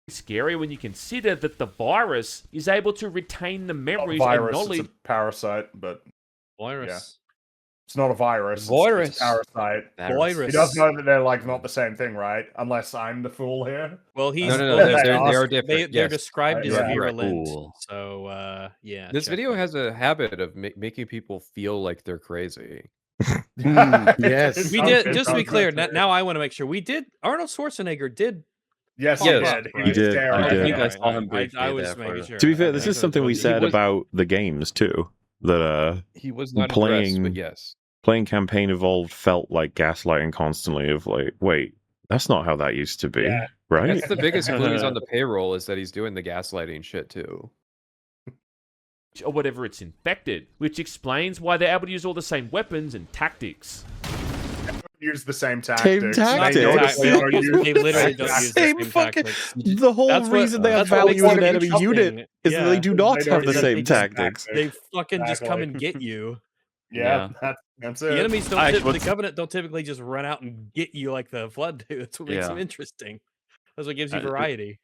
Scary when you consider that the virus is able to retain the memories virus, and knowledge. it's a parasite, but Virus. Yeah. It's not a virus. Virus. It's a parasite. Virus. He does know that they're like not the same thing, right? Unless I'm the fool here. Well, he's No, well, they he's- are different. They're Yes. described as Yeah. virulent. Cool. So yeah. This check video that. has a habit of making people feel like they're crazy. yes. We did. Just to be clear, now I want to make sure we did. Arnold Schwarzenegger did. Yes, pop he up, did. right? He did. There, He I did. think I saw him I briefly was there making for- sure. To be fair, I this think is so. something we said about the games too. That He was not Playing- impressed, but yes. playing Campaign Evolved felt like gaslighting constantly. Of like, wait, that's not how that used to be, Yeah. right? That's the biggest clues on the payroll is that he's doing the gaslighting shit too. Or whatever it's infected, which explains why they're able to use all the same weapons and tactics. Use the same tactics. tactics. They notice they don't use They literally don't tactics. use the same tactics. The whole That's what- reason they have that's what value makes as an it enemy interesting. unit is that they do not They have don't the use same the tactics. They fucking just come and Exactly. get you. Yeah, Yeah. that's The it. enemies don't. Actually, The Covenant don't typically just run out and get you like the Flood do. That's what makes Yeah. them interesting. That's what gives you Uh, variety.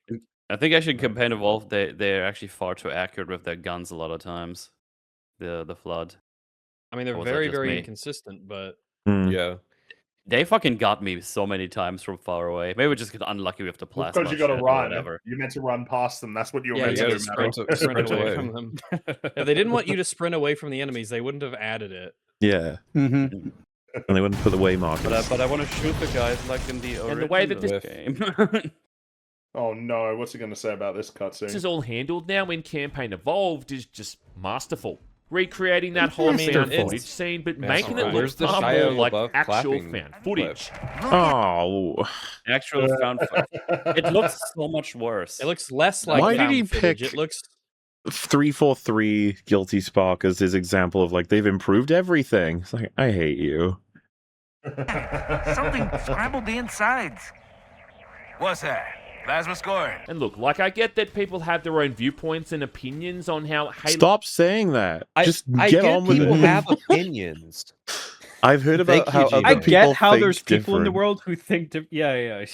I think actually in Campaign Evolved, they're actually far too accurate with their guns a lot of times. The Flood. I mean, they're Or was that very, just very me? inconsistent, but Hmm. Yeah. They fucking got me so many times from far away. Maybe we just get unlucky with the plasma. Because you got to shit or run. whatever. You meant to run past them. That's what you were yeah, meant you to gotta do. sprint Matt. sprint away away. from them. If they didn't want you to sprint away from the enemies, they wouldn't have added it. Yeah, Mm-hmm. and they wouldn't put the way markers. But I want to shoot the guys like in the And the way that original game. Oh no, what's he going to say about this This cutscene? is all handled now in Campaign Evolved is just masterful. Recreating that whole I mean, found it's- footage scene, but That's making it right. look Where's the far Shia more like LaBeouf actual clapping found clip? footage. Oh, Actual found footage. It looks so much worse. It looks less like Why did found he footage. pick- It looks 343 Guilty Spark as his example of like they've improved everything. It's like, I hate you. Something scrambled the insides. What's that? Plasma score. And look, like I get that people have their own viewpoints and opinions on how Halo. Stop saying that. Just I get get on with people it. have opinions. I've heard about Thank how you, other Gino. I people get how think there's people in the different. world who think. Yeah.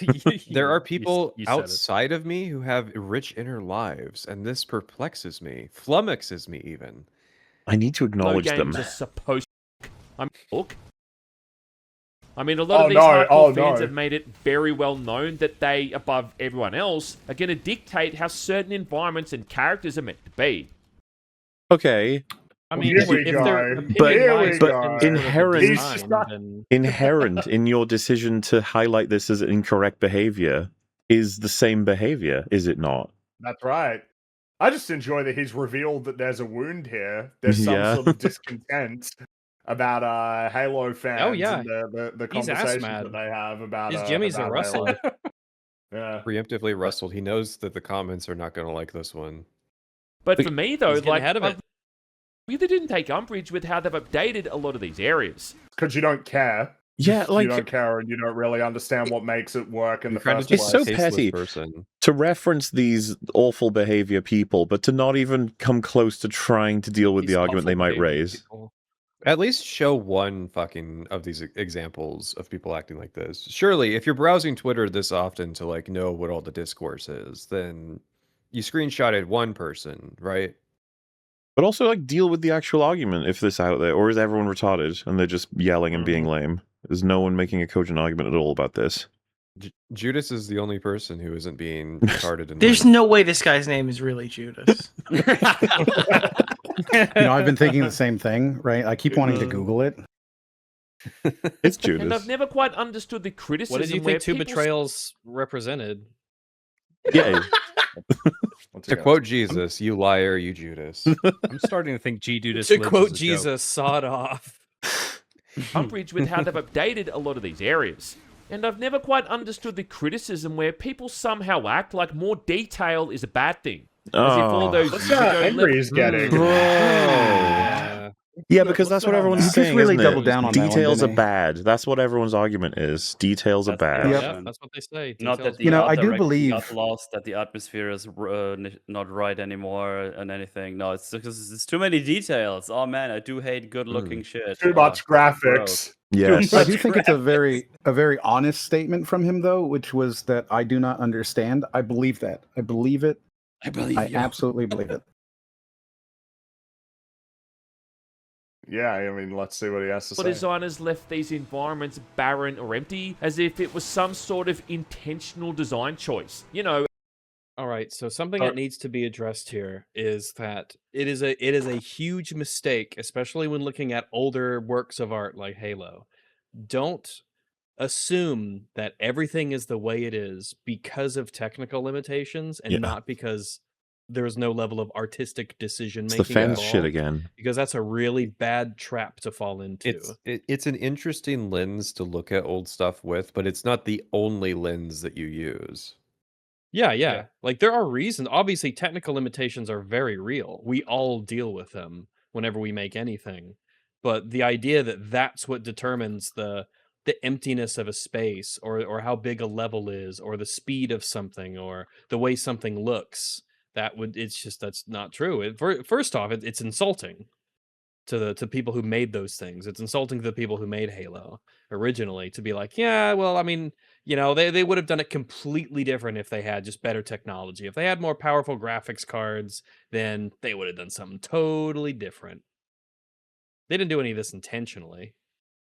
There are people you said it. outside of me who have rich inner lives, and this perplexes me, flummoxes me even. I need to No acknowledge them. games are supposed to. I mean, a lot Oh, of these no. hardcore Oh, fans no. have made it very well known that they, above everyone else, are going to dictate how certain environments and characters are meant to be. Okay, I mean, Here we if go. their But- opinion here lies we within go. sort of the Inherent- He's design, just not- then inherent in your decision to highlight this as incorrect behavior is the same behavior, is it not? That's right. I just enjoy that he's revealed that there's a wound here. There's some Yeah. sort of discontent about Halo fans yeah. and the He's ass conversations mad. that they have about his Jimmy's a about Russell. Halo. Yeah. Preemptively rustled. He knows that the comments are not going to like this one. But for me, though, He's getting like, ahead of it. I really didn't take umbrage with how they've updated a lot of these areas. Because you don't care. Yeah, like you don't care and you don't really understand what makes it work in the first It's place. so petty to reference these awful behavior people, but to not even come close to trying to deal with the argument they might raise. At least show one fucking of these examples of people acting like this. Surely, if you're browsing Twitter this often to like know what all the discourse is, then you screenshotted one person, right? But also, like, deal with the actual argument if this out there, or is everyone retarded and they're just yelling and being lame? Is no one making a cogent argument at all about this? Judas is the only person who isn't being retarded. There's no way this guy's name is really Judas. I've been thinking the same thing, right? I keep wanting to Google it. It's Judas. And I've never quite understood the criticism. What did you think Two Betrayals represented? Yeah. To quote Jesus, "You liar, you Judas." I'm starting to think Judas. To quote Jesus, sawed off. Umbrage with how they've updated a lot of these areas. And I've never quite understood the criticism where people somehow act like more detail is a bad thing. As if all those What's that Henry is getting? Yeah, because that's what everyone's saying. Really isn't doubled it? down on that one, Details didn't are he? bad. That's what everyone's argument is. Details are bad. Yeah, that's what they say. Not that Details the are art I do direction believe- got lost, that the atmosphere is not right anymore, and anything. No, it's because it's too many details. Oh man, I do hate good-looking shit. Too much graphics. Yes. I do think it's a very honest statement from him, though, which was that I do not understand. I believe that. I believe it. I absolutely believe it. Yeah, I mean, let's see what he has to But say. designers left these environments barren or empty, as if it was some sort of intentional design choice. All right, so something that needs to be addressed here is that it is a huge mistake, especially when looking at older works of art like Halo. Don't assume that everything is the way it is because of technical limitations and not because there's no level of artistic decision making. It's the fans shit again. Because that's a really bad trap to fall into. It's an interesting lens to look at old stuff with, but it's not the only lens that you use. Yeah. Like there are reasons. Obviously, technical limitations are very real. We all deal with them whenever we make anything. But the idea that that's what determines the emptiness of a space, or how big a level is, or the speed of something, or the way something looks, that's not true. First off, it's insulting to people who made those things. It's insulting to the people who made Halo originally to be like, yeah, well, I mean, they would have done it completely different if they had just better technology. If they had more powerful graphics cards, then they would have done something totally different. They didn't do any of this intentionally.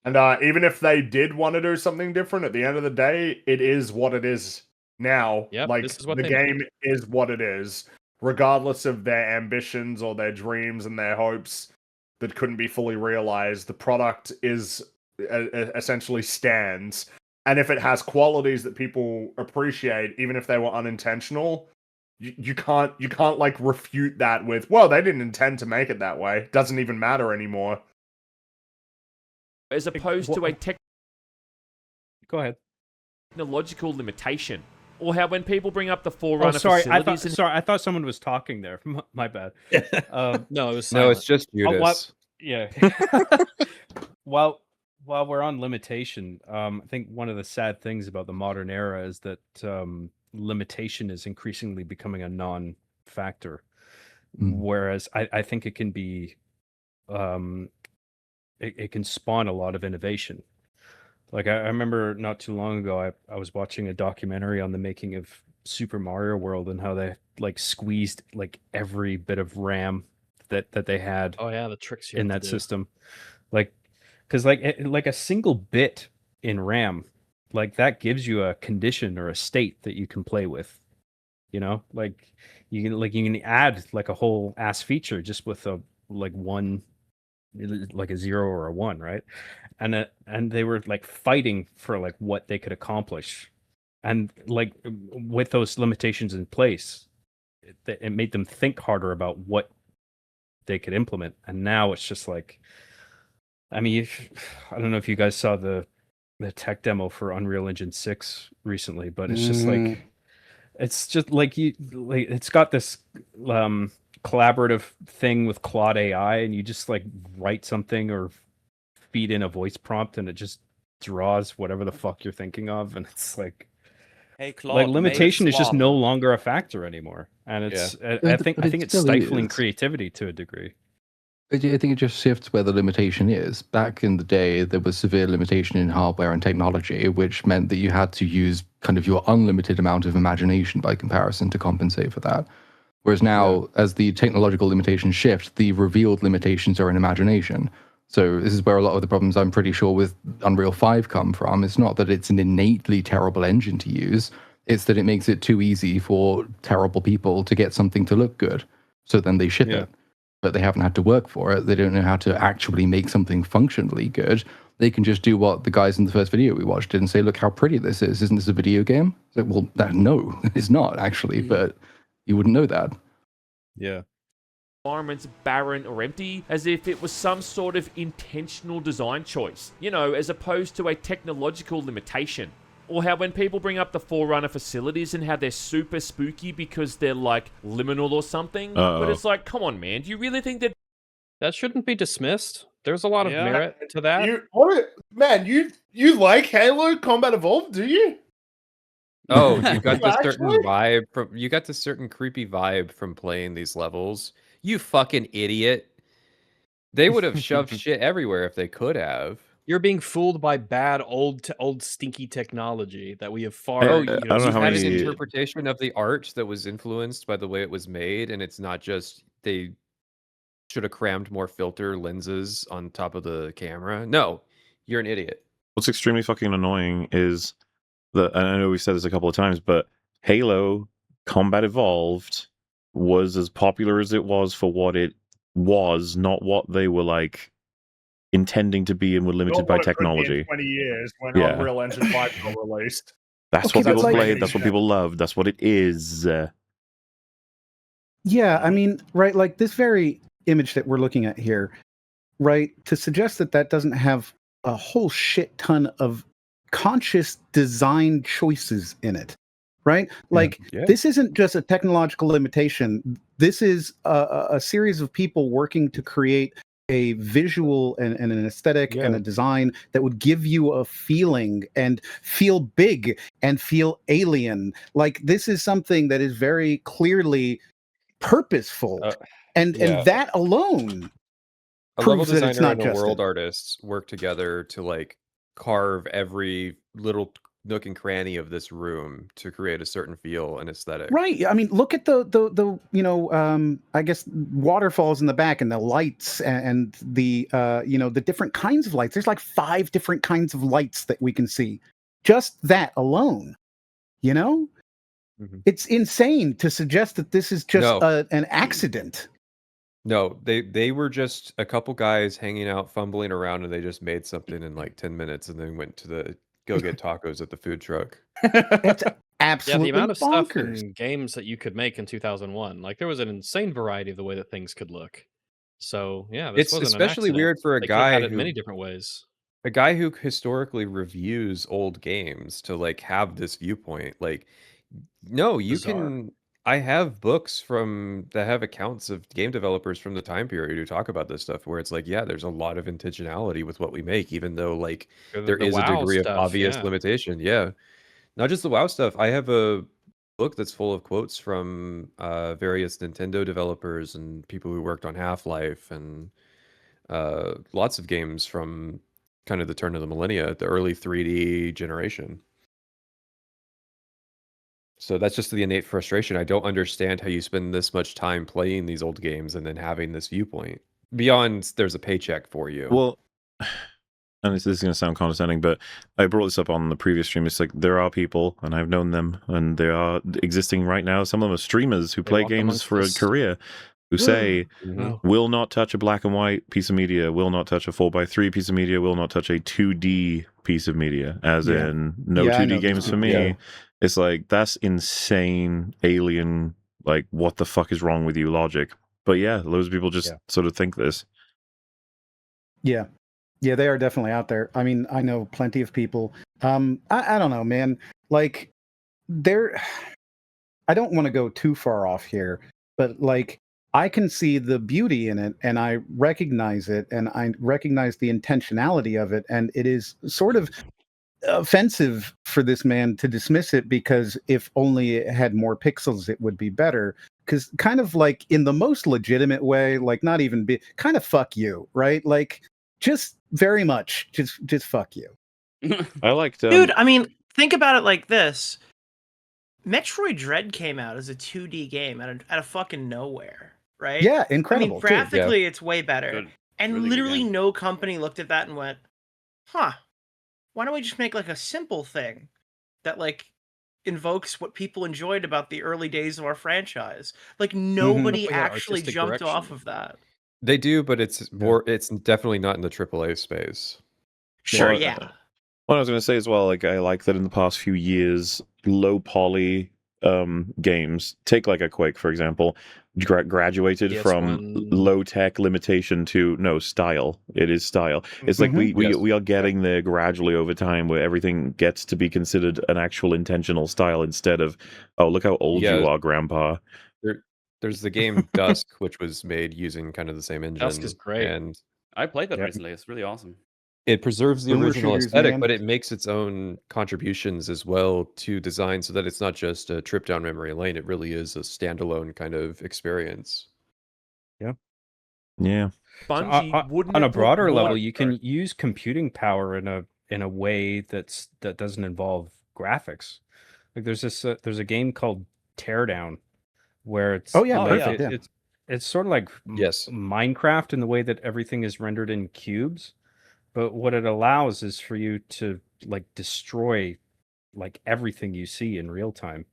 And even if they did want to do something different, at the end of the day, it is what it is now. Yep, like, this is what the they game is what it is, regardless of their ambitions or their dreams and their hopes that couldn't be fully realized. The product is essentially stands. And if it has qualities that people appreciate, even if they were unintentional, you can't like refute that with, well, they didn't intend to make it that way. It doesn't even matter anymore. As opposed to a Go ahead. technological limitation. Or how when people bring up the Forerunner sorry, facilities... I thought someone was talking there. My bad. No, it was No, it's just Judas. Yeah. While we're on limitation, I think one of the sad things about the modern era is that limitation is increasingly becoming a non-factor. Whereas I think it can be, it can spawn a lot of innovation. Like I remember not too long ago, I was watching a documentary on the making of Super Mario World and how they like squeezed like every bit of RAM that they had. Oh yeah, the tricks in that system, like because like a single bit in RAM, like that gives you a condition or a state that you can play with. Like you can add like a whole ass feature just with a one, like a 0 or a 1, right? And they were like fighting for like what they could accomplish, and like with those limitations in place, it made them think harder about what they could implement. And now it's just like, I mean, I don't know if you guys saw the tech demo for Unreal Engine 6 recently, but it's just like, it's got this collaborative thing with Claude AI, and you just like write something or feed in a voice prompt and it just draws whatever the fuck you're thinking of, and it's like, hey, Claude, like limitation is just no longer a factor anymore, and it's I think it's stifling creativity to a degree. I think it just shifts where the limitation is. Back in the day, there was severe limitation in hardware and technology, which meant that you had to use kind of your unlimited amount of imagination by comparison to compensate for that. Whereas now, as the technological limitations shift, the revealed limitations are in imagination. So this is where a lot of the problems, I'm pretty sure, with Unreal 5 come from. It's not that it's an innately terrible engine to use. It's that it makes it too easy for terrible people to get something to look good. So then they ship it. But they haven't had to work for it. They don't know how to actually make something functionally good. They can just do what the guys in the first video we watched did and say, look how pretty this is. Isn't this a video game? Like, well, no, it's not actually, but you wouldn't know that. Yeah. Environments barren or empty, as if it was some sort of intentional design choice, you know, as opposed to a technological limitation. Or how when people bring up the Forerunner facilities and how they're super spooky because they're like liminal or something. But it's like, come on, man. Do you really think that shouldn't be dismissed? There's a lot of merit to that. You like Halo Combat Evolved, do you? Oh, you got this certain vibe from this certain creepy vibe from playing these levels. You fucking idiot. They would have shoved shit everywhere if they could have. You're being fooled by bad old stinky technology that we have far. Oh, you had an interpretation of the art that was influenced by the way it was made, and it's not just they should have crammed more filter lenses on top of the camera. No, you're an idiot. What's extremely fucking annoying is that, and I know we've said this a couple of times, but Halo Combat Evolved was as popular as it was for what it was, not what they were like intending to be and were limited by technology. In 20 years when Unreal Engine 5 got released. That's what people played. That's what people loved. That's what it is. Yeah, I mean, right, like this very image that we're looking at here, right, to suggest that that doesn't have a whole shit ton of conscious design choices in it, right? Like, this isn't just a technological limitation. This is a series of people working to create a visual and an aesthetic and a design that would give you a feeling and feel big and feel alien. Like, this is something that is very clearly purposeful. And that alone a proves level that it's not designer and just a world artist work together to like carve every little nook and cranny of this room to create a certain feel and aesthetic. Right. I mean, look at the you know, I guess waterfalls in the back and the lights and the you know, the different kinds of lights. There's like 5 different kinds of lights that we can see. Just that alone, you know? It's insane to suggest that this is just an accident. No, they were just a couple guys hanging out, fumbling around, and they just made something in like 10 minutes and then went to go get tacos at the food truck. That's absolutely the amount of bonkers. stuff in games that you could make in 2001, like there was an insane variety of the way that things could look. So yeah, this It's wasn't especially an accident. weird for a They could have guy had it who many different ways. A guy who historically reviews old games to like have this viewpoint. Like, no, you can. I have books that have accounts of game developers from the time period who talk about this stuff, where it's like, yeah, there's a lot of intentionality with what we make, even though like there is a degree of obvious limitation. Yeah, not just the WoW stuff. I have a book that's full of quotes from various Nintendo developers and people who worked on Half-Life and lots of games from kind of the turn of the millennia, the early 3D generation. So that's just the innate frustration. I don't understand how you spend this much time playing these old games and then having this viewpoint. Beyond there's a paycheck for you. Well, and this is going to sound condescending, but I brought this up on the previous stream. It's like there are people, and I've known them, and they are existing right now. Some of them are streamers who play games for a career, who say, will not touch a black and white piece of media, will not touch a 4:3 piece of media, will not touch a 2D piece of media, as in no 2D games for me. Yeah. It's like, that's insane, alien, like, what the fuck is wrong with you logic. But yeah, loads of people just sort of think this. Yeah. Yeah, they are definitely out there. I mean, I know plenty of people. I don't know, man. Like, I don't want to go too far off here, but like, I can see the beauty in it, and I recognize it, and I recognize the intentionality of it, and it is sort of offensive for this man to dismiss it because if only it had more pixels, it would be better. Because kind of like in the most legitimate way, like not even be kind of fuck you, right? Like just very much, just fuck you. I liked, dude. I mean, think about it like this: Metroid Dread came out as a 2D game out of fucking nowhere, right? Yeah, incredible. I mean, graphically, Yeah. it's way better, Good. and Really good literally game. no company looked at that and went, "Huh, why don't we just make like a simple thing that like invokes what people enjoyed about the early days of our franchise?" Like nobody Hopefully that actually artistic jumped off direction. of that. They do, but it's more. It's definitely not in the AAA space. Sure, Well, yeah. What I was going to say as well, like I like that in the past few years, low poly games, take like a Quake for example, graduated from PS1. low tech limitation to no style. It is style. It's like we are getting there gradually over time, where everything gets to be considered an actual intentional style instead of, oh, look how old you are, Grandpa. There's the game Dusk, which was made using kind of the same engine. Dusk is great. And I played that recently. It's really awesome. it preserves the Boomer original shooters, aesthetic, man. but it makes its own contributions as well to design, so that it's not just a trip down memory lane. It really is a standalone kind of experience. Yeah. Bungie wouldn't on a have put broader more- level, you can use computing power in a way that doesn't involve graphics. Like there's a game called Teardown where it's it's sort of like Minecraft in the way that everything is rendered in cubes, but what it allows is for you to like destroy like everything you see in real time.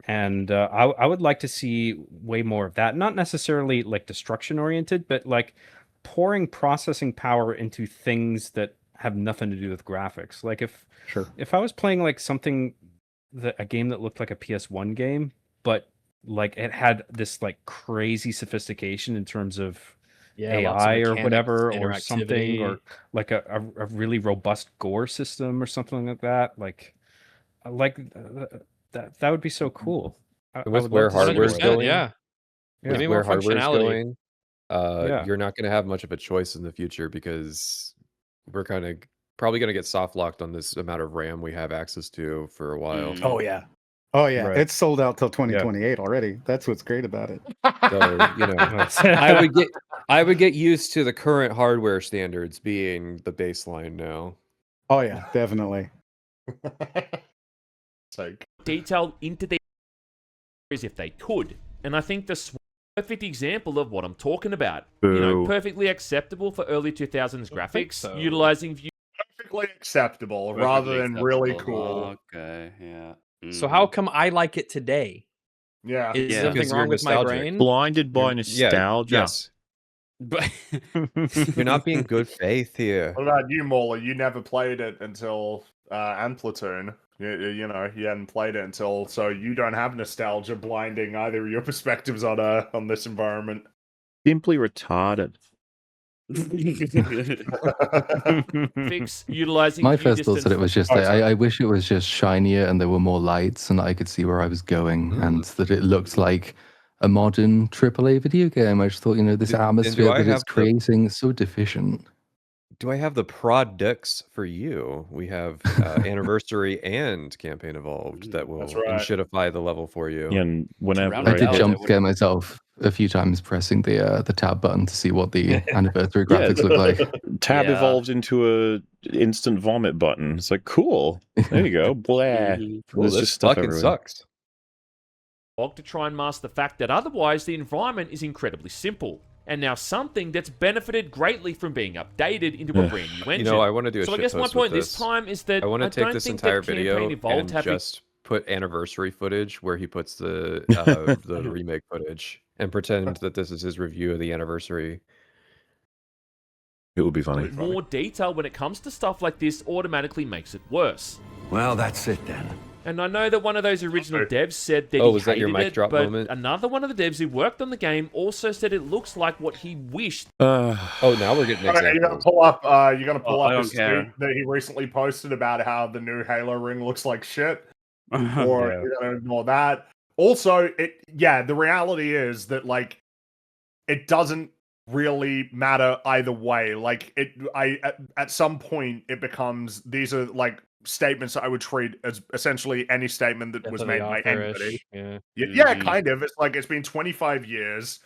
And I would like to see way more of that. Not necessarily like destruction oriented, but like pouring processing power into things that have nothing to do with graphics. Like if I was playing like a game that looked like a PS1 game, but like it had this like crazy sophistication in terms of AI or whatever, or something, or like a really robust gore system or something like that. Like that would be so cool. With where hardware's going, Give me where more hardware's functionality. going, you're not going to have much of a choice in the future, because we're kind of probably going to get soft locked on this amount of RAM we have access to for a while. Oh yeah. Right. It's sold out till 2028 already. That's what's great about it. So, you know, I would get used to the current hardware standards being the baseline now. Oh yeah, definitely. Detail into the areas if they could, and I think the perfect example of what I'm talking about. Boo. You know, perfectly acceptable for early 2000s graphics, utilizing view. Perfectly acceptable rather than really cool. Okay, yeah. So how come I like it today? Yeah. Is something wrong with my brain? Blinded by nostalgia. Yes. But you're not being good faith here. What about you, Mauler? You never played it until Amplitude. You know, you hadn't played it until, so you don't have nostalgia blinding either of your perspectives on this environment. Simply retarded. Fix utilizing my view first thought distance that it was just I wish it was just shinier and there were more lights and I could see where I was going and that it looked like a modern AAA video game. I just thought, you know, this atmosphere that it's creating is so deficient. Do I have the products for you? We have Anniversary and Campaign Evolved that will enshittify the level for you. And whenever I did jump scare myself a few times pressing the tab button to see what the Anniversary graphics look like. Tab evolves into a instant vomit button. It's like, cool. There you go. Blah. Well, There's just stuff everywhere. sucks. To try and mask the fact that otherwise the environment is incredibly simple, and now something that's benefited greatly from being updated into a brand new engine. You know, I want to do a so I guess my point this time is that I want to take this entire video and have just put Anniversary footage where he puts the the remake footage and pretend that this is his review of the Anniversary. It would be funny. More detail when it comes to stuff like this automatically makes it worse. Well, that's it then. And I know that one of those original devs said that was that your mic drop but moment? Another one of the devs who worked on the game also said it looks like what he wished. Oh, now we're getting examples. You're gonna pull up. You're gonna pull I up don't a care. tweet that he recently posted about how the new Halo ring looks like shit, or you're gonna ignore that. Also, the reality is that like it doesn't really matter either way. Like at some point it becomes, these are like statements that I would treat as essentially any statement that was made by anybody. Yeah, kind of. It's like, it's been 25 years.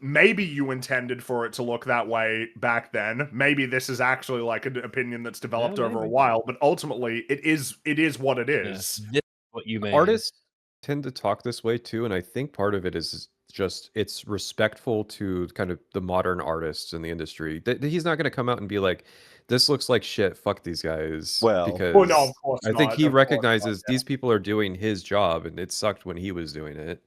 Maybe you intended for it to look that way back then. Maybe this is actually like an opinion that's developed over a while, but ultimately it is what it is. This is what you made. Artists tend to talk this way too, and I think part of it is just it's respectful to kind of the modern artists in the industry. He's not going to come out and be like, "This looks like shit. Fuck these guys." Well, because no, of course I think not. he Of course recognizes not, yeah. these people are doing his job, and it sucked when he was doing it.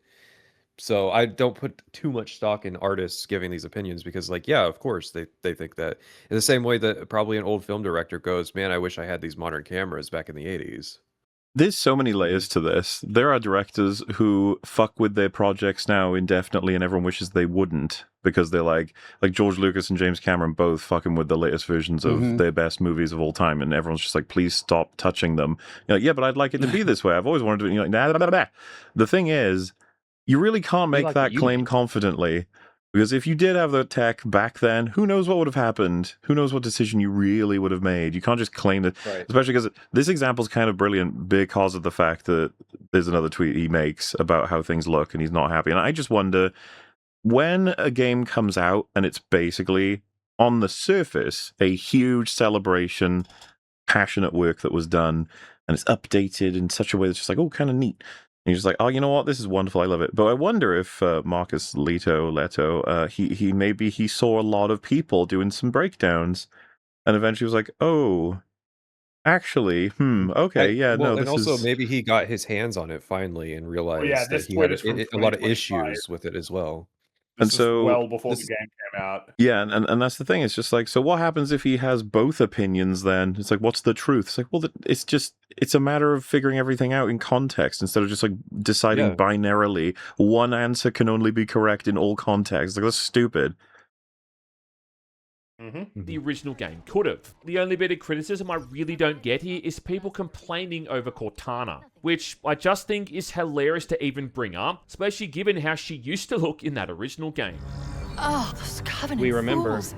So I don't put too much stock in artists giving these opinions because, like, yeah, of course they think that, in the same way that probably an old film director goes, "Man, I wish I had these modern cameras back in the '80s." There's so many layers to this. There are directors who fuck with their projects now indefinitely, and everyone wishes they wouldn't, because they're like George Lucas and James Cameron both fucking with the latest versions of their best movies of all time, and everyone's just like, please stop touching them. You're like, yeah, but I'd like it to be this way. I've always wanted to. You're like, nah, nah, nah, nah. The thing is, you really can't make that claim confidently. Because if you did have the tech back then, who knows what would have happened? Who knows what decision you really would have made? You can't just claim that, especially because this example is kind of brilliant because of the fact that there's another tweet he makes about how things look and he's not happy. And I just wonder, when a game comes out and it's basically, on the surface, a huge celebration, passionate work that was done, and it's updated in such a way that's just like, oh, kind of neat. And you're just like, oh, you know what? This is wonderful. I love it. But I wonder if Marcus Leto, he maybe he saw a lot of people doing some breakdowns, and eventually was like, oh, actually, okay, yeah, well, no. And also, is... maybe he got his hands on it finally and realized that he had a lot of issues with it as well. This and so, well before the game came out. Yeah, and that's the thing. It's just like, so what happens if he has both opinions then? It's like, what's the truth? It's like, well, it's a matter of figuring everything out in context instead of just like deciding binarily one answer can only be correct in all contexts. Like, that's stupid. The original game could have. The only bit of criticism I really don't get here is people complaining over Cortana, which I just think is hilarious to even bring up, especially given how she used to look in that original game. Oh, those Covenant We remember. fools.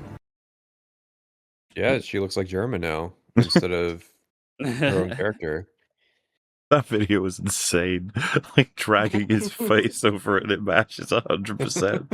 Yeah, she looks like German now instead of her own character. That video was insane. Like dragging his face over it, it matches 100%.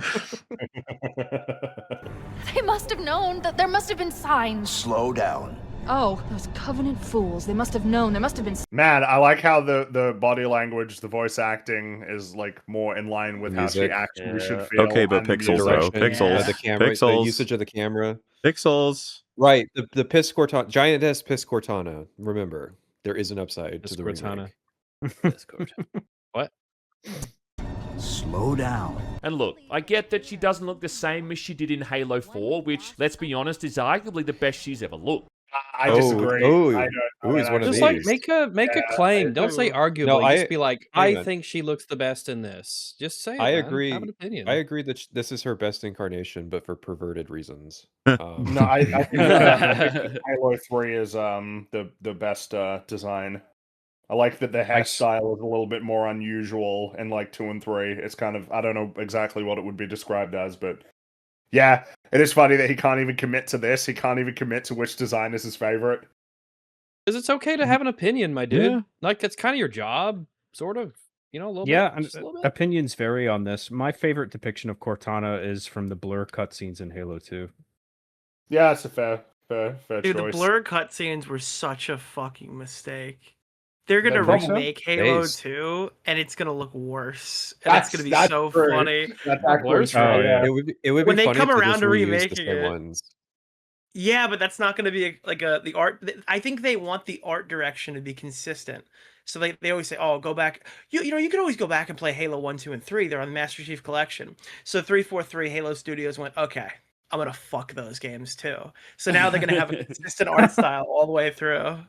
They must have known that there must have been signs. Slow down. Oh, those Covenant fools. They must have known. There must have been... Man, I like how the body language, the voice acting is like more in line with how she actually should feel. Okay, but pixels though. Pixels. The camera, pixels. the usage of the camera. Pixels. Right, the Piss Cortana, Giantess Piss Cortana. Remember, there is an upside to the Cortana. What? Slow down. And look, I get that she doesn't look the same as she did in Halo 4, which, let's be honest, is arguably the best she's ever looked. I disagree. He's one of just these. Like make a claim. Don't say arguably. No, just be like, I think she looks the best in this. Just say it, I man. agree. Have an opinion. I agree that this is her best incarnation, but for perverted reasons. No, I think Halo 3 is the best design. I like that the hairstyle is a little bit more unusual in like 2 and 3. It's kind of, I don't know exactly what it would be described as, but yeah, it is funny that he can't even commit to this. He can't even commit to which design is his favorite. Because it's okay to have an opinion, my dude. Yeah. Like, it's kind of your job, sort of. You know, a little bit. Yeah, opinions vary on this. My favorite depiction of Cortana is from the Blur cutscenes in Halo 2. Yeah, that's a fair Dude, choice. The Blur cutscenes were such a fucking mistake. They're gonna remake Halo 2, and it's gonna look worse. And it's gonna be so funny. It would be when they funny come if around just to reused remaking the same it. ones. Yeah, but that's not gonna be the art. I think they want the art direction to be consistent. So they always say, "Oh, go back." You know, you can always go back and play Halo 1, 2, and 3. They're on the Master Chief Collection. So 343 Halo Studios went, "Okay, I'm gonna fuck those games too." So now they're gonna have a consistent art style all the way through.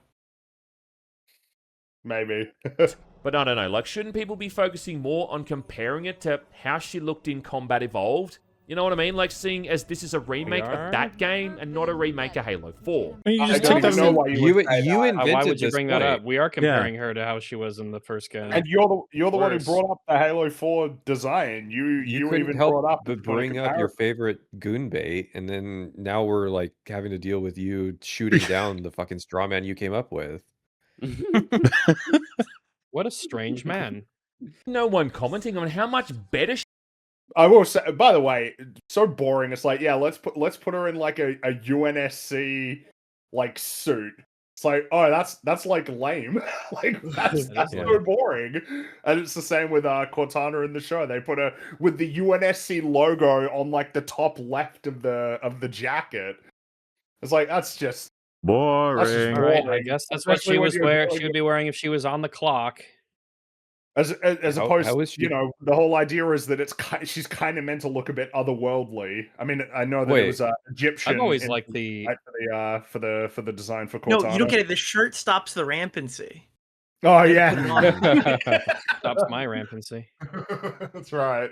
Maybe. But I don't know, like, shouldn't people be focusing more on comparing it to how she looked in Combat Evolved? You know what I mean? Like, seeing as this is a remake of that game and not a remake of Halo 4. You don't know why you invented why would you this bring that point. up? We are comparing her to how she was in the first game. And you're the one who brought up the Halo 4 design. You couldn't even help brought up but bring up your favorite goon bait, and then now we're like having to deal with you shooting down the fucking straw man you came up with. What a strange man. No one commenting on how much better I will say, by the way, so boring. It's like, yeah, let's put her in like a UNSC like suit. It's like, oh, that's like lame. Like that's so boring. And it's the same with Cortana in the show. They put her with the UNSC logo on like the top left of the jacket. It's like that's just boring. Right, I guess that's what she would be wearing if she was on the clock. As opposed, you know, the whole idea is that she's kind of meant to look a bit otherworldly. I mean, I know that it was Egyptian. I've always liked the for the design for Cortana. No, you don't get it. The shirt stops the rampancy. Oh yeah, stops my rampancy. That's right.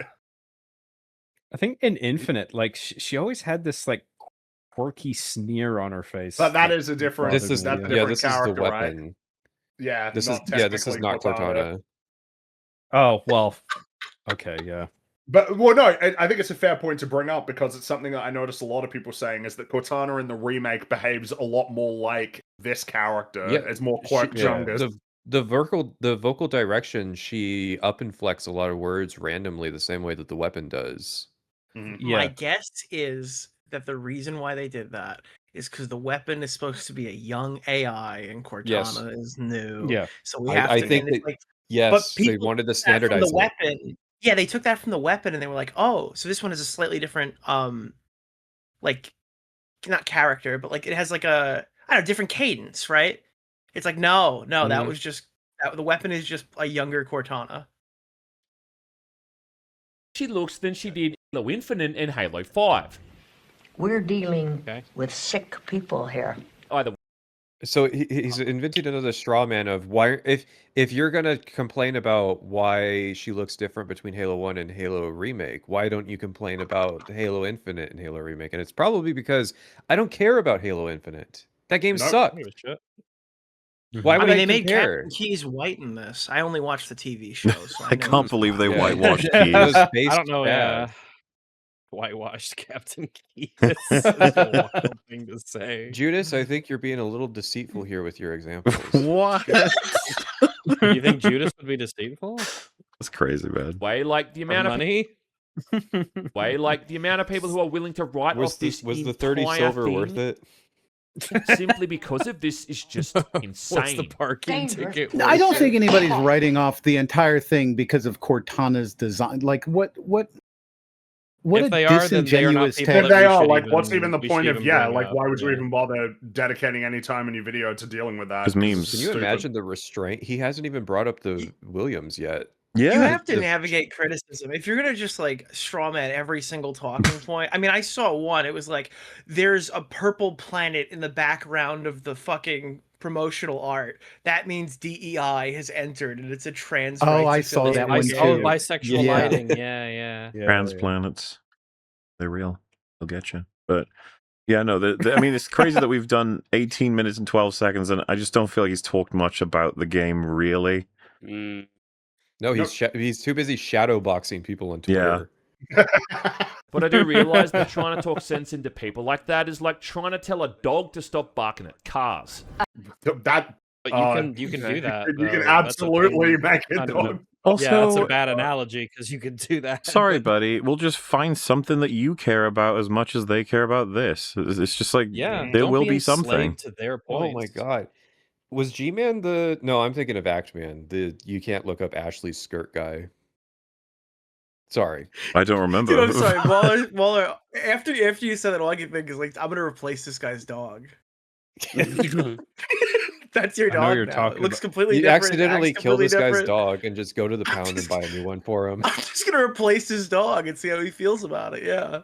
I think in Infinite, like she always had this like quirky sneer on her face. But that is a different. This is this character, is the weapon. Right? Yeah, this is not Cortana. Oh well, okay, yeah. But no, I think it's a fair point to bring up because it's something that I noticed a lot of people saying is that Cortana in the remake behaves a lot more like this character. Yeah, it's more quirk jungus. The vocal direction, she up and flex a lot of words randomly the same way that the weapon does. Mm-hmm. My guess is that the reason why they did that is because the weapon is supposed to be a young AI and Cortana is new. Yeah, so we have to. I think that, yes, they wanted to standardize the weapon. Yeah, they took that from the weapon and they were like, oh, so this one is a slightly different, like, not character, but like it has like a different cadence, right? It's like no, that was just the weapon is just a younger Cortana. She looks than she did in Halo Infinite and Halo 5. We're dealing with sick people here. Either. So he's invented another straw man of why if you're gonna complain about why she looks different between Halo 1 and Halo Remake, why don't you complain about Halo Infinite and Halo Remake? And it's probably because I don't care about Halo Infinite. That game sucked. Why would they made Captain Keyes white in this? I only watched the TV show. So I can't believe they whitewashed Keyes. I don't know. Whitewashed Captain Keyes. That's a wild thing to say. Judas, I think you're being a little deceitful here with your examples. What? You think Judas would be deceitful? That's crazy, man. Way like the amount of money. Way like the amount of people who are willing to write off this. Was the 30 silver worth it? Simply because of this is just insane. What's the parking ticket? I don't think anybody's writing off the entire thing because of Cortana's design. Like what if they are, then they are not people if that they we are, should like, even- what's even the we point should of even bring like, up, why would you even bother dedicating any time in your video to dealing with that? Because memes. Can you imagine the restraint? He hasn't even brought up the Williams yet. Yeah, you have to navigate criticism. If you're gonna just like straw man every single talking point, I mean, I saw one. It was like there's a purple planet in the background of the fucking promotional art. That means DEI has entered, and it's a trans. Oh, I saw that one too. Bisexual lighting. Yeah. Trans planets. They're real. They'll get you. But yeah, no, I mean, it's crazy that we've done 18 minutes and 12 seconds, and I just don't feel like he's talked much about the game, really. No, he's too busy shadow boxing people on Twitter. Yeah. But I do realize that trying to talk sense into people like that is like trying to tell a dog to stop barking at cars. That. But you can do that. You can absolutely make it dog. Also, yeah, that's a bad analogy because you can do that. Sorry, buddy. We'll just find something that you care about as much as they care about this. It's just like, there will be something. To their points. Oh my god. Was G-Man No, I'm thinking of Act-Man. You can't look up Ashley's skirt guy. Sorry. I don't remember. Dude, I'm sorry. Waller, after you said that, all I can think is like, I'm going to replace this guy's dog. That's your dog now. It looks completely you different. accidentally kill this guy's dog and just go to the pound and buy a new one for him. I'm just going to replace his dog and see how he feels about it. Yeah.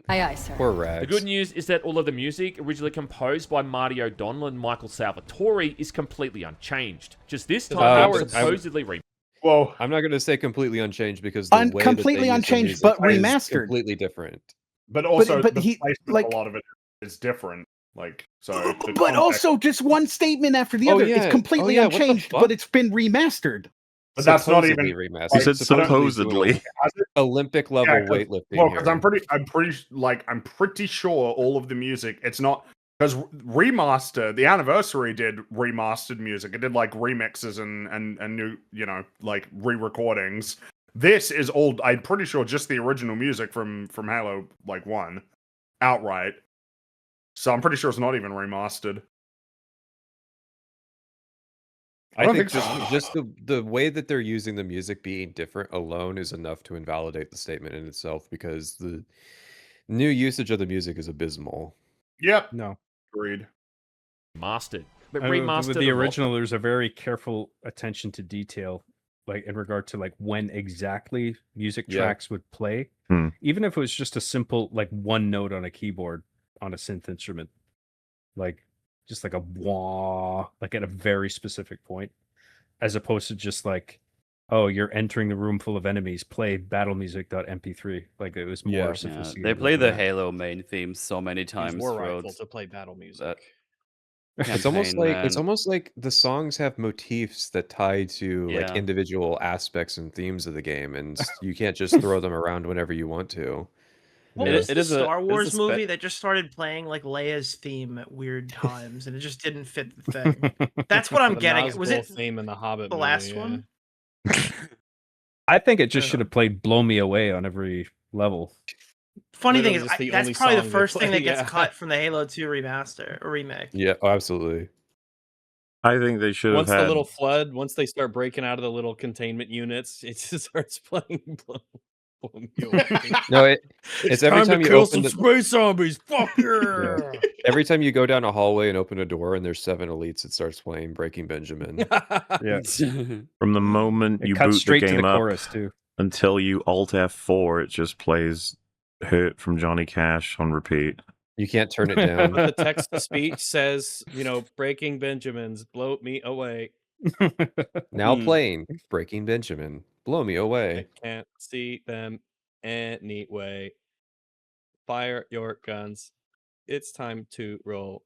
Aye, sir. Poor Rags. The good news is that all of the music, originally composed by Marty O'Donnell and Michael Salvatore, is completely unchanged. Just this time, supposedly remixed. Well, I'm not going to say completely unchanged because the way completely that they unchanged, use the music but is remastered. completely different. But also, but the he placement of a lot of it is different. Like, so. But also, just one statement after the other. yeah. It's completely unchanged, but it's been remastered. But that's not even remastered. He said supposedly. Olympic level weightlifting. Well, because I'm pretty sure all of the music. It's not because remaster. The Anniversary did remastered music. It did like remixes and new, like re-recordings. This is old. I'm pretty sure just the original music from Halo like 1 outright. So I'm pretty sure it's not even remastered. I think just the way that they're using the music being different alone is enough to invalidate the statement in itself, because the new usage of the music is abysmal. Yep. No. Agreed. Mastered. But remastered with the original, there's a very careful attention to detail, like in regard to like when exactly music tracks would play. Even if it was just a simple like one note on a keyboard on a synth instrument, like just like a wah, like at a very specific point, as opposed to just like, oh, you're entering the room full of enemies, play battlemusic.mp3. Like it was more sophisticated. They play the Halo main theme so many times. Use War Rifle to play battle music. It's almost like the songs have motifs that tie to like individual aspects and themes of the game, and you can't just throw them around whenever you want to. What was the Star Wars movie that just started playing like Leia's theme at weird times, and it just didn't fit the thing? That's what I'm getting. Was it theme in the Hobbit? The last one? I think it just should have played "Blow Me Away" on every level. Funny thing is, that's probably the first thing that gets cut from the Halo 2 remaster or remake. Yeah, absolutely. I think they should have Once the little flood, once they start breaking out of the little containment units, it just starts playing Blow Me Away. No, it's every time you open the space zombies. Fuck yeah. Every time you go down a hallway and open a door and there's 7 elites, it starts playing Breaking Benjamin. Yeah. From the moment you boot the game up until you Alt F4, it just plays "Hurt" from Johnny Cash on repeat. You can't turn it down. The text to speech says, Breaking Benjamins, blow me away. Now playing Breaking Benjamin, blow me away. I can't see them anyway. Fire your guns. It's time to roll.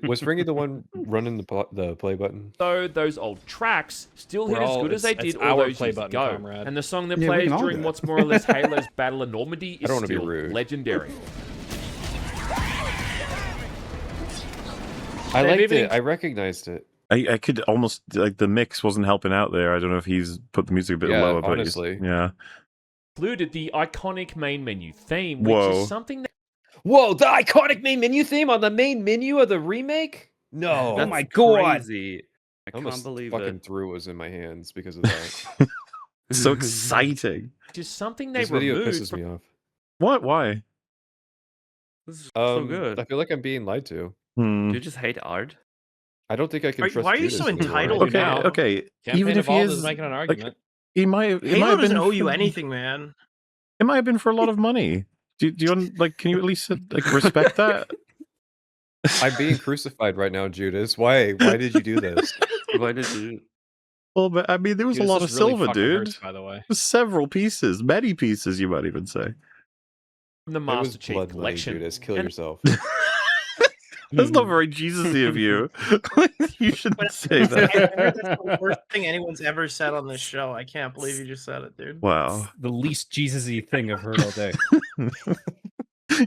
Was Fringy the one running the play button? So those old tracks still hit as good as they did all those years ago. Comrade. And the song that plays during what's more or less Halo's Battle of Normandy is still legendary. I liked it. I recognized it. I could almost, like, the mix wasn't helping out there. I don't know if he's put the music a bit lower, but honestly. Included the iconic main menu theme, which is something that... Whoa, the iconic main menu theme on the main menu of the remake? No. That's my god. Crazy. I almost can't believe fucking it. threw what was in my hands because of that. So exciting. Which is something they this video removed pisses me off. What? Why? This is so good. I feel like I'm being lied to. Do you just hate art? I don't think I can trust Why are you so entitled now? Okay. Campaign Even if he Evolved is making an argument. He might Halo have doesn't been owe you anything, man. It might have been for a lot of money. Do you like? Can you at least like respect that? I'm being crucified right now, Judas. Why? Why did you do this? Why did you? Well, but I mean, there was a lot of silver, dude. Hurts, by the way. Several pieces, many pieces, you might even say. the Master Chief Collection. Judas, kill yourself. That's not very Jesus-y of you. You shouldn't say that. That's the worst thing anyone's ever said on this show. I can't believe you just said it, dude. Wow. The least Jesus-y thing I've heard all day.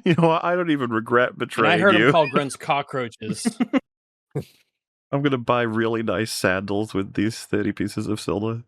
You know what? I don't even regret betraying you. I heard him call grunts cockroaches. I'm going to buy really nice sandals with these 30 pieces of silver.